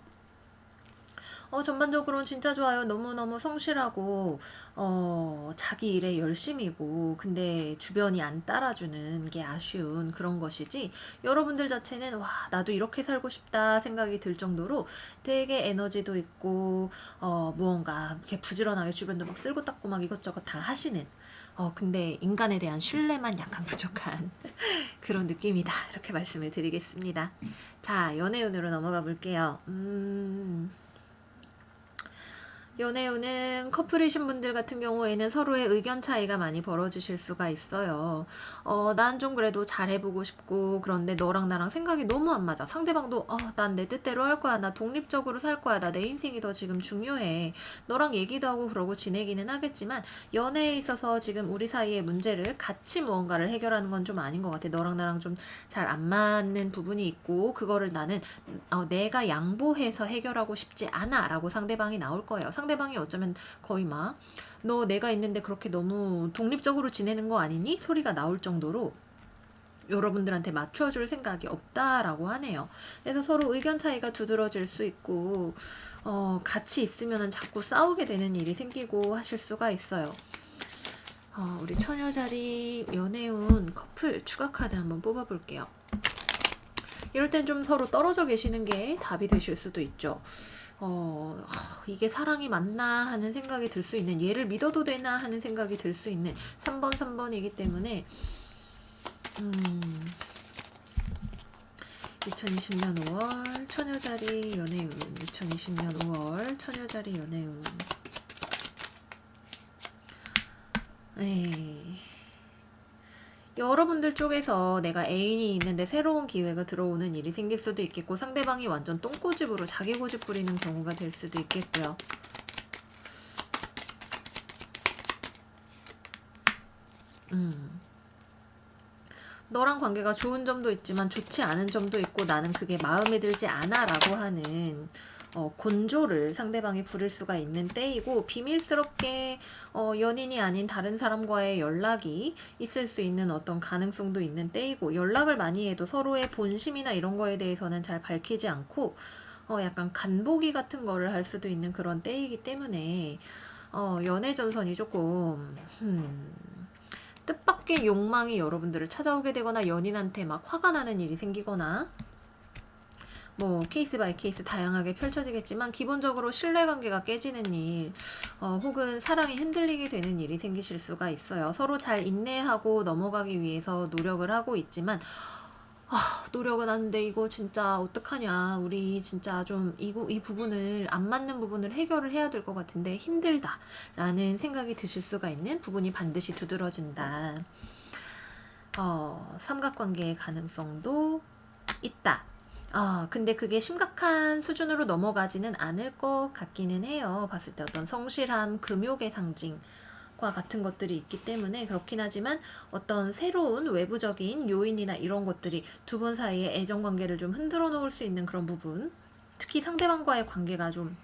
전반적으로는 진짜 좋아요. 너무너무 성실하고, 자기 일에 열심이고, 근데 주변이 안 따라주는 게 아쉬운 그런 것이지, 여러분들 자체는, 와, 나도 이렇게 살고 싶다 생각이 들 정도로 되게 에너지도 있고, 무언가 이렇게 부지런하게 주변도 막 쓸고 닦고 막 이것저것 다 하시는, 근데 인간에 대한 신뢰만 약간 부족한 그런 느낌이다. 이렇게 말씀을 드리겠습니다. 자, 연애운으로 넘어가 볼게요. 연애운은 커플이신 분들 같은 경우에는 서로의 의견 차이가 많이 벌어지실 수가 있어요. 난 좀 그래도 잘해보고 싶고, 그런데 너랑 나랑 생각이 너무 안 맞아. 상대방도, 난 내 뜻대로 할 거야. 나 독립적으로 살 거야. 나 내 인생이 더 지금 중요해. 너랑 얘기도 하고 그러고 지내기는 하겠지만, 연애에 있어서 지금 우리 사이의 문제를 같이 무언가를 해결하는 건 좀 아닌 것 같아. 너랑 나랑 좀 잘 안 맞는 부분이 있고, 그거를 나는 내가 양보해서 해결하고 싶지 않아 라고 상대방이 나올 거예요. 상대방이 어쩌면 거의 막 너 내가 있는데 그렇게 너무 독립적으로 지내는 거 아니니? 소리가 나올 정도로 여러분들한테 맞춰줄 생각이 없다라고 하네요. 그래서 서로 의견 차이가 두드러질 수 있고 같이 있으면 자꾸 싸우게 되는 일이 생기고 하실 수가 있어요. 우리 처녀자리 연애운 커플 추가 카드 한번 뽑아볼게요. 이럴 땐 좀 서로 떨어져 계시는 게 답이 되실 수도 있죠. 이게 사랑이 맞나 하는 생각이 들 수 있는, 얘를 믿어도 되나 하는 생각이 들 수 있는 3번이기 때문에 2020년 5월 처녀자리 연애운, 2020년 5월 처녀자리 연애운. 여러분들 쪽에서 내가 애인이 있는데 새로운 기회가 들어오는 일이 생길 수도 있겠고, 상대방이 완전 똥꼬집으로 자기 고집 부리는 경우가 될 수도 있겠고요. 너랑 관계가 좋은 점도 있지만 좋지 않은 점도 있고 나는 그게 마음에 들지 않아 라고 하는 곤조를 상대방이 부릴 수가 있는 때이고, 비밀스럽게 연인이 아닌 다른 사람과의 연락이 있을 수 있는 어떤 가능성도 있는 때이고, 연락을 많이 해도 서로의 본심이나 이런 거에 대해서는 잘 밝히지 않고 약간 간보기 같은 거를 할 수도 있는 그런 때이기 때문에 연애 전선이 조금 뜻밖의 욕망이 여러분들을 찾아오게 되거나 연인한테 막 화가 나는 일이 생기거나, 뭐 케이스 바이 케이스 다양하게 펼쳐지겠지만 기본적으로 신뢰관계가 깨지는 일, 혹은 사랑이 흔들리게 되는 일이 생기실 수가 있어요. 서로 잘 인내하고 넘어가기 위해서 노력을 하고 있지만 노력은 하는데 이거 진짜 어떡하냐, 우리 진짜 좀 이 부분을, 안 맞는 부분을 해결을 해야 될 것 같은데 힘들다 라는 생각이 드실 수가 있는 부분이 반드시 두드러진다. 삼각관계의 가능성도 있다. 근데 그게 심각한 수준으로 넘어가지는 않을 것 같기는 해요. 봤을 때 어떤 성실함, 금욕의 상징과 같은 것들이 있기 때문에 그렇긴 하지만 어떤 새로운 외부적인 요인이나 이런 것들이 두 분 사이의 애정관계를 좀 흔들어 놓을 수 있는 그런 부분, 특히 상대방과의 관계가 좀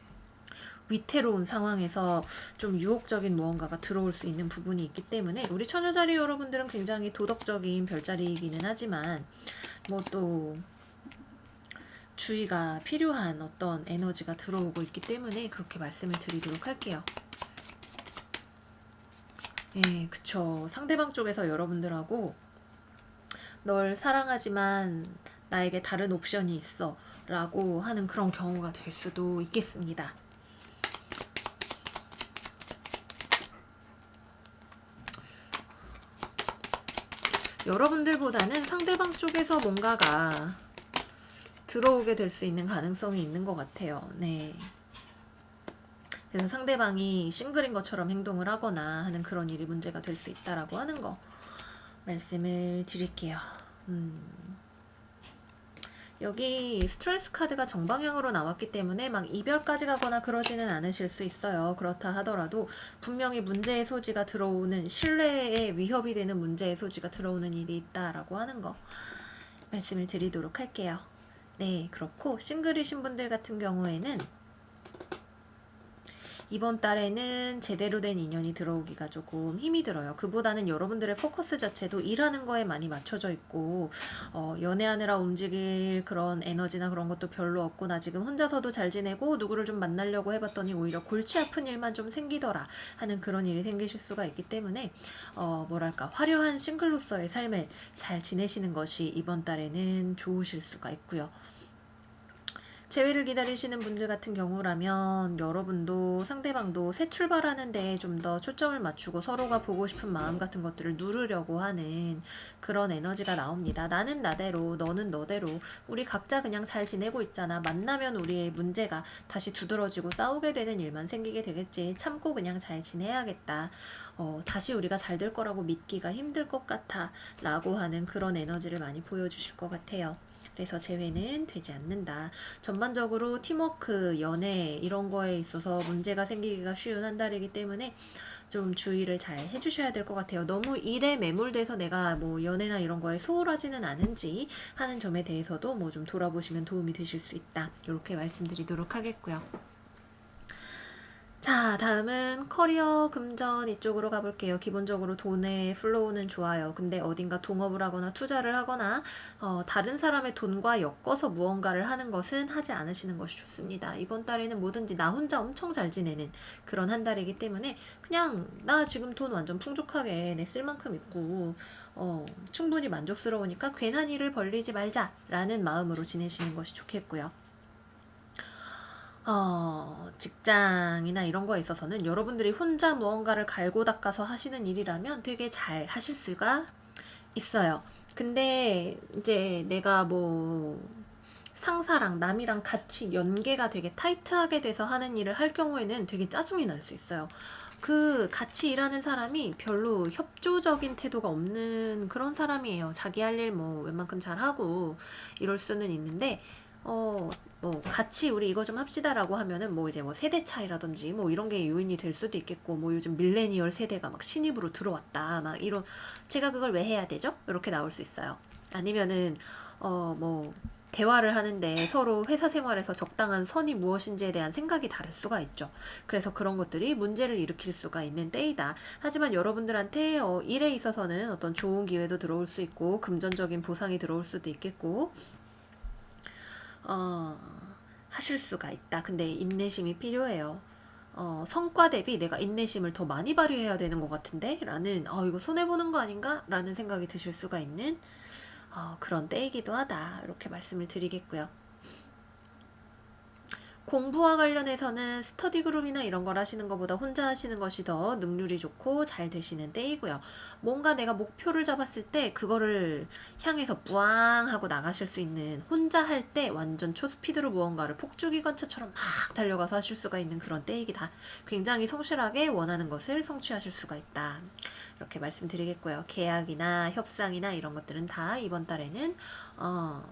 위태로운 상황에서 좀 유혹적인 무언가가 들어올 수 있는 부분이 있기 때문에 우리 처녀자리 여러분들은 굉장히 도덕적인 별자리이기는 하지만 뭐 또 주의가 필요한 어떤 에너지가 들어오고 있기 때문에 그렇게 말씀을 드리도록 할게요. 예, 그쵸. 상대방 쪽에서 여러분들하고 널 사랑하지만 나에게 다른 옵션이 있어 라고 하는 그런 경우가 될 수도 있겠습니다. 여러분들보다는 상대방 쪽에서 뭔가가 들어오게 될 수 있는 가능성이 있는 것 같아요. 네. 그래서 상대방이 싱글인 것처럼 행동을 하거나 하는 그런 일이 문제가 될 수 있다라고 하는 거 말씀을 드릴게요. 여기 스트레스 카드가 정방향으로 나왔기 때문에 막 이별까지 가거나 그러지는 않으실 수 있어요. 그렇다 하더라도 분명히 문제의 소지가 들어오는, 신뢰에 위협이 되는 문제의 소지가 들어오는 일이 있다라고 하는 거 말씀을 드리도록 할게요. 네, 그렇고 싱글이신 분들 같은 경우에는 이번 달에는 제대로 된 인연이 들어오기가 조금 힘이 들어요. 그보다는 여러분들의 포커스 자체도 일하는 거에 많이 맞춰져 있고 연애하느라 움직일 그런 에너지나 그런 것도 별로 없고 나 지금 혼자서도 잘 지내고 누구를 좀 만나려고 해봤더니 오히려 골치 아픈 일만 좀 생기더라 하는 그런 일이 생기실 수가 있기 때문에 뭐랄까 화려한 싱글로서의 삶을 잘 지내시는 것이 이번 달에는 좋으실 수가 있고요. 재회를 기다리시는 분들 같은 경우라면 여러분도 상대방도 새 출발하는 데에 좀 더 초점을 맞추고 서로가 보고 싶은 마음 같은 것들을 누르려고 하는 그런 에너지가 나옵니다. 나는 나대로, 너는 너대로, 우리 각자 그냥 잘 지내고 있잖아. 만나면 우리의 문제가 다시 두드러지고 싸우게 되는 일만 생기게 되겠지. 참고 그냥 잘 지내야겠다. 다시 우리가 잘 될 거라고 믿기가 힘들 것 같아 라고 하는 그런 에너지를 많이 보여주실 것 같아요. 그래서 재회는 되지 않는다. 전반적으로 팀워크, 연애 이런 거에 있어서 문제가 생기기가 쉬운 한 달이기 때문에 좀 주의를 잘 해주셔야 될 것 같아요. 너무 일에 매몰돼서 내가 뭐 연애나 이런 거에 소홀하지는 않은지 하는 점에 대해서도 뭐 좀 돌아보시면 도움이 되실 수 있다. 이렇게 말씀드리도록 하겠고요. 자, 다음은 커리어 금전 이쪽으로 가볼게요. 기본적으로 돈의 플로우는 좋아요. 근데 어딘가 동업을 하거나 투자를 하거나 다른 사람의 돈과 엮어서 무언가를 하는 것은 하지 않으시는 것이 좋습니다. 이번 달에는 뭐든지 나 혼자 엄청 잘 지내는 그런 한 달이기 때문에 그냥 나 지금 돈 완전 풍족하게 내 쓸 만큼 있고 충분히 만족스러우니까 괜한 일을 벌리지 말자라는 마음으로 지내시는 것이 좋겠고요. 직장이나 이런 거에 있어서는 여러분들이 혼자 무언가를 갈고 닦아서 하시는 일이라면 되게 잘 하실 수가 있어요. 근데 이제 내가 뭐 상사랑 남이랑 같이 연계가 되게 타이트하게 돼서 하는 일을 할 경우에는 되게 짜증이 날 수 있어요. 그 같이 일하는 사람이 별로 협조적인 태도가 없는 그런 사람이에요. 자기 할 일 뭐 웬만큼 잘하고 이럴 수는 있는데 뭐 같이 우리 이거 좀 합시다라고 하면은 뭐 이제 뭐 세대 차이라든지 뭐 이런 게 요인이 될 수도 있겠고 뭐 요즘 밀레니얼 세대가 막 신입으로 들어왔다 막 이런 제가 그걸 왜 해야 되죠? 이렇게 나올 수 있어요. 아니면은 뭐 대화를 하는데 서로 회사 생활에서 적당한 선이 무엇인지에 대한 생각이 다를 수가 있죠. 그래서 그런 것들이 문제를 일으킬 수가 있는 때이다. 하지만 여러분들한테 일에 있어서는 어떤 좋은 기회도 들어올 수 있고 금전적인 보상이 들어올 수도 있겠고 하실 수가 있다. 근데 인내심이 필요해요. 성과 대비 내가 인내심을 더 많이 발휘해야 되는 것 같은데? 라는, 이거 손해보는 거 아닌가? 라는 생각이 드실 수가 있는 그런 때이기도 하다. 이렇게 말씀을 드리겠고요. 공부와 관련해서는 스터디 그룹이나 이런 걸 하시는 것보다 혼자 하시는 것이 더 능률이 좋고 잘 되시는 때이고요. 뭔가 내가 목표를 잡았을 때 그거를 향해서 뿌앙 하고 나가실 수 있는 혼자 할 때 완전 초스피드로 무언가를 폭주기관차처럼 막 달려가서 하실 수가 있는 그런 때이기다. 굉장히 성실하게 원하는 것을 성취하실 수가 있다. 이렇게 말씀드리겠고요. 계약이나 협상이나 이런 것들은 다 이번 달에는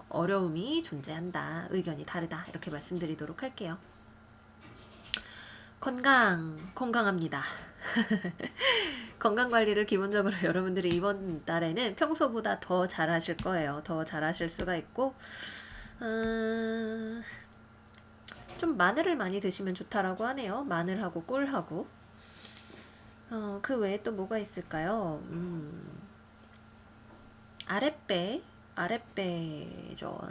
어려움이 존재한다. 의견이 다르다. 이렇게 말씀드리도록 할게요. 건강합니다. 건강 관리를 기본적으로 여러분들이 이번 달에는 평소보다 더 잘하실 거예요. 더 잘하실 수가 있고, 좀 마늘을 많이 드시면 좋다라고 하네요. 마늘하고 꿀하고. 그 외에 또 뭐가 있을까요? 아랫배죠.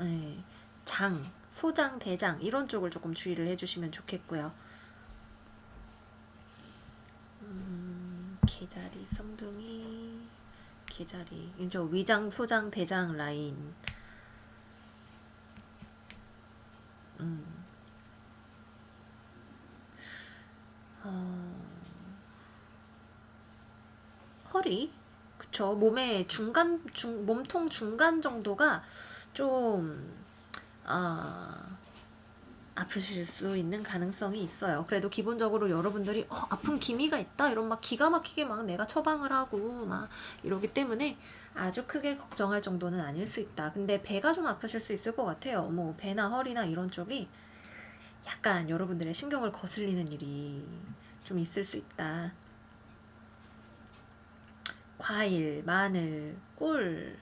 네. 장, 소장, 대장 이런 쪽을 조금 주의를 해주시면 좋겠고요. 개자리, 쌍둥이, 개자리, 이제 위장, 소장, 대장 라인. 허리, 그쵸. 몸의 몸통 중간 정도가 좀 아프실 수 있는 가능성이 있어요. 그래도 기본적으로 여러분들이 아픈 기미가 있다 이런 막 기가 막히게 막 내가 처방을 하고 막 이러기 때문에 아주 크게 걱정할 정도는 아닐 수 있다. 근데 배가 좀 아프실 수 있을 것 같아요. 뭐 배나 허리나 이런 쪽이 약간 여러분들의 신경을 거슬리는 일이 좀 있을 수 있다. 과일, 마늘, 꿀,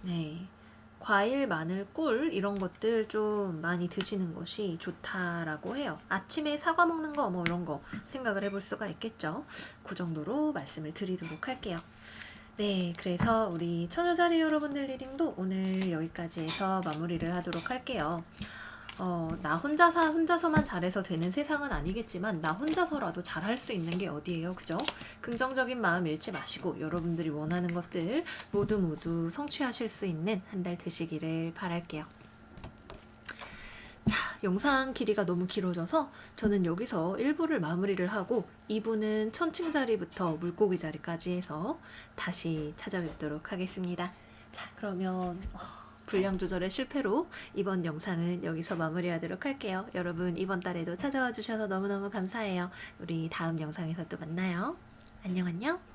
네. 과일, 마늘, 꿀 이런 것들 좀 많이 드시는 것이 좋다라고 해요. 아침에 사과 먹는 거 뭐 이런 거 생각을 해볼 수가 있겠죠. 그 정도로 말씀을 드리도록 할게요. 네, 그래서 우리 처녀자리 여러분들 리딩도 오늘 여기까지 해서 마무리를 하도록 할게요. 나 혼자서만 잘해서 되는 세상은 아니겠지만 나 혼자서라도 잘할 수 있는 게 어디예요, 그죠? 긍정적인 마음 잃지 마시고 여러분들이 원하는 것들 모두 성취하실 수 있는 한 달 되시기를 바랄게요. 자, 영상 길이가 너무 길어져서 저는 여기서 1부를 마무리를 하고 2부는 천칭자리부터 물고기 자리까지 해서 다시 찾아뵙도록 하겠습니다. 자, 그러면 분량 조절의 실패로 이번 영상은 여기서 마무리하도록 할게요. 여러분 이번 달에도 찾아와 주셔서 너무너무 감사해요. 우리 다음 영상에서 또 만나요. 안녕.